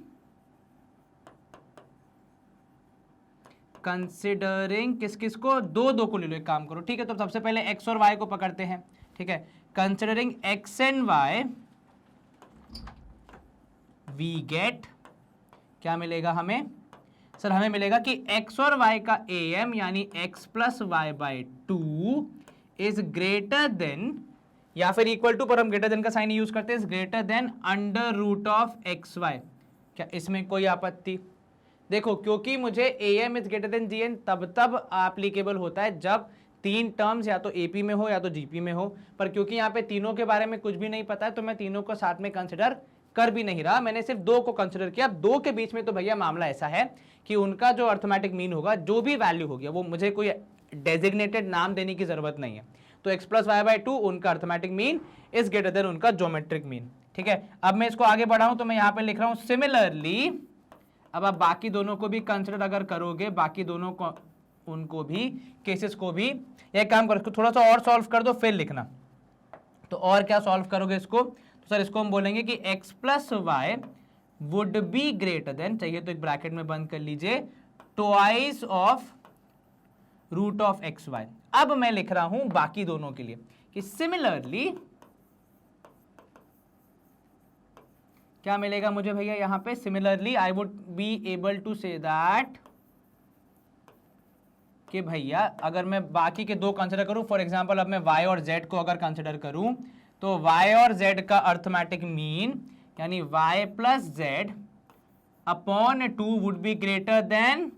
किस किस को, दो को ले लो, एक काम करो। ठीक है, तो सबसे पहले X और Y को पकड़ते हैं। ठीक है, considering X and Y we get, क्या मिलेगा हमें सर, हमें मिलेगा कि X और Y का AM यानी X plus y by 2 is greater than, या फिर इक्वल टू, पर हम ग्रेटर देन का साइन यूज करते हैं, is greater than under root of XY। क्या इसमें कोई आपत्ति? देखो, क्योंकि मुझे AM is greater than GN तब एप्लीकेबल होता है जब 3 टर्म्स या तो AP में हो या तो GP में हो, पर क्योंकि यहाँ पे तीनों के बारे में कुछ भी नहीं पता है तो मैं तीनों को साथ में कंसिडर कर भी नहीं रहा, मैंने सिर्फ 2 को कंसिडर किया। अब 2 के बीच में तो भैया मामला ऐसा है कि उनका जो अर्थमेटिक मीन होगा, जो भी वैल्यू होगी, वो मुझे कोई डेजिग्नेटेड नाम देने की जरूरत नहीं है। तो X प्लस वाई बाई 2 उनका arithmetic mean is greater then उनका ज्योमेट्रिक मीन। ठीक है, अब मैं इसको आगे बढ़ाऊं तो मैं यहाँ पे लिख रहा हूं सिमिलरली। अब आप बाकी दोनों को भी कंसिडर अगर करोगे, बाकी दोनों को, उनको भी, केसेस को भी, एक काम करो, इसको थोड़ा सा और सॉल्व कर दो फिर लिखना। तो और क्या सॉल्व करोगे इसको, तो सर इसको हम बोलेंगे कि X plus y would be greater than, चाहिए तो एक ब्रैकेट में बंद कर लीजिए, twice of root of XY। अब मैं लिख रहा हूं बाकी दोनों के लिए कि सिमिलरली क्या मिलेगा मुझे भैया यहां पे, similarly I would be able to say that कि भैया अगर मैं बाकी के 2 कंसिडर करूं, फॉर एग्जांपल अब मैं Y और Z को अगर कंसिडर करूं तो Y और Z का अर्थमेटिक मीन यानी Y प्लस Z upon 2 would be greater than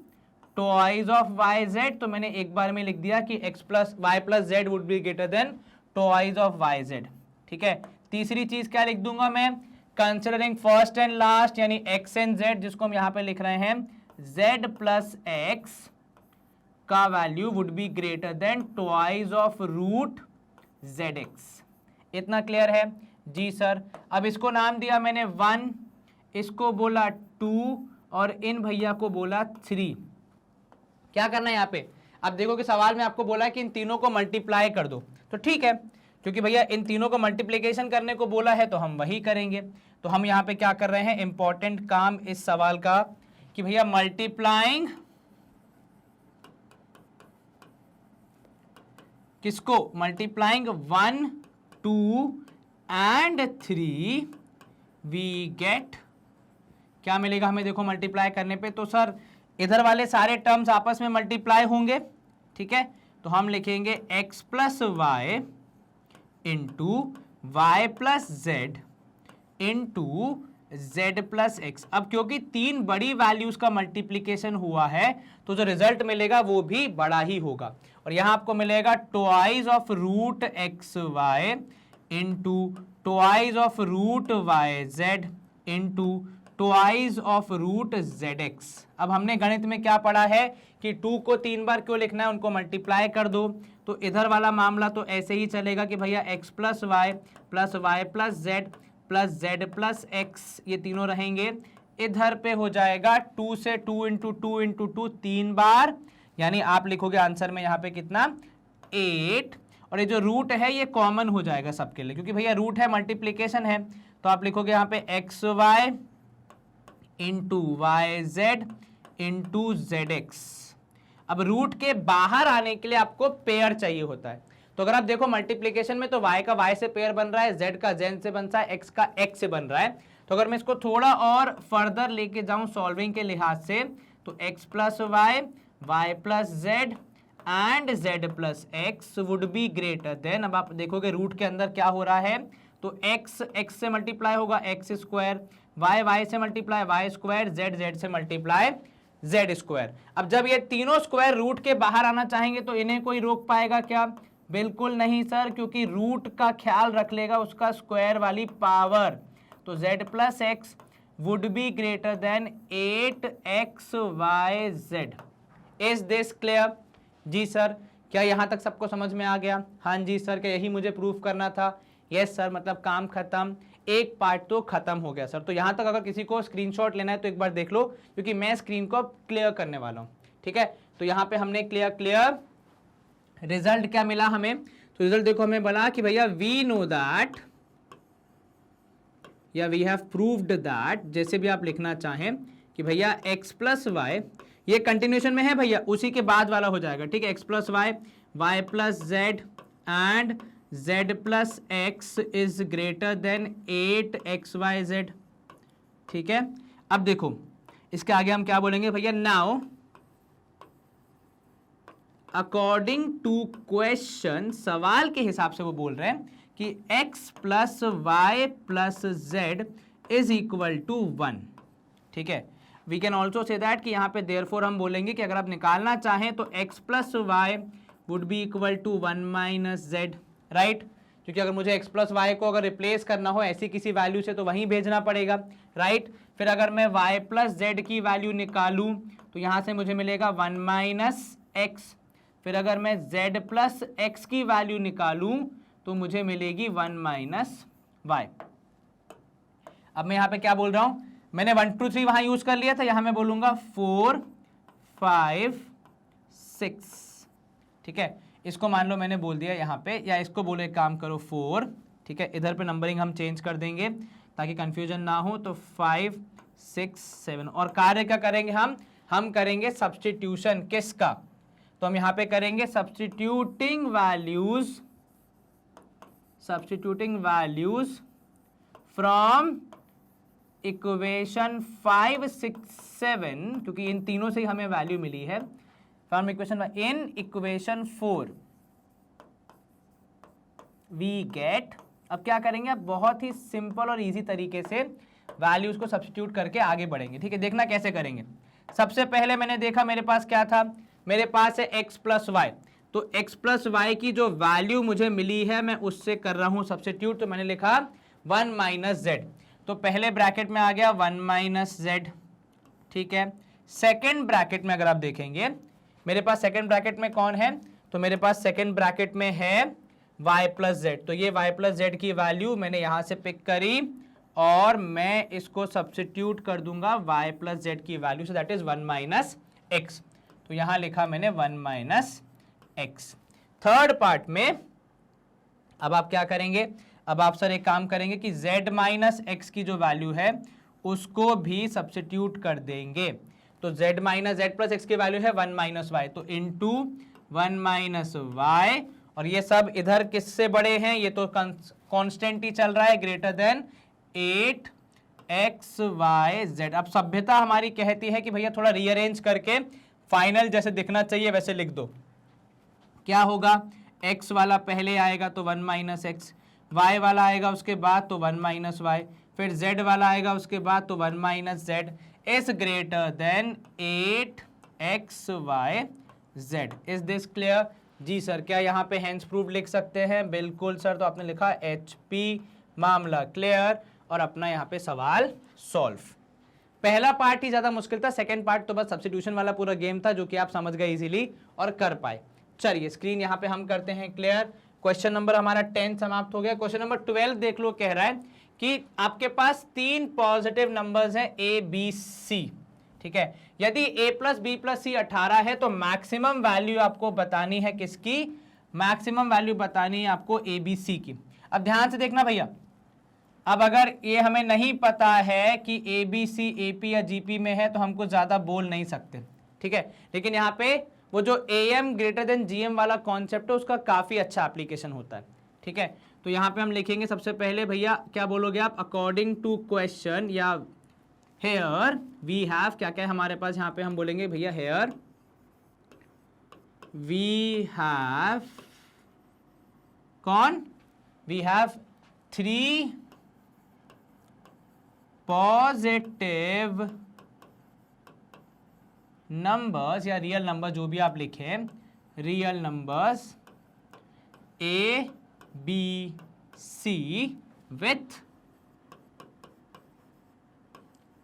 twice of YZ। तो मैंने एक बार में लिख दिया कि X प्लस Y प्लस Z would be greater than twice of YZ। ठीक है, तीसरी चीज क्या लिख दूंगा मैं, कंसिडरिंग फर्स्ट एंड लास्ट यानी X एंड Z, जिसको हम यहां पे लिख रहे हैं Z प्लस X का value would be greater than twice of root ZX। इतना क्लियर है? जी सर। अब इसको नाम दिया मैंने 1, इसको बोला 2 और इन भैया को बोला 3। क्या करना है यहाँ पे, अब देखो कि सवाल में आपको बोला है कि इन तीनों को मल्टीप्लाई कर दो, तो ठीक है, क्योंकि भैया इन तीनों को मल्टीप्लिकेशन करने को बोला है तो हम वही करेंगे। तो हम यहाँ पे क्या कर रहे हैं, इंपॉर्टेंट काम इस सवाल का कि भैया मल्टीप्लाइंग किसको, मल्टीप्लाइंग 1, 2 एंड 3 वी गेट, क्या मिलेगा हमें, देखो मल्टीप्लाई करने पे तो सर इधर वाले सारे टर्म्स आपस में मल्टीप्लाई होंगे। ठीक है, तो हम लिखेंगे X plus y into y plus z into Z plus x. अब क्योंकि 3 बड़ी वैल्यूज का मल्टीप्लीकेशन हुआ है तो जो रिजल्ट मिलेगा वो भी बड़ा ही होगा, और यहां आपको मिलेगा twice of root x y into twice of root y z into twice of root z x. अब हमने गणित में क्या पढ़ा है कि 2 को 3 बार क्यों लिखना है, उनको मल्टीप्लाई कर दो। तो इधर वाला मामला तो ऐसे ही चलेगा कि भैया x plus y plus z plus z plus x, ये तीनों रहेंगे। इधर पे हो जाएगा 2 से 2 इंटू 2 इंटू 2 3 बार, यानी आप लिखोगे आंसर में यहाँ पे कितना 8, और ये जो रूट है ये कॉमन हो जाएगा सबके लिए, क्योंकि भैया रूट है, मल्टीप्लीकेशन है, तो आप लिखोगे यहाँ पे x y into y z into z x. अब रूट के बाहर आने के लिए आपको पेयर चाहिए होता है, तो अगर आप देखो मल्टीप्लीकेशन में तो y का y से पेयर बन रहा है, z का z से बनता है, x का x से बन रहा है। तो अगर मैं इसको थोड़ा और फर्दर लेके जाऊं सॉल्विंग के लिहाज से, तो x plus y, y plus z and z plus x would be greater than, अब आप देखोगे रूट के अंदर क्या हो रहा है, तो x x से मल्टीप्लाई होगा x स्क्वायर, y y से multiply y square, z z से मल्टीप्लाई z स्क्वायर। अब जब ये तीनों स्क्वायर रूट के बाहर आना चाहेंगे तो इन्हें कोई रोक पाएगा क्या? बिल्कुल नहीं सर, क्योंकि रूट का ख्याल रख लेगा उसका स्क्वायर वाली पावर। तो z plus x would be greater than 8xyz। Is this clear? जी सर, क्या यहां तक सबको समझ में आ गया? हाँ जी सर, क्या यही मुझे प्रूफ करना था? यस सर, मतलब काम खत्म, एक पार्ट तो खत्म हो गया सर। तो यहां तक अगर किसी को स्क्रीनशॉट लेना है तो एक बार देख लो, क्योंकि मैं स्क्रीन को क्लियर करने वाला हूं। ठीक है, तो यहां पे हमने क्लियर रिजल्ट क्या मिला हमें, तो रिजल्ट देखो हमें बोला कि भैया वी नो दैट या वी हैव प्रूव्ड दैट, जैसे भी आप लिखना चाहें कि भैया x प्लस वाई, ये कंटिन्यूशन में है भैया, उसी के बाद वाला हो जाएगा। ठीक है, x plus y, y plus z and z plus x is greater than 8xyz। ठीक है, अब देखो इसके आगे हम क्या बोलेंगे भैया, नाउ अकॉर्डिंग टू क्वेश्चन, सवाल के हिसाब से वो बोल रहे हैं कि x plus y plus z is equal to 1। ठीक है, we can also say that कि यहाँ पे देयरफॉर हम बोलेंगे कि अगर आप निकालना चाहें तो x plus y would be equal to 1 minus z, right? क्योंकि अगर मुझे x प्लस वाई को अगर रिप्लेस करना हो ऐसी किसी वैल्यू से तो वहीं भेजना पड़ेगा, राइट? फिर अगर मैं y प्लस जेड की वैल्यू निकालूं तो यहाँ से मुझे मिलेगा 1 माइनस एक्स। फिर अगर मैं z प्लस एक्स की वैल्यू निकालूं तो मुझे मिलेगी 1 माइनस वाई। अब मैं यहाँ पे क्या बोल रहा हूं, मैंने 1 2 3 वहां यूज कर लिया था, यहां मैं बोलूंगा 4 5 6। ठीक है, इसको मान लो मैंने बोल दिया यहाँ पे, या इसको बोलो एक काम करो 4। ठीक है, इधर पे नंबरिंग हम चेंज कर देंगे ताकि कंफ्यूजन ना हो। तो 5 6 7, और कार्य क्या करेंगे हम करेंगे सब्स्टिट्यूशन किसका, तो हम यहाँ पे करेंगे सब्स्टिट्यूटिंग वैल्यूज फ्रॉम इक्वेशन 5 6 7, क्योंकि इन तीनों से ही हमें वैल्यू मिली है। From equation in equation 4 we get, अब क्या करेंगे, अब बहुत ही सिंपल और इजी तरीके से वैल्यूज को सब्स्टिट्यूट करके आगे बढ़ेंगे। ठीक है, देखना कैसे करेंगे। सबसे पहले मैंने देखा मेरे पास क्या था, मेरे पास है x प्लस वाई, तो x प्लस वाई की जो वैल्यू मुझे मिली है मैं उससे कर रहा हूं सब्स्टिट्यूट, तो मैंने लिखा 1 माइनस जेड। तो पहले ब्रैकेट में आ गया 1 माइनस जेड। ठीक है, सेकेंड ब्रैकेट में अगर आप देखेंगे मेरे पास सेकेंड ब्रैकेट में कौन है, तो मेरे पास सेकेंड ब्रैकेट में है y प्लस जेड। तो ये y प्लस जेड की वैल्यू मैंने यहां से पिक करी और मैं इसको सब्स्टिट्यूट कर दूंगा y प्लस जेड की वैल्यू से, दैट इज 1 माइनस एक्स। तो यहां लिखा मैंने 1 माइनस एक्स। थर्ड पार्ट में अब आप क्या करेंगे, अब आप सर एक काम करेंगे कि z माइनस एक्स की जो वैल्यू है उसको भी सब्स्टिट्यूट कर देंगे। तो z minus Z plus x की वैल्यू है 1 माइनस वाई, तो इंटू 1 माइनस वाई, और ये सब इधर किससे बड़े हैं, ये तो कांस्टेंट ही चल रहा है, ग्रेटर देन 8xyz। अब सभ्यता हमारी कहती है कि भैया थोड़ा रीअरेंज करके फाइनल जैसे दिखना चाहिए वैसे लिख दो। क्या होगा, x वाला पहले आएगा तो 1 माइनस एक्स, y वाला आएगा उसके बाद तो 1 माइनस वाई, फिर z वाला आएगा उसके बाद तो 1 minus z is greater than 8xyz। Is this clear? जी सर, क्या यहाँ पे हैंस प्रूफ लिख सकते हैं? बिल्कुल सर, तो आपने लिखा HP, मामला क्लियर, और अपना यहाँ पे सवाल सॉल्व। पहला पार्ट ही ज्यादा मुश्किल था, सेकंड पार्ट तो बस सब्स्टिट्यूशन वाला पूरा गेम था जो कि आप समझ गए इजीली और कर पाए। चलिए स्क्रीन यहाँ पे हम करते हैं क्लियर। क्वेश्चन नंबर हमारा 10 समाप्त हो गया। क्वेश्चन नंबर 12 देख लो, कह रहा है कि आपके पास 3 पॉजिटिव नंबर्स हैं A B C। ठीक है, यदि a प्लस बी प्लस सी 18 है तो मैक्सिमम वैल्यू आपको बतानी है किसकी, मैक्सिमम वैल्यू बतानी है आपको ए बी सी की। अब ध्यान से देखना भैया, अब अगर ये हमें नहीं पता है कि A B C A P या जी पी में है तो हमको ज़्यादा बोल नहीं सकते, ठीक है। लेकिन यहाँ पे वो जो a m greater than g m वाला कॉन्सेप्ट है उसका काफ़ी अच्छा एप्लीकेशन होता है, ठीक है। तो यहाँ पे हम लिखेंगे सबसे पहले भैया, क्या बोलोगे आप, अकॉर्डिंग टू क्वेश्चन, या हेयर वी हैव, क्या क्या है हमारे पास यहाँ पे, हम बोलेंगे भैया हेयर वी हैव, कौन, वी हैव 3 पॉजिटिव नंबर्स, या रियल नंबर जो भी आप लिखें, real numbers a B c with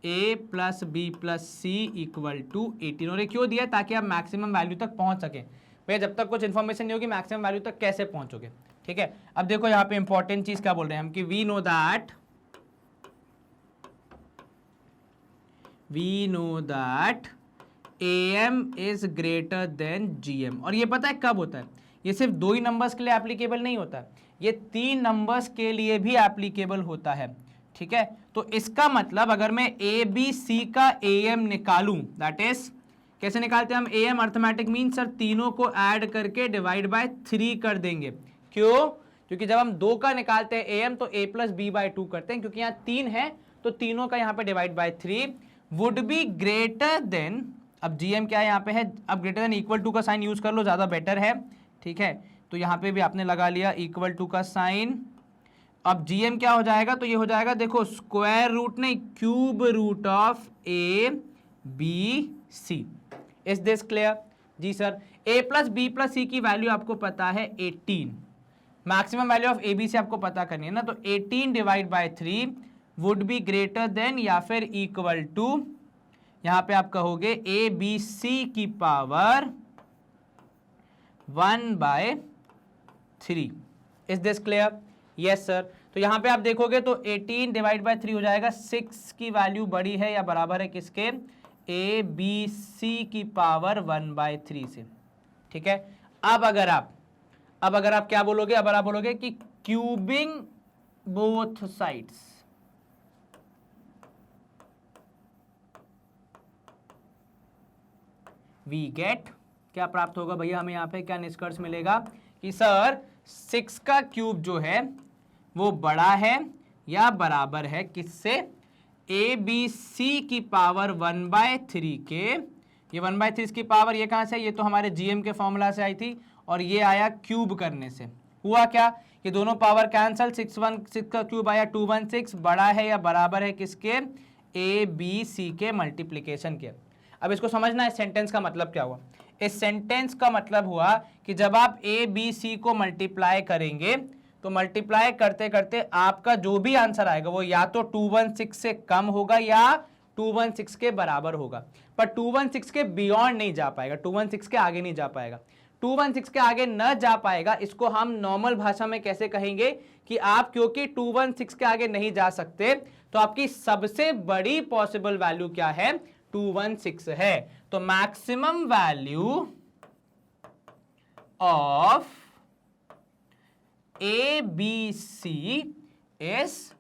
a plus B plus c equal to 18। और ये क्यों दिया है, ताकि आप मैक्सिमम वैल्यू तक पहुंच सकें। भैया जब तक कुछ इन्फॉर्मेशन नहीं होगी मैक्सिमम वैल्यू तक कैसे पहुंचोगे, ठीक है। अब देखो यहाँ पे इंपॉर्टेंट चीज क्या बोल रहे हैं हम, कि we know that am is greater than gm। और ये पता है कब होता है, ये सिर्फ 2 ही नंबर्स के लिए एप्लीकेबल नहीं होता है, ये 3 नंबर्स के लिए भी एप्लीकेबल होता है, ठीक है। तो इसका मतलब अगर मैं ए बी सी का am निकालूं, दैट इज कैसे निकालते हैं हम am, अर्थमेटिक मीन सर तीनों को ऐड करके डिवाइड बाय 3 कर देंगे। क्यों, क्योंकि जब हम 2 का निकालते हैं am तो a प्लस बी बाय 2 करते हैं, क्योंकि यहाँ 3 है तो तीनों का यहाँ पे divide by 3 would be greater than, अब gm क्या है यहाँ पे है, अब ग्रेटर देन इक्वल टू का साइन यूज कर लो, ज्यादा बेटर है, ठीक है। तो यहाँ पे भी आपने लगा लिया इक्वल टू का साइन। अब gm क्या हो जाएगा, तो ये हो जाएगा देखो स्क्वायर रूट नहीं, cube root of A B C. Is this clear? जी sir. a plus B plus C की वैल्यू आपको पता है 18, maximum value of A B C आपको पता करनी है ना, तो 18 divide by 3 would be greater than या फिर इक्वल टू, यहां पे आप कहोगे ए बी सी की power 1/3। Is this clear? Yes sir. तो यहां पे आप देखोगे तो 18 डिवाइड बाय 3 हो जाएगा, 6 की वैल्यू बड़ी है या बराबर है किसके, ए बी सी की पावर 1/3 से, ठीक है। अब अगर आप क्या बोलोगे, अब आप बोलोगे कि cubing both sides, we get, क्या प्राप्त होगा भैया हमें यहाँ पे, क्या निष्कर्ष मिलेगा कि सर 6 का क्यूब जो है वो बड़ा है या बराबर है किससे, ए बी सी की पावर 1/3 के। ये 1/3 की पावर ये कहाँ से, ये तो हमारे जीएम के फॉर्मूला से आई थी, और ये आया क्यूब करने से। हुआ क्या, ये दोनों पावर कैंसल, 6 का क्यूब आया 216, बड़ा है या बराबर है किसके, ए बी सी के मल्टीप्लीकेशन के। अब इसको समझना है, सेंटेंस का मतलब क्या हुआ। इस सेंटेंस का मतलब हुआ कि जब आप ए बी सी को मल्टीप्लाई करेंगे तो मल्टीप्लाई करते करते आपका जो भी आंसर आएगा वो या तो 216 से कम होगा या 216 के बराबर होगा, पर 216 के बियॉन्ड नहीं जा पाएगा, 216 के आगे नहीं जा पाएगा। 216 के आगे न जा पाएगा, इसको हम नॉर्मल भाषा में कैसे कहेंगे कि आप क्योंकि 216 के आगे नहीं जा सकते तो आपकी सबसे बड़ी पॉसिबल वैल्यू क्या है, 216 है। तो maximum value of A B C is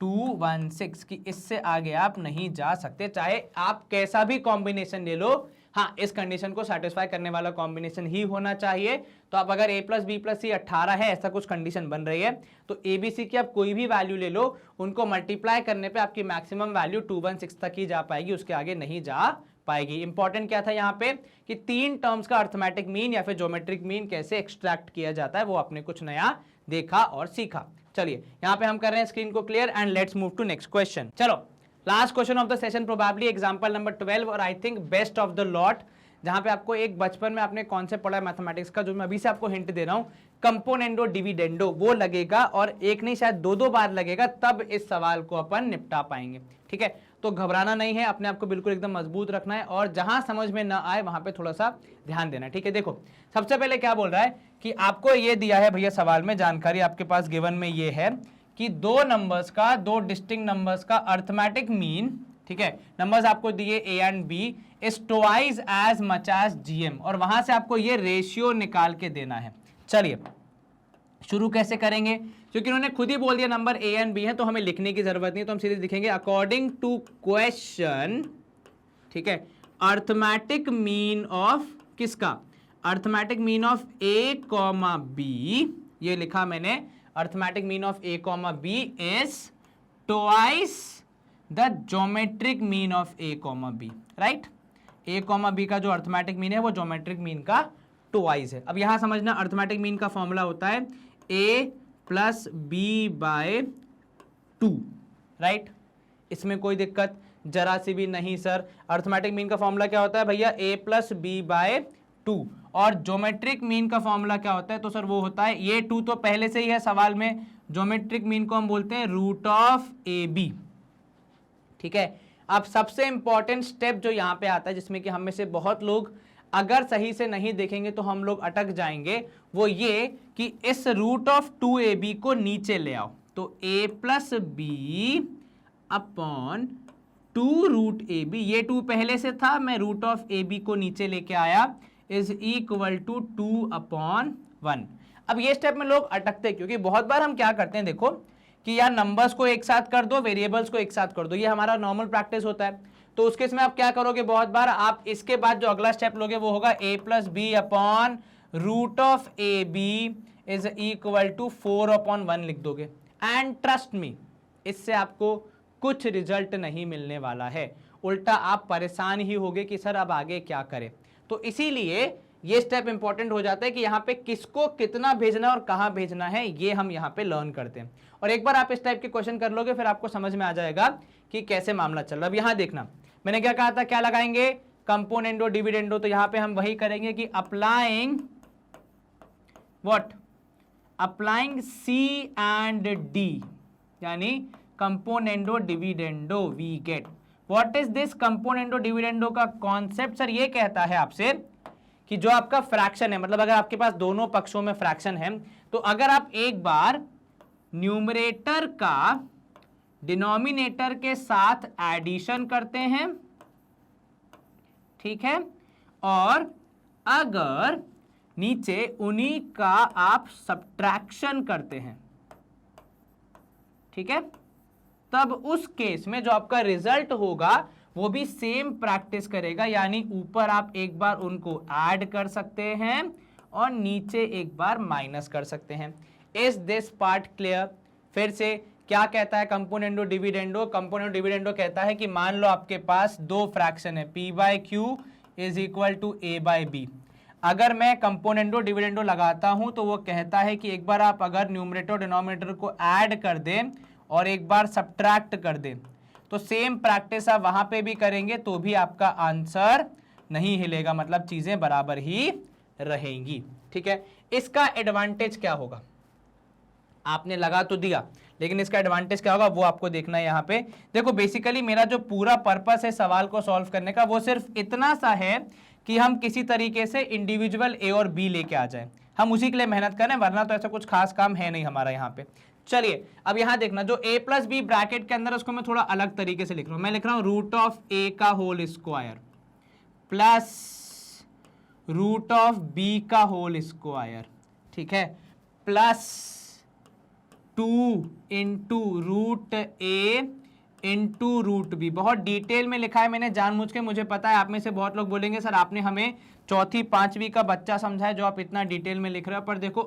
216 की, इससे आगे आप नहीं जा सकते, चाहे आप कैसा भी कॉम्बिनेशन ले लो। हाँ, इस कंडीशन को सेटिस्फाई करने वाला कॉम्बिनेशन ही होना चाहिए। तो आप अगर a प्लस बी प्लस सी 18 है, ऐसा कुछ कंडीशन बन रही है, तो ए बी सी की आप कोई भी वैल्यू ले लो, उनको मल्टीप्लाई करने पे आपकी मैक्सिमम वैल्यू 216 तक ही जा पाएगी, उसके आगे नहीं जा पाएगी। इंपॉर्टेंट क्या था यहाँ पे कि 3 टर्म्स का अर्थमेटिक मीन या फिर ज्योमेट्रिक मीन कैसे एक्सट्रैक्ट किया जाता है, वो आपने कुछ नया देखा और सीखा। चलिए यहाँ पे हम कर रहे हैं स्क्रीन को clear and let's move to next question. चलो last question of the session, probably example number 12 और I think best of the lot, जहां पे आपको एक बचपन में आपने कॉन्सेप्ट पढ़ा है मैथमेटिक्स का, जो मैं अभी से आपको हिंट दे रहा हूं, कंपोनेंडो डिविडेंडो, वो लगेगा और एक नहीं शायद 2-2 बार लगेगा, तब इस सवाल को अपन निपटा पाएंगे, ठीक है। तो घबराना नहीं है, अपने आप को बिल्कुल एकदम मजबूत रखना है और जहां समझ में ना आए वहां पे थोड़ा सा ध्यान देना है, ठीक है। देखो सबसे पहले क्या बोल रहा है कि आपको ये दिया है भैया सवाल में, जानकारी आपके पास गिवन में ये है कि 2 नंबर्स का, 2 डिस्टिंक्ट नंबर्स का अर्थमेटिक मीन, ठीक है, नंबर्स आपको दिए a and B, is twice as much as GM, और वहां से आपको ये रेशियो निकाल के देना है। चलिए शुरू कैसे करेंगे, क्योंकि उन्होंने खुद ही बोल दिया नंबर ए एंड बी है तो हमें लिखने की जरूरत नहीं, तो हम सीधे लिखेंगे अकॉर्डिंग टू क्वेश्चन, ठीक है, अर्थमेटिक मीन ऑफ किसका, arithmetic mean of A comma b, ये लिखा मैंने, arithmetic mean of A comma b is twice the geometric mean of A comma b, right. A comma b का जो arithmetic mean है वो ज्योमेट्रिक मीन का twice है। अब यहां समझना अर्थमेटिक मीन का फॉर्मूला होता है ए प्लस बी बाय 2, राइट। इसमें कोई दिक्कत जरा सी भी नहीं सर। अर्थमेटिक मीन का फॉर्मूला क्या होता है भैया, ए प्लस बी बाय 2, और ज्योमेट्रिक मीन का फॉर्मूला क्या होता है, तो सर वो होता है, ये 2 तो पहले से ही है सवाल में, ज्योमेट्रिक मीन को हम बोलते हैं रूट ऑफ ए बी, ठीक है। अब सबसे इंपॉर्टेंट स्टेप जो यहां पे आता है, जिसमें कि हम में से बहुत लोग अगर सही से नहीं देखेंगे तो हम लोग अटक जाएंगे, वो ये कि इस रूट ऑफ 2ab को नीचे ले आओ, तो a plus b upon 2 root a b, ये 2 पहले से था, मैं रूट ऑफ ए बी को नीचे लेके आया, इज इक्वल टू 2 अपॉन 1। अब ये स्टेप में लोग अटकते हैं, क्योंकि बहुत बार हम क्या करते हैं, देखो कि यार नंबर्स को एक साथ कर दो, वेरिएबल्स को एक साथ कर दो, ये हमारा नॉर्मल प्रैक्टिस होता है। तो उस केस में आप क्या करोगे, बहुत बार आप इसके बाद जो अगला स्टेप लोगे वो होगा a plus b upon root of A B is equal to 4 upon 1 लिख दोगे, एंड ट्रस्ट मी इससे आपको कुछ रिजल्ट नहीं मिलने वाला है, उल्टा आप परेशान ही होगे कि सर अब आगे क्या करें। तो इसीलिए ये स्टेप इंपॉर्टेंट हो जाता है कि यहाँ पे किसको कितना भेजना और कहाँ भेजना है, ये हम यहाँ पे लर्न करते हैं। और एक बार आप इस टाइप के क्वेश्चन कर लोगे फिर आपको समझ में आ जाएगा कि कैसे मामला चल रहा है। अब यहाँ देखना मैंने क्या कहा था, क्या लगाएंगे, कंपोनेंडो डिविडेंडो, तो यहाँ पे हम वही करेंगे कि applying what, applying C and D, यानी componendo dividendo, we get what is this componendo dividendo का कॉन्सेप्ट। सर ये कहता है आपसे कि जो आपका फ्रैक्शन है, मतलब अगर आपके पास दोनों पक्षों में फ्रैक्शन है, तो अगर आप एक बार न्यूमरेटर का डिनोमिनेटर के साथ एडिशन करते हैं, ठीक है, और अगर नीचे उन्हीं का आप सब्ट्रैक्शन करते हैं, ठीक है, तब उस केस में जो आपका रिजल्ट होगा वो भी सेम प्रैक्टिस करेगा, यानी ऊपर आप एक बार उनको ऐड कर सकते हैं और नीचे एक बार माइनस कर सकते हैं। Is this part clear? फिर से क्या कहता है कंपोनेंडो डिविडेंडो, कंपोनेंडो डिविडेंडो कहता है कि मान लो आपके पास दो फ्रैक्शन है, p by q is equal to a by b. अगर मैं कंपोनेंडो डिविडेंडो लगाता हूं तो वो कहता है कि एक बार आप अगर न्यूमरेटर डिनोमिनेटर को ऐड कर दें और एक बार सब्ट्रैक्ट कर दें, तो सेम प्रैक्टिस आप वहां पे भी करेंगे तो भी आपका आंसर नहीं हिलेगा, मतलब चीजें बराबर ही रहेंगी, ठीक है। इसका एडवांटेज क्या होगा, आपने लगा तो दिया, लेकिन इसका एडवांटेज क्या होगा वो आपको देखना है। यहाँ पे देखो बेसिकली मेरा जो पूरा पर्पस है सवाल को सॉल्व करने का वो सिर्फ इतना सा है कि हम किसी तरीके से इंडिविजुअल ए और बी लेके आ जाए, हम उसी के लिए मेहनत करें, वरना तो ऐसा कुछ खास काम है नहीं हमारा यहाँ पे। चलिए अब यहाँ देखना, जो a प्लस बी ब्रैकेट के अंदर उसको मैं थोड़ा अलग तरीके से लिख रहा हूं, मैं लिख रहा हूं रूट ऑफ a का whole square plus root of b का होल स्क्वायर, ठीक है, plus 2 into root a into root b. बहुत डिटेल में लिखा है मैंने जानबूझ के, मुझे पता है आप में से बहुत लोग बोलेंगे सर आपने हमें चौथी पांचवी का बच्चा समझा है जो आप इतना डिटेल में लिख रहे हो, पर देखो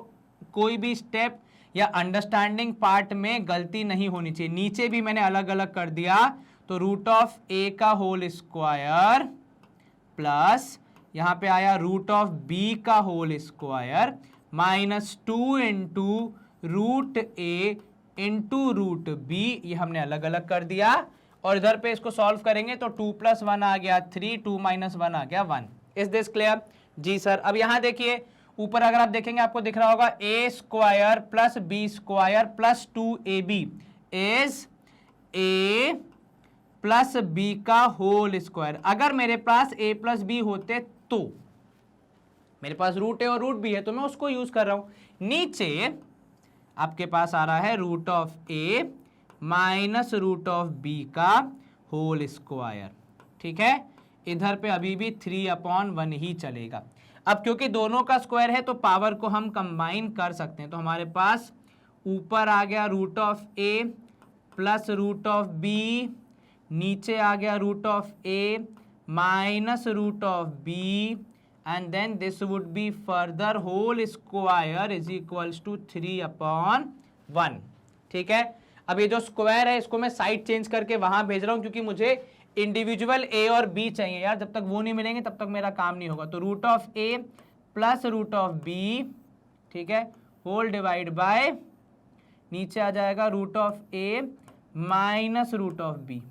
कोई भी स्टेप या अंडरस्टैंडिंग पार्ट में गलती नहीं होनी चाहिए। नीचे भी मैंने अलग अलग कर दिया, तो रूट ऑफ a का होल स्क्वायर प्लस यहाँ पे आया रूट ऑफ b का whole square minus 2 into root a into root b, ये हमने अलग अलग कर दिया। और इधर पे इसको सॉल्व करेंगे तो 2 प्लस 1 आ गया 3, 2 माइनस 1 आ गया 1। Is this clear? जी सर। अब यहाँ देखिए ऊपर अगर आप देखेंगे आपको दिख रहा होगा a square plus b square plus 2ab is a plus b का होल स्क्वायर। अगर मेरे पास a प्लस बी होते तो मेरे पास रूट a और रूट b है तो मैं उसको यूज कर रहा हूं। नीचे आपके पास आ रहा है root of a minus root of b का होल स्क्वायर, ठीक है। इधर पे अभी भी 3/1 ही चलेगा। अब क्योंकि दोनों का स्क्वायर है तो पावर को हम कंबाइन कर सकते हैं, तो हमारे पास ऊपर आ गया root of a plus root of b, नीचे आ गया root of A minus root of b, and then this would be further whole square is equals to 3/1। ठीक है, अब ये जो स्क्वायर है इसको मैं साइड चेंज करके वहां भेज रहा हूं क्योंकि मुझे इंडिविजुअल ए और बी चाहिए यार, जब तक वो नहीं मिलेंगे तब तक मेरा काम नहीं होगा। तो root of a plus root of b, ठीक है, होल डिवाइड बाय नीचे आ जाएगा root of A minus root of b,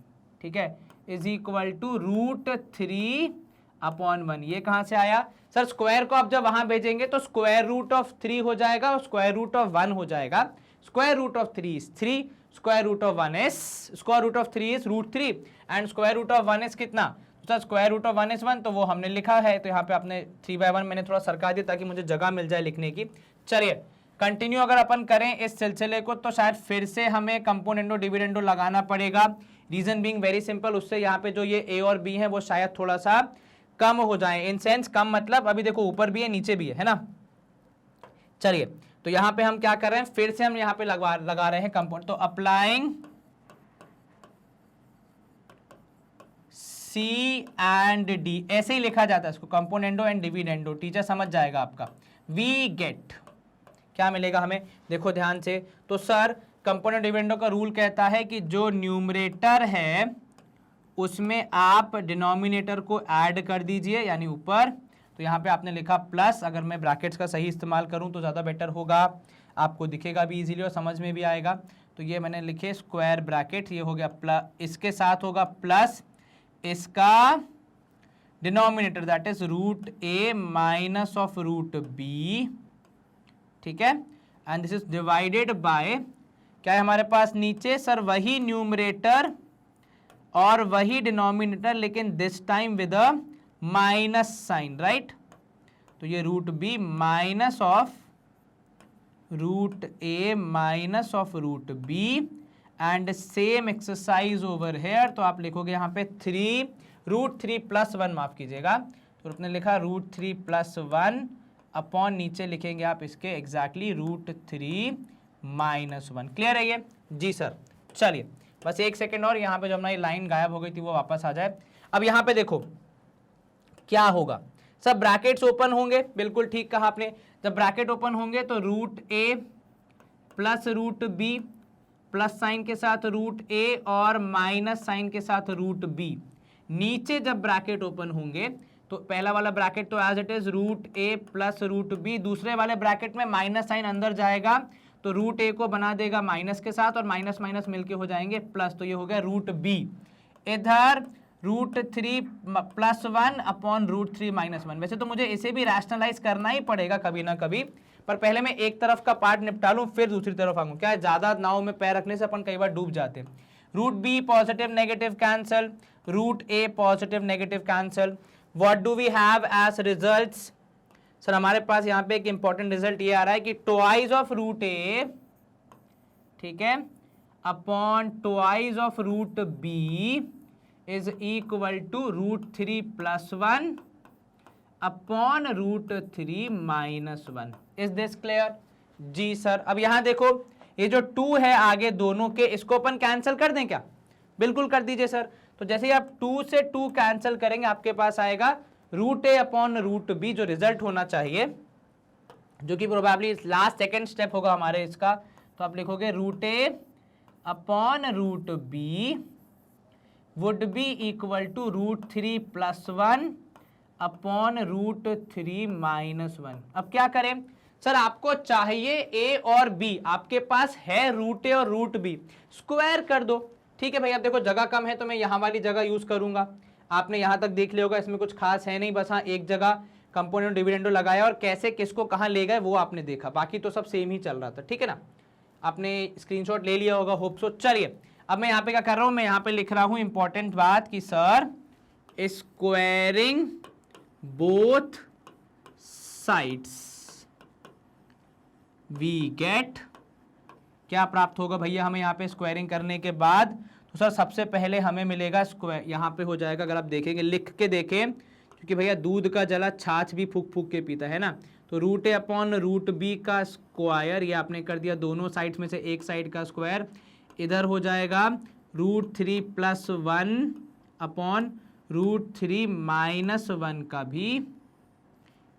ठीक है, इज इक्वल टू √3/1। ये कहां से आया सर? स्क्वायर को आप जब वहां भेजेंगे तो स्क्वायर रूट ऑफ 3 हो जाएगा और स्क्वायर रूट ऑफ 1 हो जाएगा। Square root of 3 is 3, square root of 1 is square root of 3 is √3 and square root of 1 is कितना? तो sir square root of 1 is 1, तो वो हमने लिखा है, तो यहाँ पे आपने 3/1 मैंने थोड़ा सरका दिया ताकि मुझे जगह मिल जाए लिखने की। चलिए कंटिन्यू अगर अपन करें इस सिलसिले को तो शायद फिर से हमें कंपोनेंडो डिविडेंडो लगाना पड़ेगा। रीजन बीइंग वेरी सिंपल, उससे यहाँ पे जो ये ए और बी है वो शायद थोड़ा सा कम हो जाए। इन सेंस कम मतलब अभी देखो ऊपर भी है नीचे भी है ना। चलिए तो यहाँ पे हम क्या कर रहे हैं, फिर से हम यहाँ पे लगा रहे हैं कंपोनेंट। तो अप्लाइंग सी एंड डी, ऐसे ही लिखा जाता है इसको, कंपोनेंडो एंड डिविडेंडो, टीचर समझ जाएगा आपका। वी गेट, क्या मिलेगा हमें, देखो ध्यान से। तो सर कंपोनेंट डिविडेंडो का रूल कहता है कि जो न्यूमरेटर है उसमें आप डिनोमिनेटर को ऐड कर दीजिए, यानी ऊपर। तो यहाँ पे आपने लिखा प्लस, अगर मैं ब्रैकेट्स का सही इस्तेमाल करूँ तो ज़्यादा बेटर होगा, आपको दिखेगा भी इजीली और समझ में भी आएगा। तो ये मैंने लिखे स्क्वायर ब्रैकेट, ये हो गया प्लस, इसके साथ होगा प्लस इसका denominator that is √a minus of √b, ठीक है, and this is divided by, क्या है हमारे पास नीचे सर वही न्यूमरेटर और वही डिनोमिनेटर लेकिन this time with a minus sign, right. तो ये √b minus of √a minus of √b and same exercise over here. तो आप लिखोगे यहाँ पे √3+1, माफ कीजिएगा, तो आपने लिखा √3+1 अपॉन नीचे लिखेंगे आप इसके एग्जैक्टली √3-1। क्लियर है ये? जी सर। चलिए बस एक सेकेंड और, यहाँ पे जो हमारी लाइन गायब हो गई थी वो वापस आ जाए। अब यहाँ पे देखो क्या होगा, सब ब्रैकेट्स ओपन होंगे, बिल्कुल ठीक कहा आपने। जब ब्रैकेट ओपन होंगे तो √a plus √b plus sign के साथ √a और माइनस साइन के साथ √b। नीचे जब ब्रैकेट ओपन होंगे तो पहला वाला ब्रैकेट तो as it is √a plus √b, दूसरे वाले ब्रैकेट में माइनस साइन अंदर जाएगा तो √a को बना देगा माइनस के साथ और माइनस माइनस मिलके हो जाएंगे प्लस, तो ये हो गया √b। इधर √3+1 अपॉन √3-1। वैसे तो मुझे इसे भी रैशनलाइज करना ही पड़ेगा कभी ना कभी, पर पहले मैं एक तरफ का पार्ट निपटा लूं फिर दूसरी तरफ आऊंगा। क्या है, ज्यादा नाव में पैर रखने से अपन कई बार डूब जाते हैं। √b positive negative cancel, √a positive negative cancel. What do we have as results? Sir हमारे पास यहाँ पे एक इंपॉर्टेंट रिजल्ट ये आ रहा है कि ट्वाइस ऑफ √a, ठीक है, upon twice of √b is equal to √3+1 upon √3-1। Is this clear? जी सर। अब यहां देखो ये जो 2 है आगे दोनों के, इसको अपन कैंसिल कर दें क्या? बिल्कुल कर दीजिए सर। तो जैसे ही आप 2 से 2 कैंसिल करेंगे आपके पास आएगा √a अपॉन √b, जो रिजल्ट होना चाहिए, जो कि प्रोबेबली लास्ट सेकेंड स्टेप होगा हमारे इसका। तो आप लिखोगे √a upon √b would be equal to √3+1 upon √3-1। अब क्या करें सर, आपको चाहिए a और b, आपके पास है √a और √b, स्क्वायर कर दो। ठीक है भाई, अब देखो जगह कम है तो मैं यहाँ वाली जगह यूज करूंगा। आपने यहाँ तक देख लिया होगा, इसमें कुछ खास है नहीं, बस हाँ एक जगह कंपोनेंट डिविडेंडो लगाया और कैसे किसको कहाँ ले गए वो आपने देखा, बाकी तो सब सेम ही चल रहा था। ठीक है ना, आपने स्क्रीनशॉट ले लिया होगा, होप सो। चलिए अब मैं यहाँ पे क्या कर रहा हूँ, मैं यहाँ पे लिख रहा हूँ इंपॉर्टेंट बात कि sir squaring both sides we get, क्या प्राप्त होगा भैया हमें यहाँ पे स्क्वायरिंग करने के बाद? तो सर सबसे पहले हमें मिलेगा स्क्वायर, यहाँ पे हो जाएगा, अगर आप देखेंगे लिख के देखें क्योंकि भैया दूध का जला छाछ भी फूक फूक के पीता है ना। तो रूट ए अपॉन रूट बी का स्क्वायर, ये आपने कर दिया दोनों साइड्स में से एक साइड का स्क्वायर, इधर हो जाएगा रूट 3 + 1 अपॉन रूट 3 - 1 का भी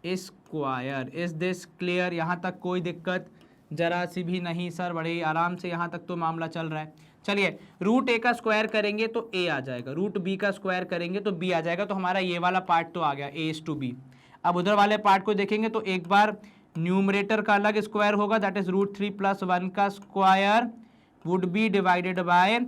स्क्वायर। Is this clear? यहाँ तक कोई दिक्कत जरा सी भी नहीं सर, बड़े आराम से यहाँ तक तो मामला चल रहा है। चलिए रूट ए का स्क्वायर करेंगे तो ए आ जाएगा, रूट बी का स्क्वायर करेंगे तो बी आ जाएगा। तो हमारा ये वाला पार्ट तो आ गया a/b। अब उधर वाले पार्ट को देखेंगे तो एक बार न्यूमरेटर का अलग स्क्वायर होगा, दैट इज रूट 3 + 1 का square would be divided by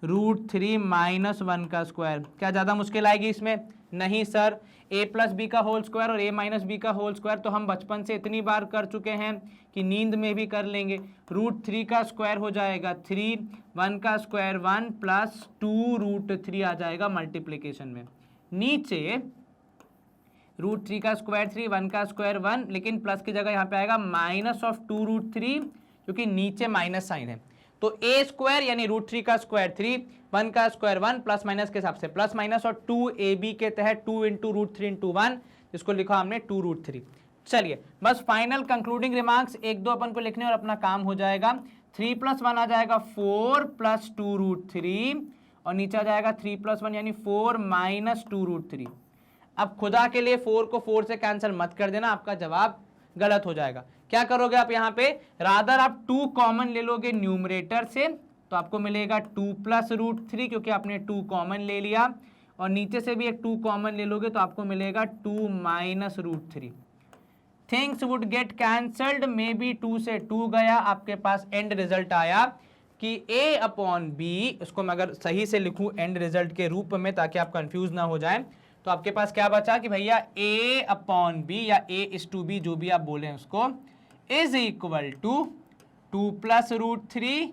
root 3 - 1 का स्क्वायर। क्या ज़्यादा मुश्किल आएगी इसमें? नहीं सर। a + b का होल स्क्वायर और a - b का होल स्क्वायर तो हम बचपन से इतनी बार कर चुके हैं कि नींद में भी कर लेंगे। रूट 3 का स्क्वायर हो जाएगा 3, 1 का स्क्वायर 1 + 2 रूट 3 आ जाएगा मल्टीप्लिकेशन में। नीचे रूट 3 का स्क्वायर 3, 1 का स्क्वायर 1, लेकिन प्लस की जगह यहाँ पे आएगा -2 रूट 3, क्योंकि नीचे माइनस साइन है। तो a स्क्वायर यानी रूट 3 का स्क्वायर 3, 1 का स्क्वायर 1, प्लस माइनस के हिसाब से प्लस माइनस, और 2ab के तहत 2 × रूट 3 × 1, जिसको लिखा हमने 2 रूट 3। चलिए बस फाइनल कंक्लूडिंग रिमार्क्स 1-2 अपन को लिखने और अपना काम हो जाएगा। 3 + 1 आ जाएगा 4 + 2 रूट 3, और नीचे आ जाएगा 3 + 1 यानी 4 - 2 रूट 3। अब खुदा के लिए 4 को 4 से कैंसिल मत कर देना, आपका जवाब गलत हो जाएगा। क्या करोगे आप यहाँ पे? रादर आप 2 कॉमन ले लोगे न्यूमरेटर से, तो आपको मिलेगा 2 + रूट 3, क्योंकि आपने 2 कॉमन ले लिया, और नीचे से भी एक 2 कॉमन ले लोगे तो आपको मिलेगा 2 - root 3। Things would get cancelled, maybe 2 से 2 गया, आपके पास एंड रिजल्ट आया कि a/b, उसको मैं अगर सही से लिखूं एंड रिजल्ट के रूप में ताकि आप कंफ्यूज ना हो जाए, तो आपके पास क्या बचा कि भैया a/b या a/b जो भी आप बोले उसको, is equal to 2 + root 3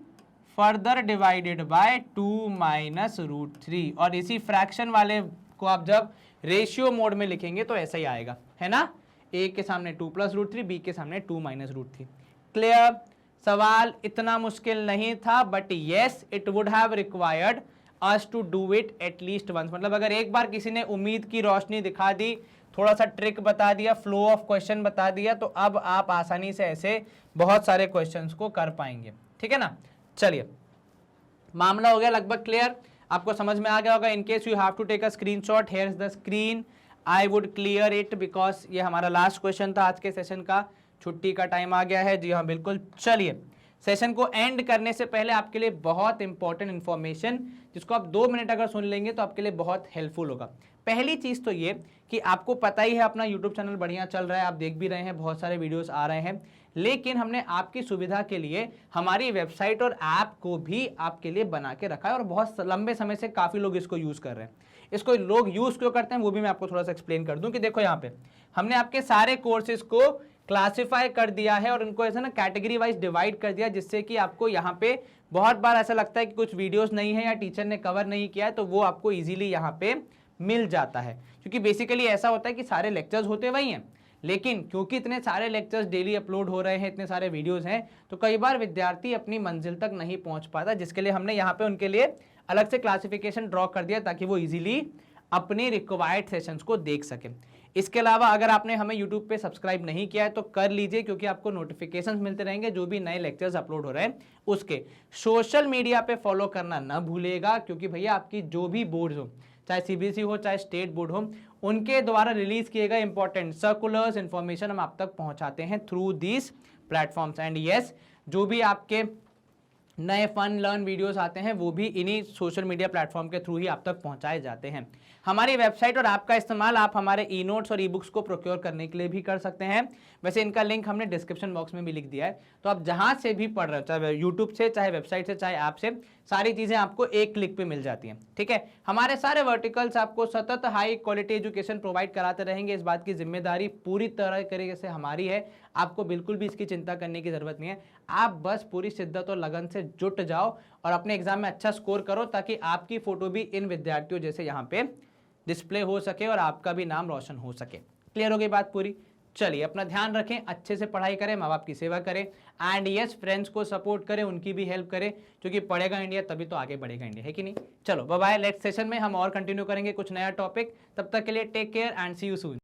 further divided by 2 - root 3। और इसी फ्रैक्शन वाले को आप जब रेशियो मोड में लिखेंगे तो ऐसा ही आएगा, है ना? a के सामने 2 + रूट 3, b के सामने 2 - रूट 3। क्लियर? सवाल इतना मुश्किल नहीं था, but yes it would have required us to do it at least once. मतलब अगर एक बार किसी ने उम्मीद की रोशनी दिखा दी, थोड़ा सा ट्रिक बता दिया, फ्लो ऑफ क्वेश्चन बता दिया, तो अब आप आसानी से ऐसे बहुत सारे क्वेश्चंस को कर पाएंगे। ठीक है ना? चलिए मामला हो गया लगभग क्लियर, आपको समझ में आ गया होगा। In case you have to take a screenshot, here is the screen, I would clear it because ये हमारा लास्ट क्वेश्चन था आज के सेशन का। छुट्टी का टाइम आ गया है, जी हाँ बिल्कुल। चलिए सेशन को एंड करने से पहले आपके लिए बहुत इंपॉर्टेंट इंफॉर्मेशन, जिसको आप 2 मिनट अगर सुन लेंगे तो आपके लिए बहुत हेल्पफुल होगा। पहली चीज़ तो ये कि आपको पता ही है अपना यूट्यूब चैनल बढ़िया चल रहा है, आप देख भी रहे हैं, बहुत सारे वीडियोस आ रहे हैं, लेकिन हमने आपकी सुविधा के लिए हमारी वेबसाइट और ऐप को भी आपके लिए बना के रखा है, और बहुत लंबे समय से काफ़ी लोग इसको यूज़ कर रहे हैं। इसको लोग यूज़ क्यों करते हैं वो भी मैं आपको थोड़ा सा एक्सप्लेन कर दूं कि देखो यहाँ पे हमने आपके सारे कोर्सेज को क्लासिफाई कर दिया है और इनको ऐसा ना कैटेगरी वाइज डिवाइड कर दिया, जिससे कि आपको यहाँ पे बहुत बार ऐसा लगता है कि कुछ वीडियोस नहीं है या टीचर ने कवर नहीं किया है, तो वो आपको इजीली यहाँ पे मिल जाता है। क्योंकि बेसिकली ऐसा होता है कि सारे लेक्चर्स होते वही हैं, लेकिन क्योंकि इतने सारे लेक्चर्स डेली अपलोड हो रहे हैं, इतने सारे वीडियोस हैं, तो कई बार विद्यार्थी अपनी मंजिल तक नहीं पहुंच पाता, जिसके लिए हमने यहाँ पे उनके लिए अलग से क्लासिफिकेशन ड्रॉ कर दिया ताकि वो इजीली अपने रिक्वायर्ड सेशंस को देख सकें। इसके अलावा अगर आपने हमें यूट्यूब पे सब्सक्राइब नहीं किया है तो कर लीजिए, क्योंकि आपको नोटिफिकेशंस मिलते रहेंगे जो भी नए लेक्चर्स अपलोड हो रहे हैं उसके। सोशल मीडिया पे फॉलो करना ना भूलेगा, क्योंकि भैया आपकी जो भी बोर्ड हो, चाहे सीबीएसई हो चाहे स्टेट बोर्ड हो, उनके द्वारा रिलीज किए गए इंपॉर्टेंट सर्कुलर्स इन्फॉर्मेशन हम आप तक पहुंचाते हैं through this platforms. And yes, जो भी आपके नए फन लर्न वीडियोस आते हैं वो भी इन्हीं सोशल मीडिया प्लेटफॉर्म के थ्रू ही आप तक पहुंचाए जाते हैं। हमारी वेबसाइट और ऐप का इस्तेमाल आप हमारे ई नोट्स और ई बुक्स को प्रोक्योर करने के लिए भी कर सकते हैं। वैसे इनका लिंक हमने डिस्क्रिप्शन बॉक्स में भी लिख दिया है, तो आप जहां से भी पढ़ रहे हो, चाहे यूट्यूब से, चाहे वेबसाइट से, चाहे ऐप से, सारी चीज़ें आपको एक क्लिक पे मिल जाती हैं। ठीक है, हमारे सारे वर्टिकल्स आपको सतत हाई क्वालिटी एजुकेशन प्रोवाइड कराते रहेंगे। इस बात की जिम्मेदारी पूरी तरह तरीके से हमारी है, आपको बिल्कुल भी इसकी चिंता करने की जरूरत नहीं है। आप बस पूरी शिद्दत और लगन से जुट जाओ और अपने एग्जाम में अच्छा स्कोर करो, ताकि आपकी फोटो भी इन विद्यार्थियों जैसे यहाँ पे डिस्प्ले हो सके और आपका भी नाम रोशन हो सके। क्लियर हो गई बात पूरी? चलिए अपना ध्यान रखें, अच्छे से पढ़ाई करें, माँ बाप की सेवा करें, एंड यस फ्रेंड्स को सपोर्ट करें, उनकी भी हेल्प करें, क्योंकि पढ़ेगा इंडिया तभी तो आगे बढ़ेगा इंडिया, है कि नहीं। चलो बाय बाय, नेक्स्ट सेशन में हम और कंटिन्यू करेंगे कुछ नया टॉपिक। तब तक के लिए take care and see you soon.